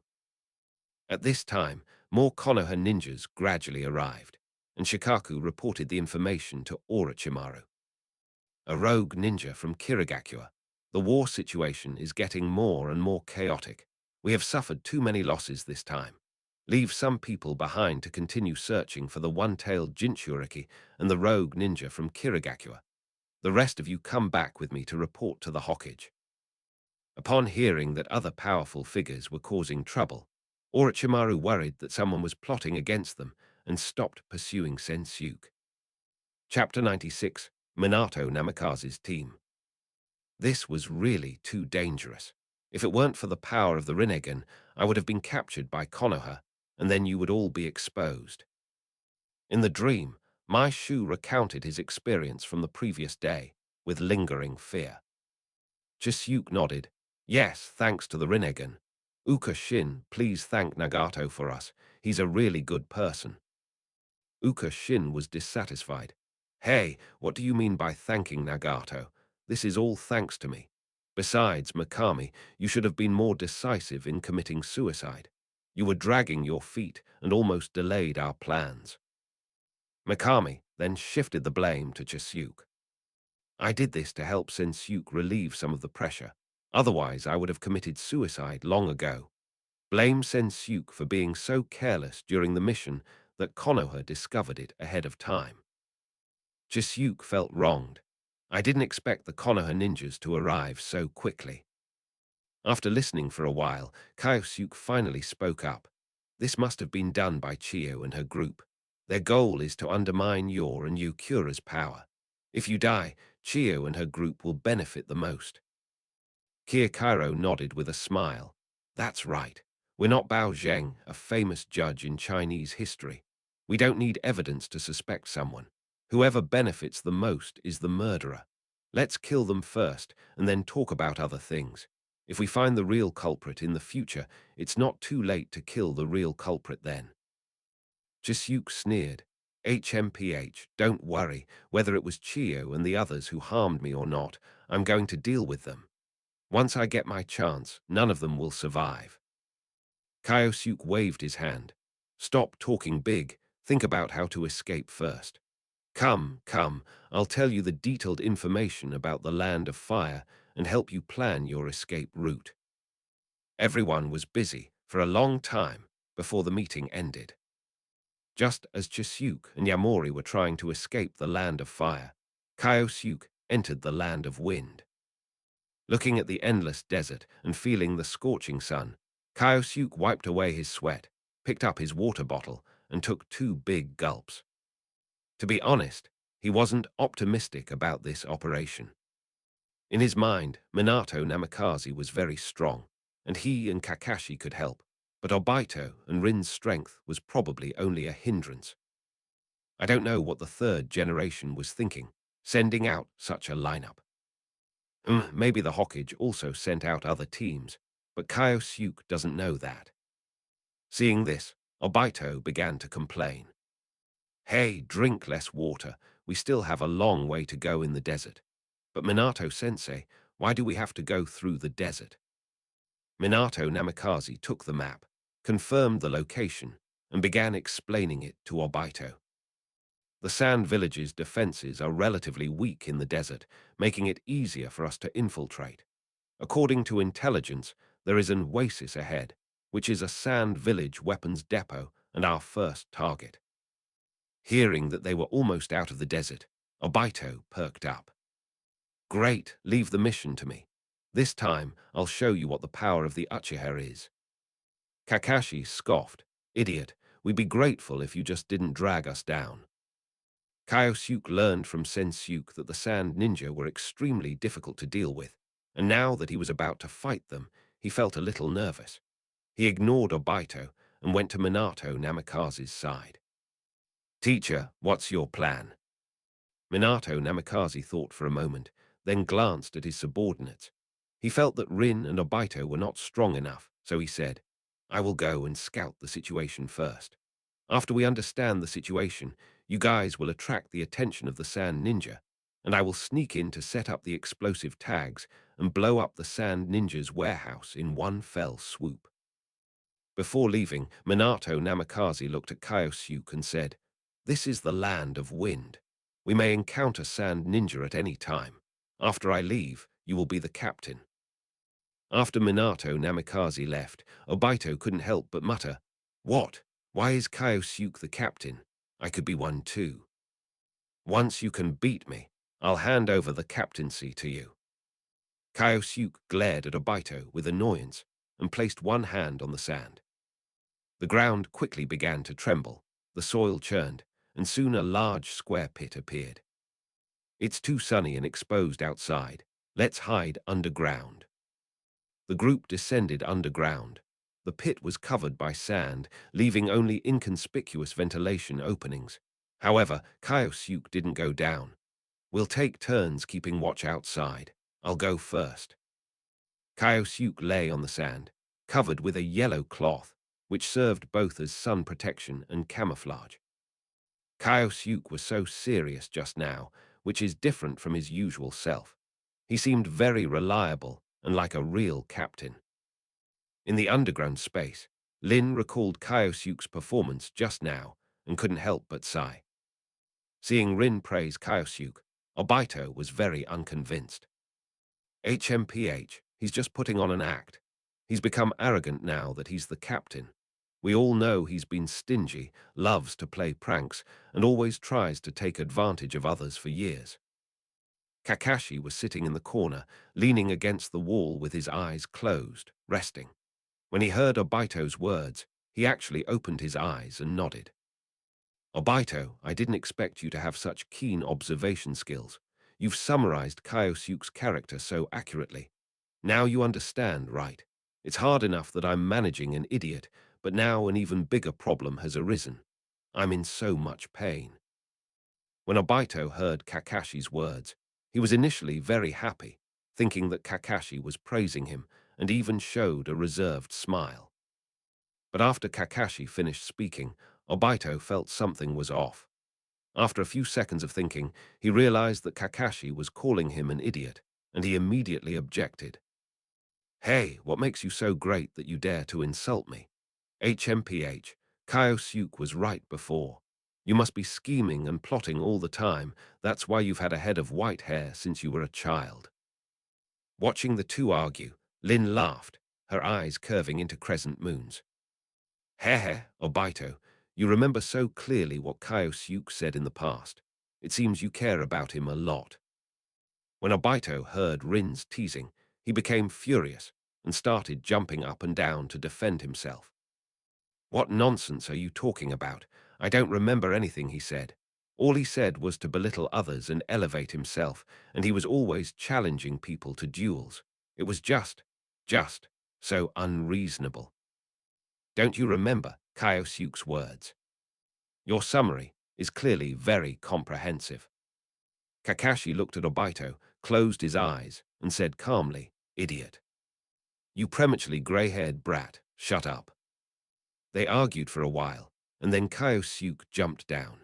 At this time, more Konoha ninjas gradually arrived, and Shikaku reported the information to Orochimaru. A rogue ninja from Kirigakure. The war situation is getting more and more chaotic. We have suffered too many losses this time. Leave some people behind to continue searching for the one-tailed Jinchuriki and the rogue ninja from Kirigakure. The rest of you come back with me to report to the Hokage. Upon hearing that other powerful figures were causing trouble, Orochimaru worried that someone was plotting against them and stopped pursuing Sensuke. Chapter 96, Minato Namikaze's Team. This was really too dangerous. If it weren't for the power of the Rinnegan, I would have been captured by Konoha, and then you would all be exposed. In the dream, my Shu recounted his experience from the previous day, with lingering fear. Chisuke nodded. Yes, thanks to the Rinnegan. Uka Shin, please thank Nagato for us. He's a really good person. Uka Shin was dissatisfied. Hey, what do you mean by thanking Nagato? This is all thanks to me. Besides, Mikami, you should have been more decisive in committing suicide. You were dragging your feet and almost delayed our plans. Mikami then shifted the blame to Chisuke. I did this to help Sensuke relieve some of the pressure. Otherwise, I would have committed suicide long ago. Blame Sensuke for being so careless during the mission that Konoha discovered it ahead of time. Chisuke felt wronged. I didn't expect the Konoha ninjas to arrive so quickly. After listening for a while, Kyosuke finally spoke up. This must have been done by Chiyo and her group. Their goal is to undermine your and Yukura's power. If you die, Chiyo and her group will benefit the most. Kyokairo nodded with a smile. That's right. We're not Bao Zheng, a famous judge in Chinese history. We don't need evidence to suspect someone. Whoever benefits the most is the murderer. Let's kill them first and then talk about other things. If we find the real culprit in the future, it's not too late to kill the real culprit then. Chisuke sneered. HMPH, don't worry. Whether it was Chiyo and the others who harmed me or not, I'm going to deal with them. Once I get my chance, none of them will survive. Kyosuke waved his hand. Stop talking big. Think about how to escape first. Come, I'll tell you the detailed information about the Land of Fire and help you plan your escape route. Everyone was busy for a long time before the meeting ended. Just as Chisuke and Yamori were trying to escape the Land of Fire, Kyosuke entered the Land of Wind. Looking at the endless desert and feeling the scorching sun, Kyosuke wiped away his sweat, picked up his water bottle, and took 2 big gulps. To be honest, he wasn't optimistic about this operation. In his mind, Minato Namikaze was very strong, and he and Kakashi could help, but Obito and Rin's strength was probably only a hindrance. I don't know what the 3rd generation was thinking, sending out such a lineup. Maybe the Hokage also sent out other teams, but Kyosuke doesn't know that. Seeing this, Obito began to complain. Hey, drink less water. We still have a long way to go in the desert. But Minato-sensei, why do we have to go through the desert? Minato Namikaze took the map confirmed the location, and began explaining it to Obito. The sand village's defenses are relatively weak in the desert, making it easier for us to infiltrate. According to intelligence, there is an oasis ahead, which is a sand village weapons depot and our first target. Hearing that they were almost out of the desert, Obito perked up. Great, leave the mission to me. This time, I'll show you what the power of the Uchiha is. Kakashi scoffed. Idiot, we'd be grateful if you just didn't drag us down. Kyosuke learned from Sensuke that the Sand Ninja were extremely difficult to deal with, and now that he was about to fight them, he felt a little nervous. He ignored Obito and went to Minato Namikaze's side. Teacher, what's your plan? Minato Namikaze thought for a moment, then glanced at his subordinates. He felt that Rin and Obito were not strong enough, so he said, I will go and scout the situation first. After we understand the situation, you guys will attract the attention of the Sand Ninja, and I will sneak in to set up the explosive tags and blow up the Sand Ninja's warehouse in one fell swoop. Before leaving, Minato Namikaze looked at Kyosuke and said, This is the land of wind. We may encounter Sand Ninja at any time. After I leave, you will be the captain. After Minato Namikaze left, Obito couldn't help but mutter, What? Why is Kyosuke the captain? I could be one too. Once you can beat me, I'll hand over the captaincy to you. Kyosuke glared at Obito with annoyance and placed one hand on the sand. The ground quickly began to tremble, the soil churned, and soon a large square pit appeared. It's too sunny and exposed outside. Let's hide underground. The group descended underground. The pit was covered by sand, leaving only inconspicuous ventilation openings. However, Kyosuke didn't go down. We'll take turns keeping watch outside. I'll go first. Kyosuke lay on the sand, covered with a yellow cloth, which served both as sun protection and camouflage. Kyosuke was so serious just now, which is different from his usual self. He seemed very reliable and like a real captain. In the underground space, Lin recalled Kyosuke's performance just now and couldn't help but sigh. Seeing Rin praise Kyosuke, Obito was very unconvinced. He's just putting on an act. He's become arrogant now that he's the captain. We all know he's been stingy, loves to play pranks, and always tries to take advantage of others for years. Kakashi was sitting in the corner, leaning against the wall with his eyes closed, resting. When he heard Obito's words, he actually opened his eyes and nodded. Obito, I didn't expect you to have such keen observation skills. You've summarized Kyosuke's character so accurately. Now you understand, right? It's hard enough that I'm managing an idiot, but now an even bigger problem has arisen. I'm in so much pain. When Obito heard Kakashi's words, he was initially very happy, thinking that Kakashi was praising him and even showed a reserved smile. But after Kakashi finished speaking, Obito felt something was off. After a few seconds of thinking, he realized that Kakashi was calling him an idiot, and he immediately objected. Hey, what makes you so great that you dare to insult me? HMPH, Kyosuke was right before. You must be scheming and plotting all the time. That's why you've had a head of white hair since you were a child. Watching the two argue, Lin laughed, her eyes curving into crescent moons. Hehe, Obito, you remember so clearly what Kyosuke said in the past. It seems you care about him a lot. When Obito heard Rin's teasing, he became furious and started jumping up and down to defend himself. What nonsense are you talking about? I don't remember anything he said. All he said was to belittle others and elevate himself, and he was always challenging people to duels. It was just so unreasonable. Don't you remember Kyosuke's words? Your summary is clearly very comprehensive. Kakashi looked at Obito, closed his eyes, and said calmly, Idiot. You prematurely gray-haired brat, shut up. They argued for a while, and then Kyosuke jumped down.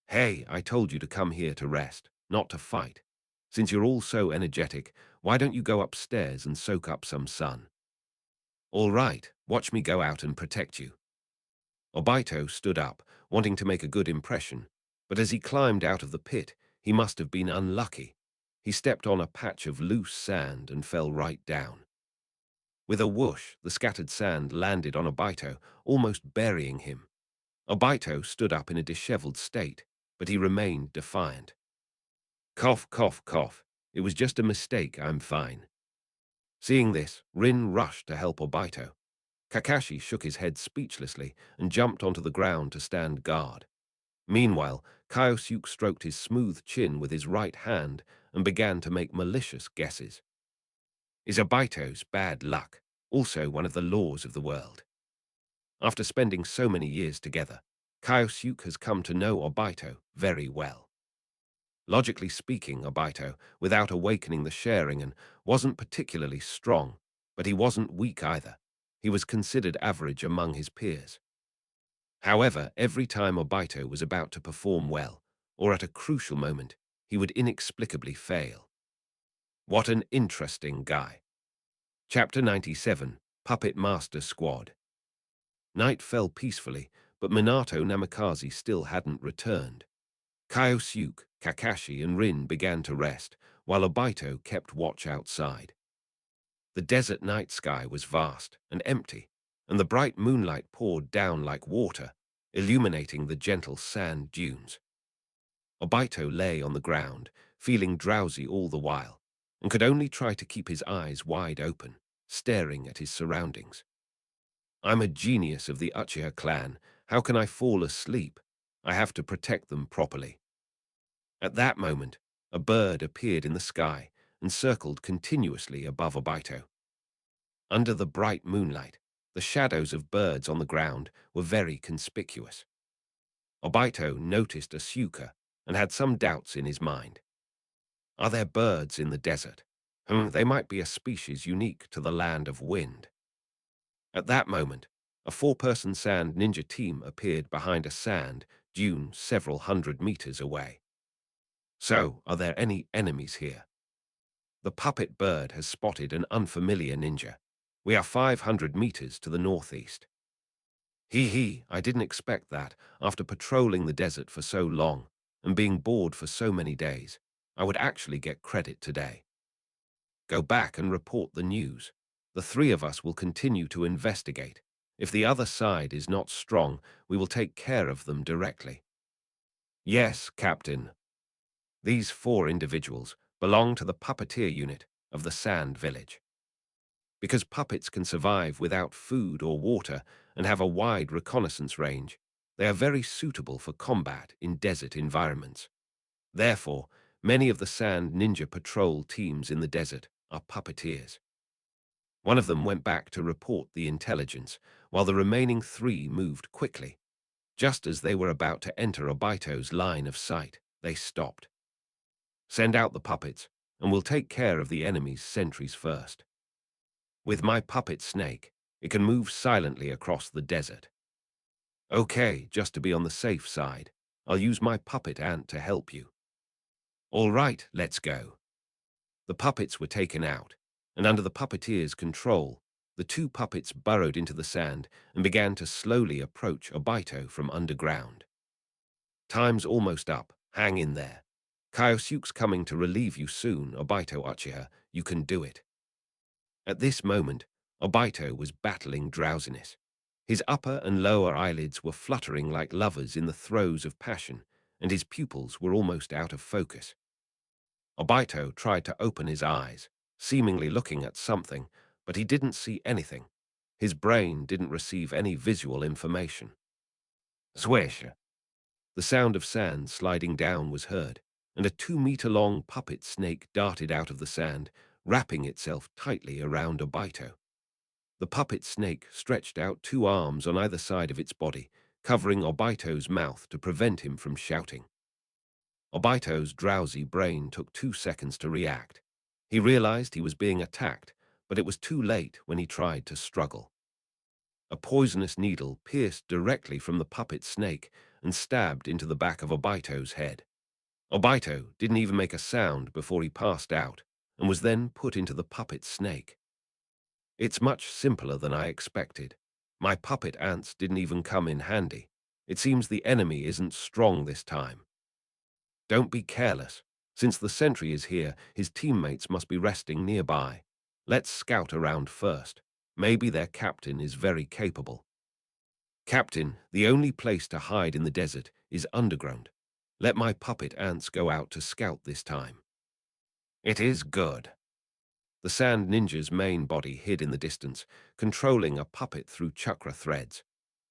Hey, I told you to come here to rest, not to fight. Since you're all so energetic, why don't you go upstairs and soak up some sun? All right, watch me go out and protect you. Obito stood up, wanting to make a good impression, but as he climbed out of the pit, he must have been unlucky. He stepped on a patch of loose sand and fell right down. With a whoosh, the scattered sand landed on Obito, almost burying him. Obito stood up in a disheveled state, but he remained defiant. Cough, cough, cough. It was just a mistake, I'm fine. Seeing this, Rin rushed to help Obito. Kakashi shook his head speechlessly and jumped onto the ground to stand guard. Meanwhile, Kyosuke stroked his smooth chin with his right hand and began to make malicious guesses. Is Obito's bad luck also one of the laws of the world? After spending so many years together, Kyosuke has come to know Obito very well. Logically speaking, Obito, without awakening the Sharingan, wasn't particularly strong, but he wasn't weak either. He was considered average among his peers. However, every time Obito was about to perform well, or at a crucial moment, he would inexplicably fail. What an interesting guy. Chapter 97, Puppet Master Squad. Night fell peacefully, but Minato Namikaze still hadn't returned. Kyosuke, Kakashi, and Rin began to rest, while Obito kept watch outside. The desert night sky was vast and empty, and the bright moonlight poured down like water, illuminating the gentle sand dunes. Obito lay on the ground, feeling drowsy all the while, and could only try to keep his eyes wide open, staring at his surroundings. I'm a genius of the Uchiha clan. How can I fall asleep? I have to protect them properly. At that moment, a bird appeared in the sky and circled continuously above Obito. Under the bright moonlight, the shadows of birds on the ground were very conspicuous. Obito noticed Asuka and had some doubts in his mind. Are there birds in the desert? They might be a species unique to the land of wind. At that moment, a four-person sand ninja team appeared behind a sand dune several hundred meters away. So, are there any enemies here? The puppet bird has spotted an unfamiliar ninja. We are 500 meters to the northeast. I didn't expect that after patrolling the desert for so long and being bored for so many days. I would actually get credit today. Go back and report the news. The three of us will continue to investigate. If the other side is not strong, we will take care of them directly. Yes, Captain. These four individuals belong to the puppeteer unit of the Sand Village. Because puppets can survive without food or water and have a wide reconnaissance range, they are very suitable for combat in desert environments. Therefore, many of the Sand Ninja Patrol teams in the desert are puppeteers. One of them went back to report the intelligence, while the remaining three moved quickly. Just as they were about to enter Obito's line of sight, they stopped. Send out the puppets, and we'll take care of the enemy's sentries first. With my puppet snake, it can move silently across the desert. Okay, just to be on the safe side, I'll use my puppet ant to help you. All right, let's go. The puppets were taken out, and under the puppeteer's control, the two puppets burrowed into the sand and began to slowly approach Obito from underground. Time's almost up. Hang in there. Kyosuke's coming to relieve you soon, Obito Uchiha. You can do it. At this moment, Obito was battling drowsiness. His upper and lower eyelids were fluttering like lovers in the throes of passion, and his pupils were almost out of focus. Obito tried to open his eyes, seemingly looking at something, but he didn't see anything. His brain didn't receive any visual information. Swish! The sound of sand sliding down was heard, and a 2-meter-long puppet snake darted out of the sand, wrapping itself tightly around Obito. The puppet snake stretched out 2 arms on either side of its body, covering Obito's mouth to prevent him from shouting. Obito's drowsy brain took 2 seconds to react. He realized he was being attacked, but it was too late when he tried to struggle. A poisonous needle pierced directly from the puppet snake and stabbed into the back of Obito's head. Obito didn't even make a sound before he passed out and was then put into the puppet snake. It's much simpler than I expected. My puppet ants didn't even come in handy. It seems the enemy isn't strong this time. Don't be careless. Since the sentry is here, his teammates must be resting nearby. Let's scout around first. Maybe their captain is very capable. Captain, the only place to hide in the desert is underground. Let my puppet ants go out to scout this time. It is good. The sand ninja's main body hid in the distance, controlling a puppet through chakra threads.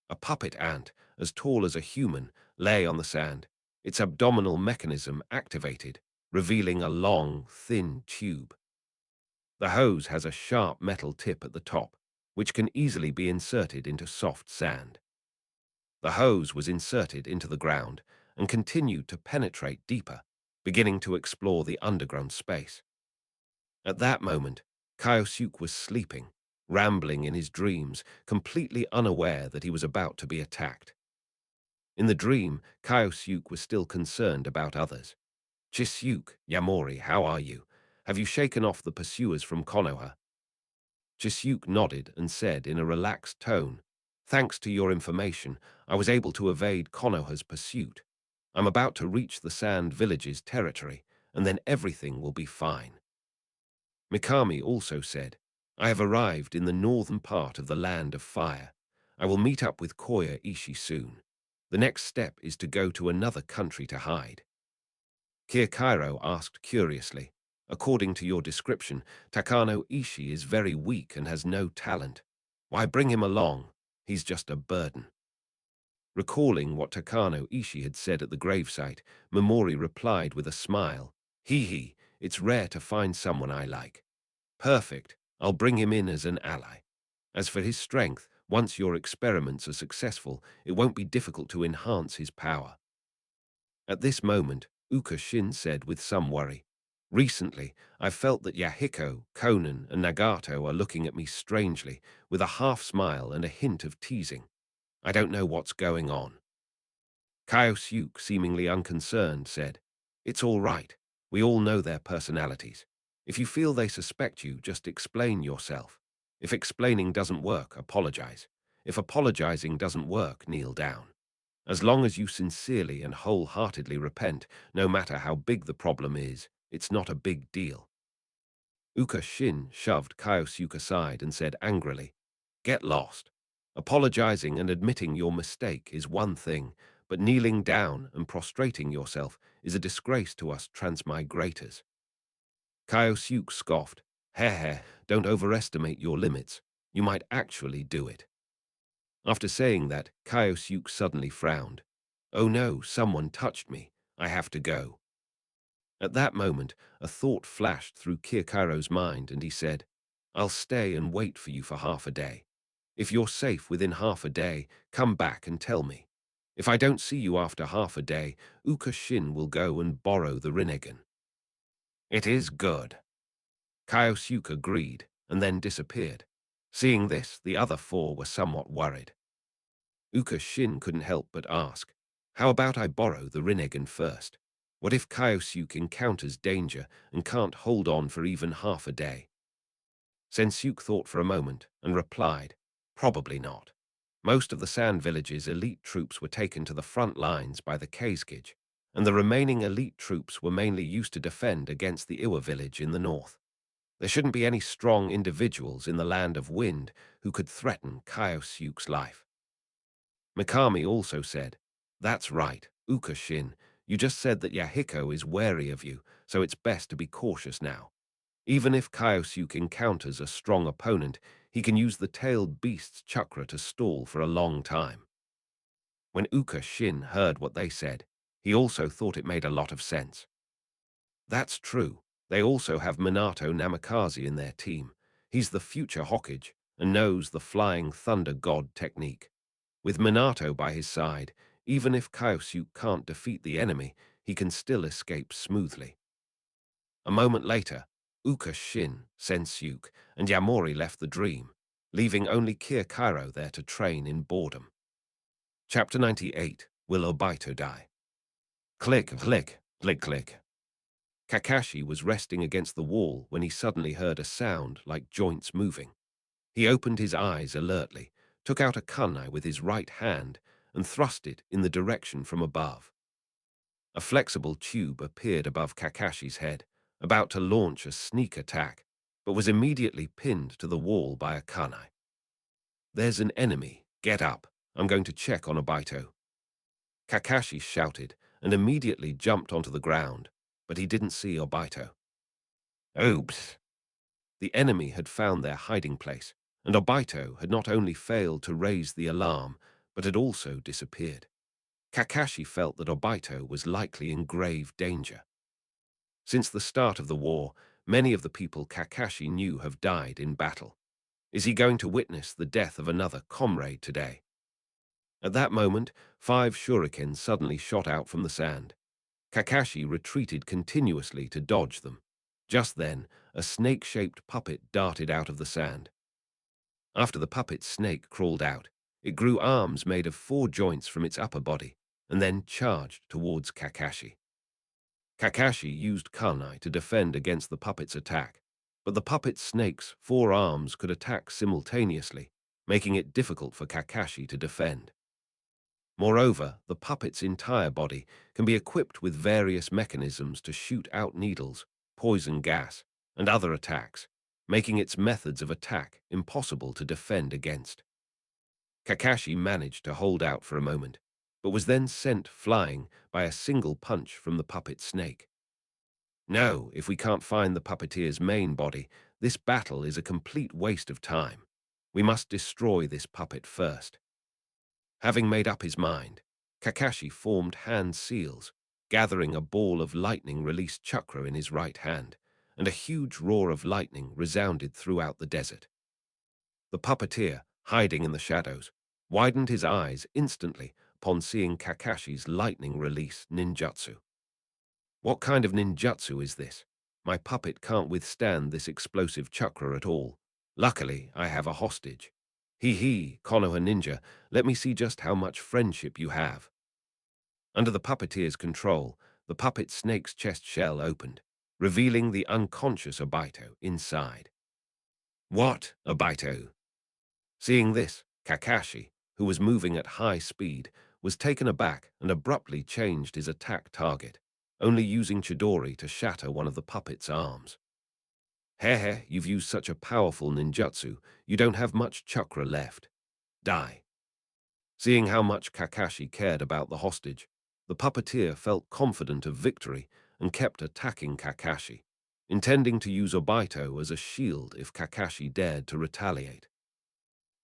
A puppet ant, as tall as a human, lay on the sand, its abdominal mechanism activated, revealing a long, thin tube. The hose has a sharp metal tip at the top, which can easily be inserted into soft sand. The hose was inserted into the ground and continued to penetrate deeper, beginning to explore the underground space. At that moment, Kyosuke was sleeping, rambling in his dreams, completely unaware that he was about to be attacked. In the dream, Kyosuke was still concerned about others. Chisuke, Yamori, how are you? Have you shaken off the pursuers from Konoha? Chisuke nodded and said in a relaxed tone, thanks to your information, I was able to evade Konoha's pursuit. I'm about to reach the Sand Village's territory, and then everything will be fine. Mikami also said, I have arrived in the northern part of the Land of Fire. I will meet up with Koya Ishi soon. The next step is to go to another country to hide. Kirkairo asked curiously, according to your description, Takano Ishi is very weak and has no talent. Why bring him along? He's just a burden. Recalling what Takano Ishi had said at the gravesite, Momori replied with a smile, Hee, it's rare to find someone I like. Perfect, I'll bring him in as an ally. As for his strength, once your experiments are successful, it won't be difficult to enhance his power. At this moment, Uka Shin said with some worry, recently, I've felt that Yahiko, Conan, and Nagato are looking at me strangely, with a half smile and a hint of teasing. I don't know what's going on. Kyosuke, seemingly unconcerned, said, it's all right. We all know their personalities. If you feel they suspect you, just explain yourself. If explaining doesn't work, apologize. If apologizing doesn't work, kneel down. As long as you sincerely and wholeheartedly repent, no matter how big the problem is, it's not a big deal. Uka Shin shoved Kyosuke aside and said angrily, get lost. Apologizing and admitting your mistake is one thing, but kneeling down and prostrating yourself is a disgrace to us transmigrators. Kyosuke scoffed, heh, don't overestimate your limits. You might actually do it. After saying that, Kyosuke suddenly frowned. Oh no, someone touched me. I have to go. At that moment, a thought flashed through Kirkairo's mind and he said, I'll stay and wait for you for half a day. If you're safe within half a day, come back and tell me. If I don't see you after half a day, Uka Shin will go and borrow the Rinnegan. It is good. Kyosuke agreed and then disappeared. Seeing this, the other four were somewhat worried. Uka Shin couldn't help but ask, how about I borrow the Rinnegan first? What if Kyosuke encounters danger and can't hold on for even half a day? Sensuke thought for a moment and replied, probably not. Most of the Sand Village's elite troops were taken to the front lines by the Kazekage, and the remaining elite troops were mainly used to defend against the Iwa village in the north. There shouldn't be any strong individuals in the Land of Wind who could threaten Kyosuke's life. Mikami also said, that's right, Uka Shin. You just said that Yahiko is wary of you, so it's best to be cautious now. Even if Kyosuke encounters a strong opponent, he can use the tailed beast's chakra to stall for a long time. When Uka Shin heard what they said, he also thought it made a lot of sense. That's true. They also have Minato Namikaze in their team. He's the future Hokage and knows the flying thunder god technique. With Minato by his side, even if Kyosuke can't defeat the enemy, he can still escape smoothly. A moment later, Uka Shin, Sensuke, and Yamori left the dream, leaving only Kirkairo there to train in boredom. Chapter 98, Will Obito Die? Click, click, click, click. Kakashi was resting against the wall when he suddenly heard a sound like joints moving. He opened his eyes alertly, took out a kunai with his right hand, and thrust it in the direction from above. A flexible tube appeared above Kakashi's head, about to launch a sneak attack, but was immediately pinned to the wall by a kunai. "There's an enemy. Get up. I'm going to check on Obito." Kakashi shouted and immediately jumped onto the ground, but he didn't see Obito. Oops! The enemy had found their hiding place, and Obito had not only failed to raise the alarm, but had also disappeared. Kakashi felt that Obito was likely in grave danger. Since the start of the war, many of the people Kakashi knew have died in battle. Is he going to witness the death of another comrade today? At that moment, 5 shurikens suddenly shot out from the sand. Kakashi retreated continuously to dodge them. Just then, a snake-shaped puppet darted out of the sand. After the puppet's snake crawled out, it grew arms made of 4 joints from its upper body, and then charged towards Kakashi. Kakashi used kunai to defend against the puppet's attack, but the puppet snake's 4 arms could attack simultaneously, making it difficult for Kakashi to defend. Moreover, the puppet's entire body can be equipped with various mechanisms to shoot out needles, poison gas, and other attacks, making its methods of attack impossible to defend against. Kakashi managed to hold out for a moment, but was then sent flying by a single punch from the puppet snake. No, if we can't find the puppeteer's main body, this battle is a complete waste of time. We must destroy this puppet first. Having made up his mind, Kakashi formed hand seals, gathering a ball of lightning-released chakra in his right hand, and a huge roar of lightning resounded throughout the desert. The puppeteer, hiding in the shadows, widened his eyes instantly upon seeing Kakashi's lightning-release ninjutsu. What kind of ninjutsu is this? My puppet can't withstand this explosive chakra at all. Luckily, I have a hostage. Hee, Konoha ninja, let me see just how much friendship you have. Under the puppeteer's control, the puppet snake's chest shell opened, revealing the unconscious Obito inside. What, Obito? Seeing this, Kakashi, who was moving at high speed, was taken aback and abruptly changed his attack target, only using Chidori to shatter one of the puppet's arms. Hehe, you've used such a powerful ninjutsu, you don't have much chakra left. Die. Seeing how much Kakashi cared about the hostage, the puppeteer felt confident of victory and kept attacking Kakashi, intending to use Obito as a shield if Kakashi dared to retaliate.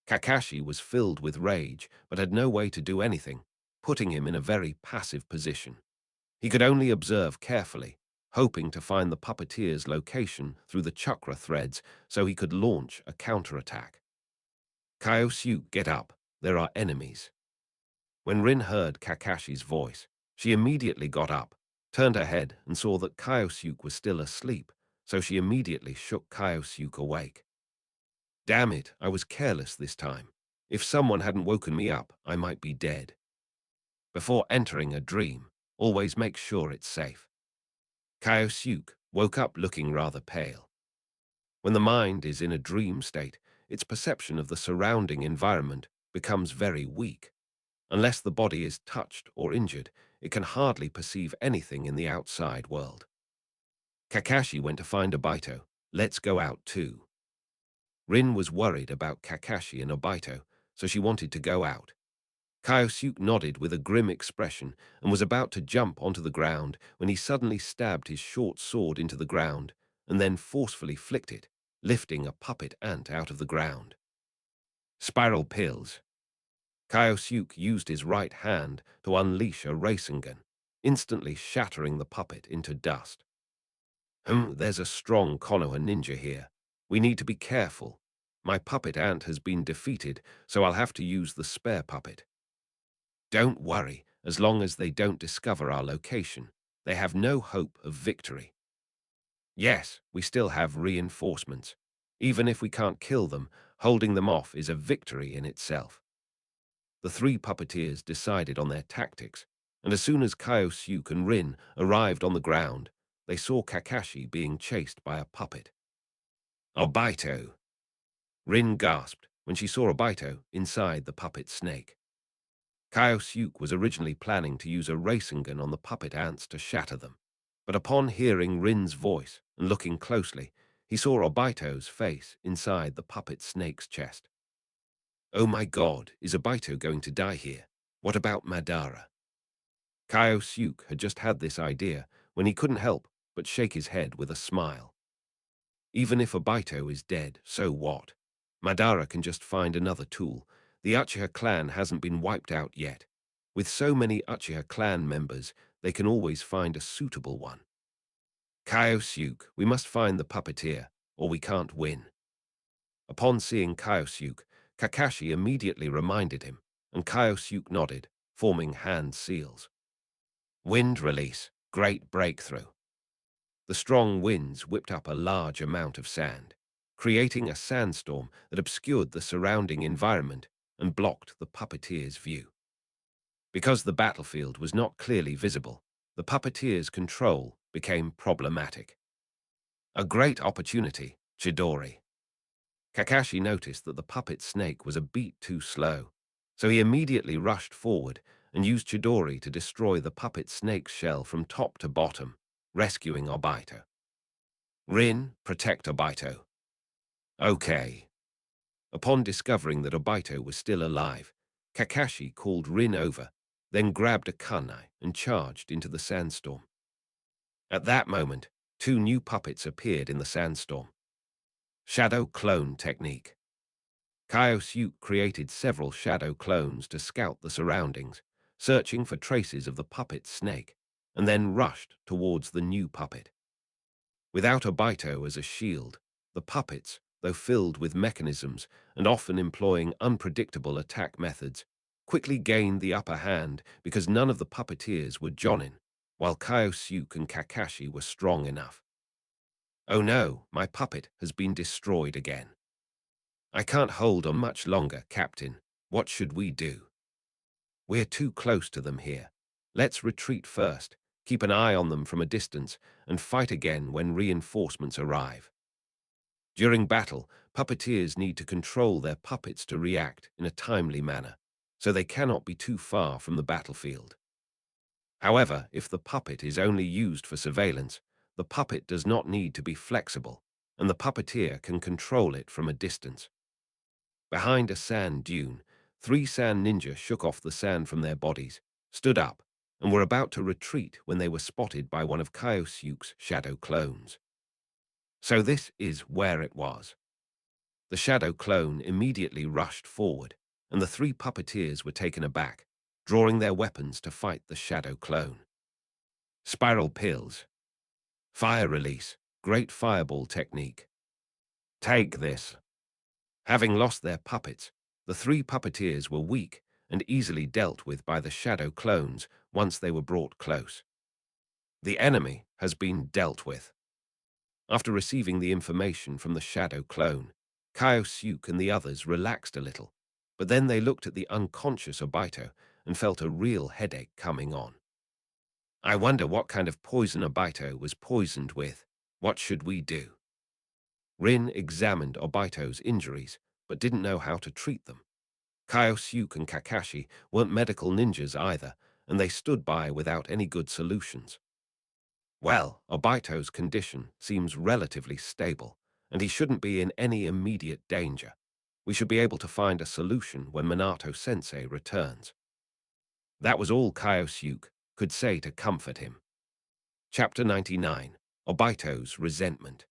Kakashi was filled with rage but had no way to do anything, putting him in a very passive position. He could only observe carefully, hoping to find the puppeteer's location through the chakra threads so he could launch a counterattack. Kyosuke, get up. There are enemies. When Rin heard Kakashi's voice, she immediately got up, turned her head and saw that Kyosuke was still asleep, so she immediately shook Kyosuke awake. Damn it, I was careless this time. If someone hadn't woken me up, I might be dead. Before entering a dream, always make sure it's safe. Kyosuke woke up looking rather pale. When the mind is in a dream state, its perception of the surrounding environment becomes very weak. Unless the body is touched or injured, it can hardly perceive anything in the outside world. Kakashi went to find Obito. Let's go out too. Rin was worried about Kakashi and Obito, so she wanted to go out. Kyosuke nodded with a grim expression and was about to jump onto the ground when he suddenly stabbed his short sword into the ground and then forcefully flicked it, lifting a puppet ant out of the ground. Spiral pills. Kyosuke used his right hand to unleash a Rasengan, instantly shattering the puppet into dust. There's a strong Konoha ninja here. We need to be careful. My puppet ant has been defeated, so I'll have to use the spare puppet. Don't worry, as long as they don't discover our location. They have no hope of victory. Yes, we still have reinforcements. Even if we can't kill them, holding them off is a victory in itself. The 3 puppeteers decided on their tactics, and as soon as Kyosuke and Rin arrived on the ground, they saw Kakashi being chased by a puppet. Obito! Rin gasped when she saw Obito inside the puppet snake. Kaiosuk was originally planning to use a Rasengan on the puppet ants to shatter them, but upon hearing Rin's voice and looking closely, he saw Obito's face inside the puppet snake's chest. Oh my god, is Obito going to die here? What about Madara? Kaiosuk had just had this idea when he couldn't help but shake his head with a smile. Even if Obito is dead, so what? Madara can just find another tool. The Uchiha clan hasn't been wiped out yet. With so many Uchiha clan members, they can always find a suitable one. Kaiosuk, we must find the puppeteer, or we can't win. Upon seeing Kaiosuk, Kakashi immediately reminded him, and Kaiosuk nodded, forming hand seals. Wind release, great breakthrough. The strong winds whipped up a large amount of sand, creating a sandstorm that obscured the surrounding environment and blocked the puppeteer's view. Because the battlefield was not clearly visible, the puppeteer's control became problematic. A great opportunity, Chidori. Kakashi noticed that the puppet snake was a beat too slow, so he immediately rushed forward and used Chidori to destroy the puppet snake's shell from top to bottom, rescuing Obito. Rin, protect Obito. Okay. Upon discovering that Obito was still alive, Kakashi called Rin over, then grabbed a kunai and charged into the sandstorm. At that moment, two new puppets appeared in the sandstorm. Shadow Clone Technique. Kaiosuk created several shadow clones to scout the surroundings, searching for traces of the puppet snake, and then rushed towards the new puppet. Without Obito as a shield, the puppets, though filled with mechanisms and often employing unpredictable attack methods, quickly gained the upper hand because none of the puppeteers were Jonin, while Kaiosuk and Kakashi were strong enough. Oh no, my puppet has been destroyed again. I can't hold on much longer, Captain. What should we do? We're too close to them here. Let's retreat first, keep an eye on them from a distance, and fight again when reinforcements arrive. During battle, puppeteers need to control their puppets to react in a timely manner, so they cannot be too far from the battlefield. However, if the puppet is only used for surveillance, the puppet does not need to be flexible, and the puppeteer can control it from a distance. Behind a sand dune, three sand ninja shook off the sand from their bodies, stood up, and were about to retreat when they were spotted by one of Kaiosuk's shadow clones. So this is where it was. The shadow clone immediately rushed forward, and the three puppeteers were taken aback, drawing their weapons to fight the shadow clone. Spiral pills. Fire release. Great fireball technique. Take this. Having lost their puppets, the three puppeteers were weak and easily dealt with by the shadow clones once they were brought close. The enemy has been dealt with. After receiving the information from the shadow clone, Kaiosuk and the others relaxed a little, but then they looked at the unconscious Obito and felt a real headache coming on. I wonder what kind of poison Obito was poisoned with. What should we do? Rin examined Obito's injuries, but didn't know how to treat them. Kaiosuk and Kakashi weren't medical ninjas either, and they stood by without any good solutions. Well, Obito's condition seems relatively stable, and he shouldn't be in any immediate danger. We should be able to find a solution when Minato-sensei returns. That was all Kaiosuk could say to comfort him. Chapter 99. Obito's Resentment.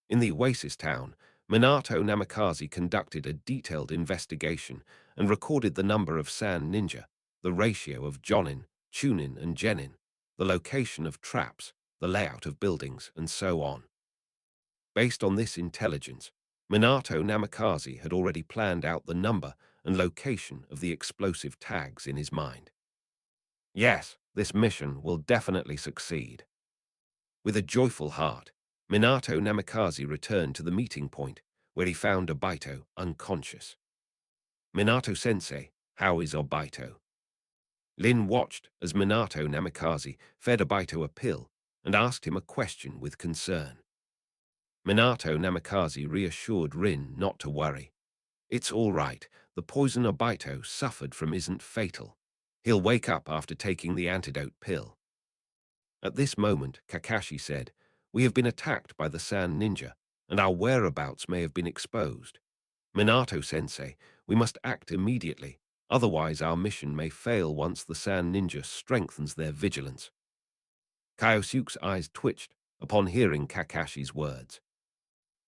In the Oasis town, Minato Namikaze conducted a detailed investigation and recorded the number of Sand Ninja, the ratio of Jonin, Chunin, and Genin, the location of traps, the layout of buildings, and so on. Based on this intelligence, Minato Namikaze had already planned out the number and location of the explosive tags in his mind. Yes, this mission will definitely succeed. With a joyful heart, Minato Namikaze returned to the meeting point, where he found Obito unconscious. Minato-sensei, how is Obito? Lin watched as Minato Namikaze fed Obito a pill and asked him a question with concern. Minato Namikaze reassured Rin not to worry. It's all right. The poison Obito suffered from isn't fatal. He'll wake up after taking the antidote pill. At this moment, Kakashi said, "We have been attacked by the Sand Ninja, and our whereabouts may have been exposed. Minato-sensei, we must act immediately, otherwise our mission may fail once the Sand Ninja strengthens their vigilance." Kyosuke's eyes twitched upon hearing Kakashi's words.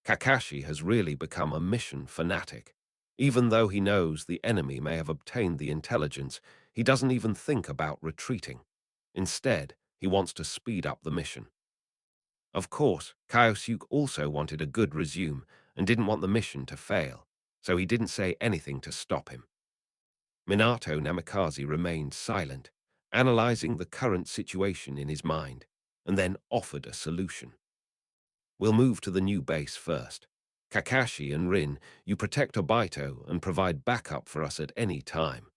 Kakashi has really become a mission fanatic. Even though he knows the enemy may have obtained the intelligence, he doesn't even think about retreating. Instead, he wants to speed up the mission. Of course, Kyosuke also wanted a good resume and didn't want the mission to fail, so he didn't say anything to stop him. Minato Namikaze remained silent, analyzing the current situation in his mind, and then offered a solution. "We'll move to the new base first. Kakashi and Rin, you protect Obito and provide backup for us at any time.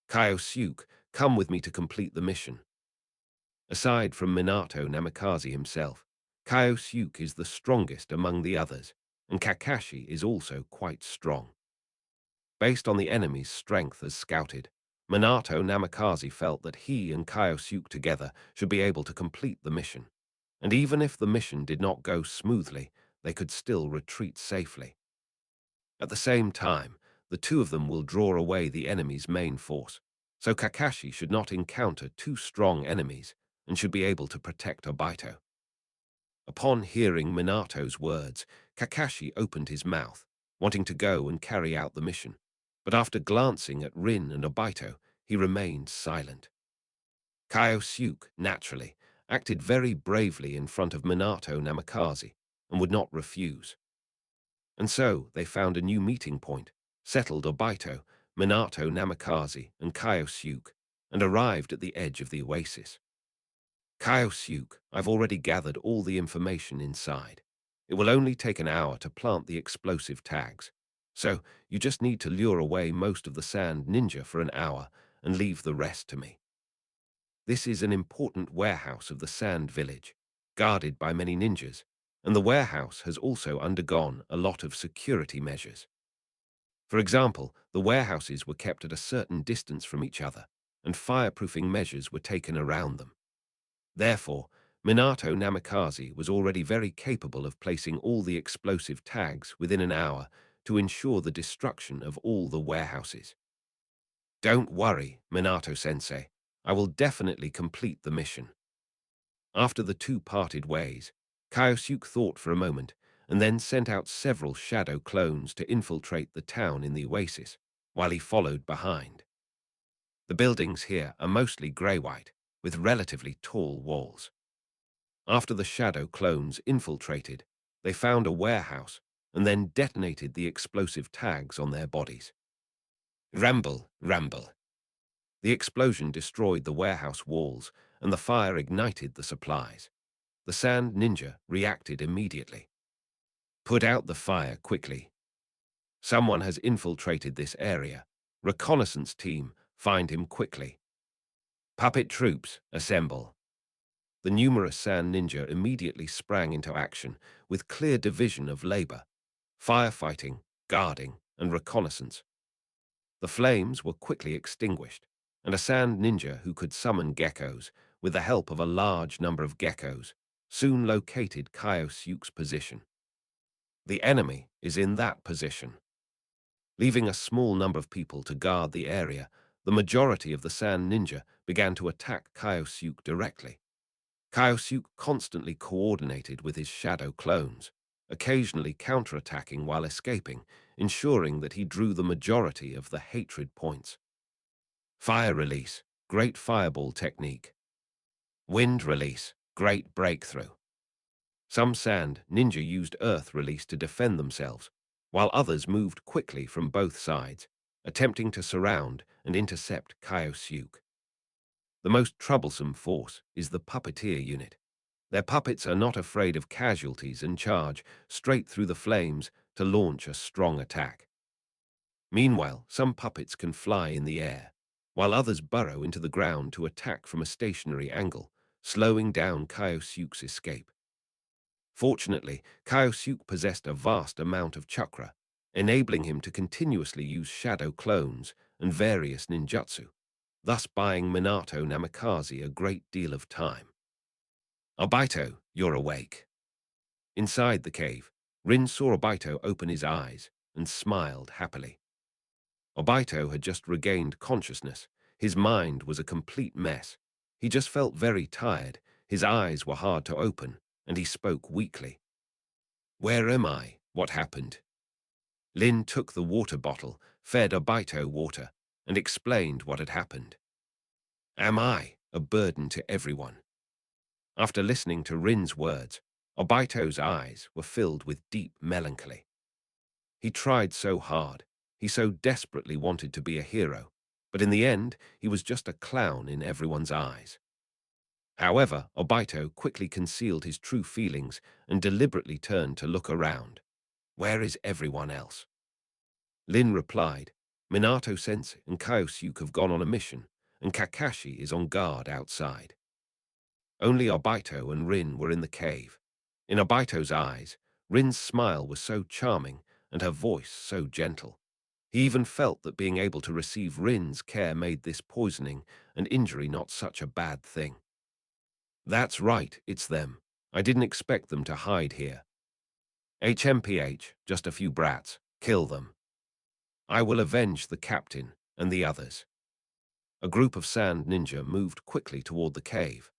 Kyosuke, come with me to complete the mission." Aside from Minato Namikaze himself, Kyosuke is the strongest among the others, and Kakashi is also quite strong. Based on the enemy's strength as scouted, Minato Namikaze felt that he and Kyosuke together should be able to complete the mission. And even if the mission did not go smoothly, they could still retreat safely. At the same time, the two of them will draw away the enemy's main force, so Kakashi should not encounter two strong enemies and should be able to protect Obito. Upon hearing Minato's words, Kakashi opened his mouth, wanting to go and carry out the mission, but after glancing at Rin and Obito, he remained silent. Kyosuke, naturally, acted very bravely in front of Minato Namikaze and would not refuse. And so they found a new meeting point, settled Obito, Minato Namikaze, and Kyosuke, and arrived at the edge of the oasis. "Kyosuke, I've already gathered all the information inside. It will only take an hour to plant the explosive tags. So you just need to lure away most of the Sand Ninja for an hour and leave the rest to me. This is an important warehouse of the Sand Village, guarded by many ninjas, and the warehouse has also undergone a lot of security measures. For example, the warehouses were kept at a certain distance from each other, and fireproofing measures were taken around them. Therefore, Minato Namikaze was already very capable of placing all the explosive tags within an hour to ensure the destruction of all the warehouses. Don't worry, Minato-sensei. I will definitely complete the mission." After the two parted ways, Kyosuke thought for a moment and then sent out several shadow clones to infiltrate the town in the oasis, while he followed behind. The buildings here are mostly grey-white, with relatively tall walls. After the shadow clones infiltrated, they found a warehouse and then detonated the explosive tags on their bodies. Ramble, ramble. The explosion destroyed the warehouse walls, and the fire ignited the supplies. The Sand Ninja reacted immediately. "Put out the fire quickly. Someone has infiltrated this area. Reconnaissance team, find him quickly. Puppet troops, assemble." The numerous Sand Ninja immediately sprang into action with clear division of labor: firefighting, guarding, and reconnaissance. The flames were quickly extinguished, and a Sand Ninja who could summon geckos, with the help of a large number of geckos, soon located Kyosuke's position. The enemy is in that position. Leaving a small number of people to guard the area, the majority of the Sand Ninja began to attack Kyosuke directly. Kyosuke constantly coordinated with his shadow clones, occasionally counterattacking while escaping, ensuring that he drew the majority of the hatred points. Fire release, great fireball technique. Wind release, great breakthrough. Some Sand Ninja used earth release to defend themselves, while others moved quickly from both sides, attempting to surround and intercept Kyosuke. The most troublesome force is the puppeteer unit. Their puppets are not afraid of casualties and charge straight through the flames to launch a strong attack. Meanwhile, some puppets can fly in the air, while others burrow into the ground to attack from a stationary angle, slowing down Kyosuke's escape. Fortunately, Kyosuke possessed a vast amount of chakra, enabling him to continuously use shadow clones and various ninjutsu, thus buying Minato Namikaze a great deal of time. Obito, you're awake. Inside the cave, Rin saw Obito open his eyes and smiled happily. Obito had just regained consciousness. His mind was a complete mess. He just felt very tired, his eyes were hard to open, and he spoke weakly. Where am I? What happened? Lin took the water bottle, fed Obito water, and explained what had happened. Am I a burden to everyone? After listening to Rin's words, Obito's eyes were filled with deep melancholy. He tried so hard, he so desperately wanted to be a hero, but in the end, he was just a clown in everyone's eyes. However, Obito quickly concealed his true feelings and deliberately turned to look around. Where is everyone else? Lin replied, Minato-sensei and Kyosuke have gone on a mission, and Kakashi is on guard outside. Only Obito and Rin were in the cave. In Obito's eyes, Rin's smile was so charming and her voice so gentle. He even felt that being able to receive Rin's care made this poisoning and injury not such a bad thing. That's right, it's them. I didn't expect them to hide here. HMPH, just a few brats. Kill them. I will avenge the captain and the others. A group of sand ninja moved quickly toward the cave.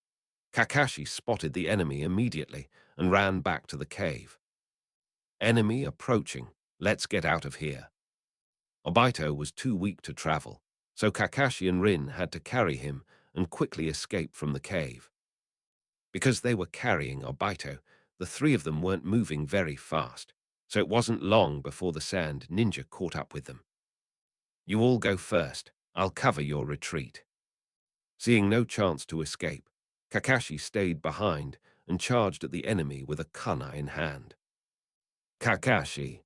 Kakashi spotted the enemy immediately and ran back to the cave. Enemy approaching. Let's get out of here. Obito was too weak to travel, so Kakashi and Rin had to carry him and quickly escape from the cave. Because they were carrying Obito, the three of them weren't moving very fast, so it wasn't long before the sand ninja caught up with them. You all go first. I'll cover your retreat. Seeing no chance to escape, Kakashi stayed behind and charged at the enemy with a kunai in hand. Kakashi.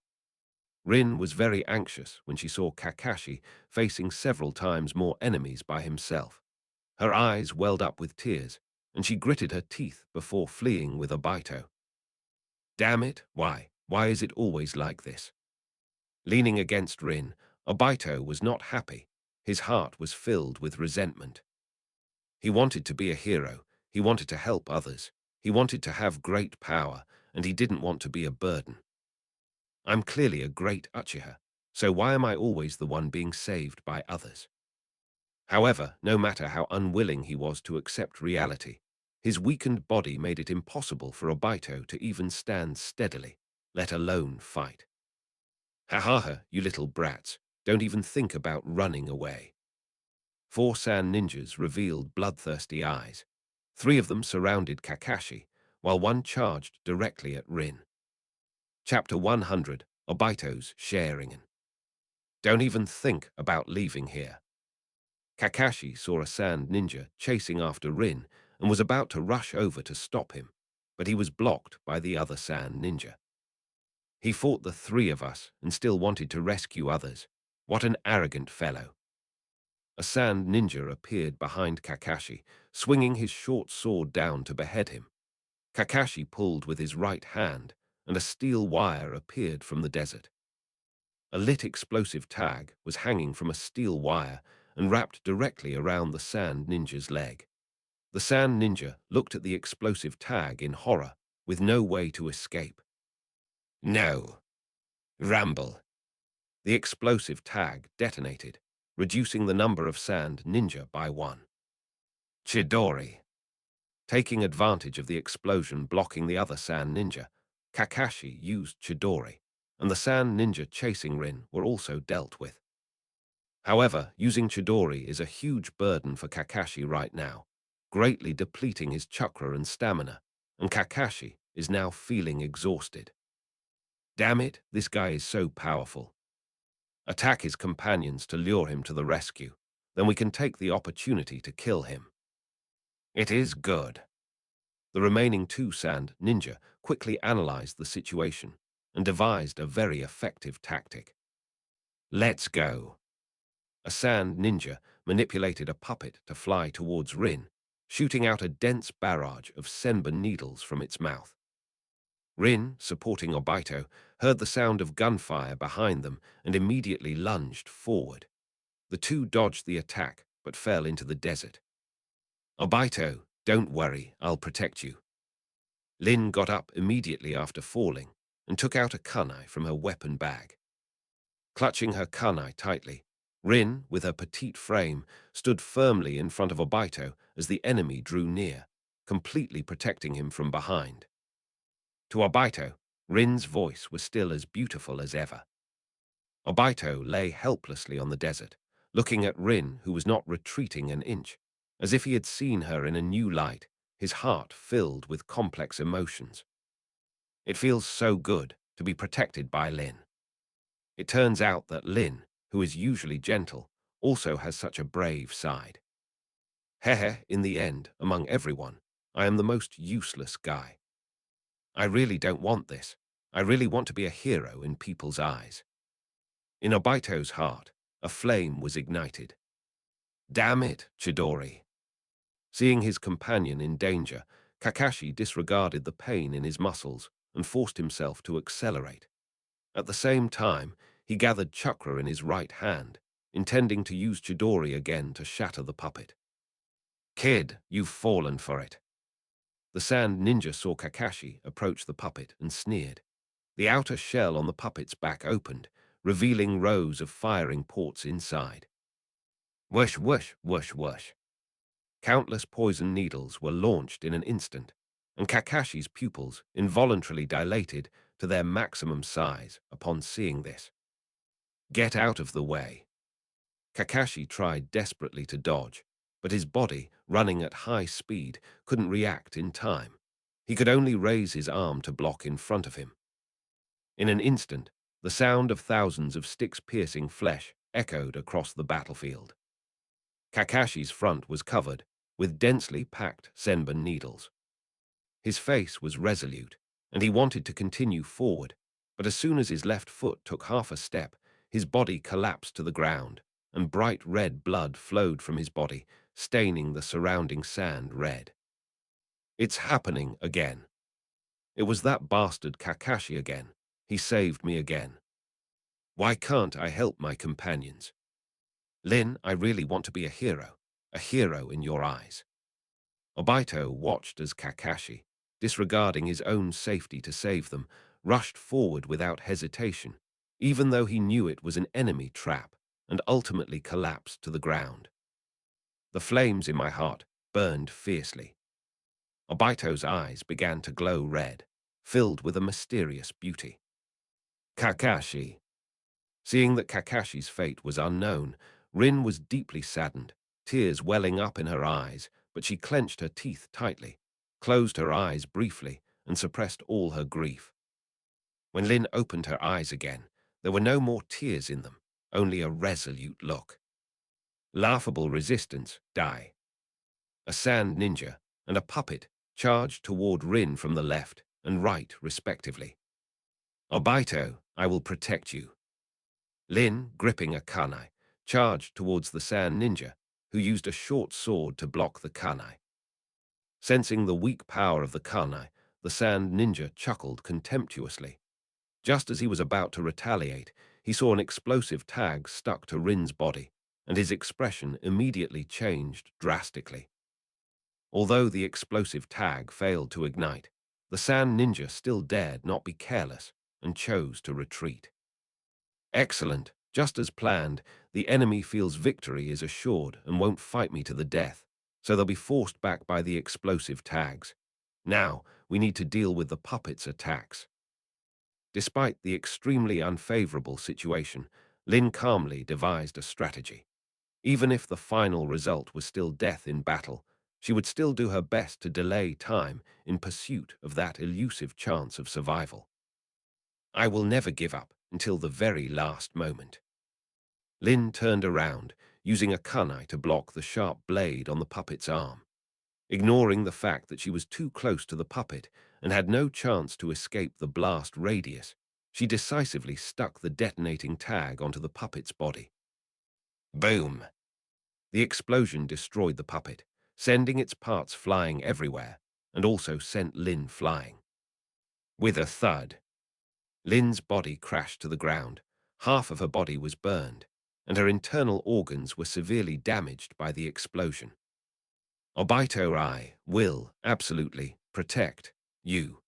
Rin was very anxious when she saw Kakashi facing several times more enemies by himself. Her eyes welled up with tears, and she gritted her teeth before fleeing with Obito. Damn it, why? Why is it always like this? Leaning against Rin, Obito was not happy. His heart was filled with resentment. He wanted to be a hero, he wanted to help others, he wanted to have great power, and he didn't want to be a burden. I'm clearly a great Uchiha, so why am I always the one being saved by others? However, no matter how unwilling he was to accept reality, his weakened body made it impossible for Obito to even stand steadily, let alone fight. Ha ha ha, you little brats, don't even think about running away. Four sand ninjas revealed bloodthirsty eyes. Three of them surrounded Kakashi, while one charged directly at Rin. Chapter 100, Obito's Sharingen. Don't even think about leaving here. Kakashi saw a sand ninja chasing after Rin and was about to rush over to stop him, but he was blocked by the other sand ninja. He fought the three of us and still wanted to rescue others. What an arrogant fellow. A sand ninja appeared behind Kakashi, swinging his short sword down to behead him. Kakashi pulled with his right hand, and a steel wire appeared from the desert. A lit explosive tag was hanging from a steel wire and wrapped directly around the sand ninja's leg. The sand ninja looked at the explosive tag in horror, with no way to escape. No. Ramble. The explosive tag detonated, reducing the number of sand ninja by one. Chidori. Taking advantage of the explosion blocking the other sand ninja, Kakashi used Chidori, and the sand ninja chasing Rin were also dealt with. However, using Chidori is a huge burden for Kakashi right now, greatly depleting his chakra and stamina, and Kakashi is now feeling exhausted. Damn it, this guy is so powerful. Attack his companions to lure him to the rescue. Then we can take the opportunity to kill him. It is good. The remaining two sand ninja quickly analyzed the situation and devised a very effective tactic. Let's go. A sand ninja manipulated a puppet to fly towards Rin, shooting out a dense barrage of senbon needles from its mouth. Rin, supporting Obito, heard the sound of gunfire behind them and immediately lunged forward. The two dodged the attack, but fell into the desert. Obito, don't worry, I'll protect you. Lin got up immediately after falling and took out a kunai from her weapon bag. Clutching her kunai tightly, Rin, with her petite frame, stood firmly in front of Obito as the enemy drew near, completely protecting him from behind. To Obito, Rin's voice was still as beautiful as ever. Obito lay helplessly on the desert, looking at Rin, who was not retreating an inch, as if he had seen her in a new light, his heart filled with complex emotions. It feels so good to be protected by Lin. It turns out that Lin, who is usually gentle, also has such a brave side. Hehe, in the end, among everyone, I am the most useless guy. I really don't want this. I really want to be a hero in people's eyes. In Obito's heart, a flame was ignited. Damn it, Chidori. Seeing his companion in danger, Kakashi disregarded the pain in his muscles and forced himself to accelerate. At the same time, he gathered chakra in his right hand, intending to use Chidori again to shatter the puppet. Kid, you've fallen for it. The sand ninja saw Kakashi approach the puppet and sneered. The outer shell on the puppet's back opened, revealing rows of firing ports inside. Whoosh, whoosh, whoosh, whoosh. Countless poison needles were launched in an instant, and Kakashi's pupils involuntarily dilated to their maximum size upon seeing this. Get out of the way. Kakashi tried desperately to dodge, but his body, running at high speed, couldn't react in time. He could only raise his arm to block in front of him. In an instant, the sound of thousands of sticks piercing flesh echoed across the battlefield. Kakashi's front was covered with densely packed senbon needles. His face was resolute, and he wanted to continue forward, but as soon as his left foot took half a step, his body collapsed to the ground, and bright red blood flowed from his body, staining the surrounding sand red. It's happening again. It was that bastard Kakashi again. He saved me again. Why can't I help my companions? Lin, I really want to be a hero in your eyes. Obito watched as Kakashi, disregarding his own safety to save them, rushed forward without hesitation, even though he knew it was an enemy trap, and ultimately collapsed to the ground. The flames in my heart burned fiercely. Obito's eyes began to glow red, filled with a mysterious beauty. Kakashi. Seeing that Kakashi's fate was unknown, Rin was deeply saddened, tears welling up in her eyes, but she clenched her teeth tightly, closed her eyes briefly, and suppressed all her grief. When Lin opened her eyes again, there were no more tears in them, only a resolute look. Laughable resistance, die. A sand ninja and a puppet charged toward Rin from the left and right, respectively. Obito, I will protect you. Lin, gripping a kunai, charged towards the sand ninja, who used a short sword to block the kunai. Sensing the weak power of the kunai, the sand ninja chuckled contemptuously. Just as he was about to retaliate, he saw an explosive tag stuck to Rin's body, and his expression immediately changed drastically. Although the explosive tag failed to ignite, the sand ninja still dared not be careless and chose to retreat. Excellent. Just as planned, the enemy feels victory is assured and won't fight me to the death, so they'll be forced back by the explosive tags. Now, we need to deal with the puppet's attacks. Despite the extremely unfavorable situation, Lin calmly devised a strategy. Even if the final result was still death in battle, she would still do her best to delay time in pursuit of that elusive chance of survival. I will never give up until the very last moment. Lin turned around, using a kunai to block the sharp blade on the puppet's arm. Ignoring the fact that she was too close to the puppet and had no chance to escape the blast radius, she decisively stuck the detonating tag onto the puppet's body. Boom! The explosion destroyed the puppet, sending its parts flying everywhere, and also sent Lin flying. With a thud, Lin's body crashed to the ground. Half of her body was burned, and her internal organs were severely damaged by the explosion. Obito, I will absolutely protect you.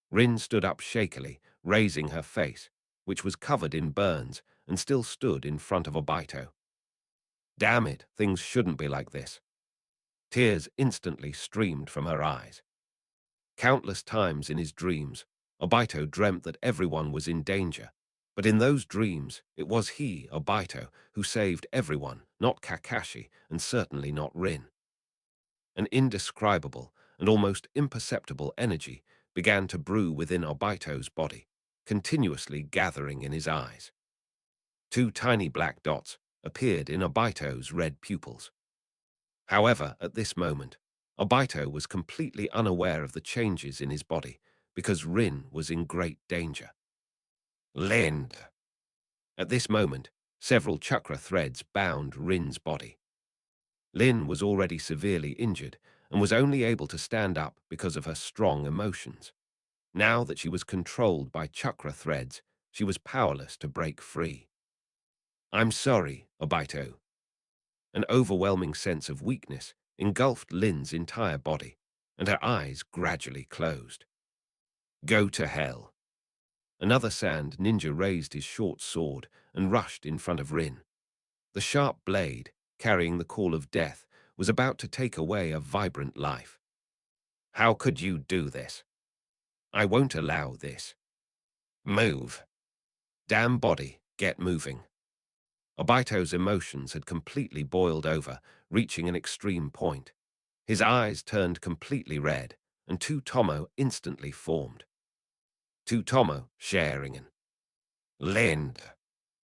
Rin stood up shakily, raising her face, which was covered in burns, and still stood in front of Obito. Damn it, things shouldn't be like this. Tears instantly streamed from her eyes. Countless times in his dreams, Obito dreamt that everyone was in danger. But in those dreams, it was he, Obito, who saved everyone, not Kakashi, and certainly not Rin. An indescribable and almost imperceptible energy began to brew within Obito's body, continuously gathering in his eyes. Two tiny black dots appeared in Obito's red pupils. However, at this moment, Obito was completely unaware of the changes in his body because Rin was in great danger. Lind! At this moment, several chakra threads bound Rin's body. Lin was already severely injured and was only able to stand up because of her strong emotions. Now that she was controlled by chakra threads, she was powerless to break free. I'm sorry, Obito. An overwhelming sense of weakness engulfed Lin's entire body, and her eyes gradually closed. Go to hell. Another sand ninja raised his short sword and rushed in front of Rin. The sharp blade, carrying the call of death, was about to take away a vibrant life. How could you do this? I won't allow this. Move. Damn body, get moving. Obito's emotions had completely boiled over, reaching an extreme point. His eyes turned completely red, and two Tomo instantly formed. Two Tomo, Sharingen. Lind.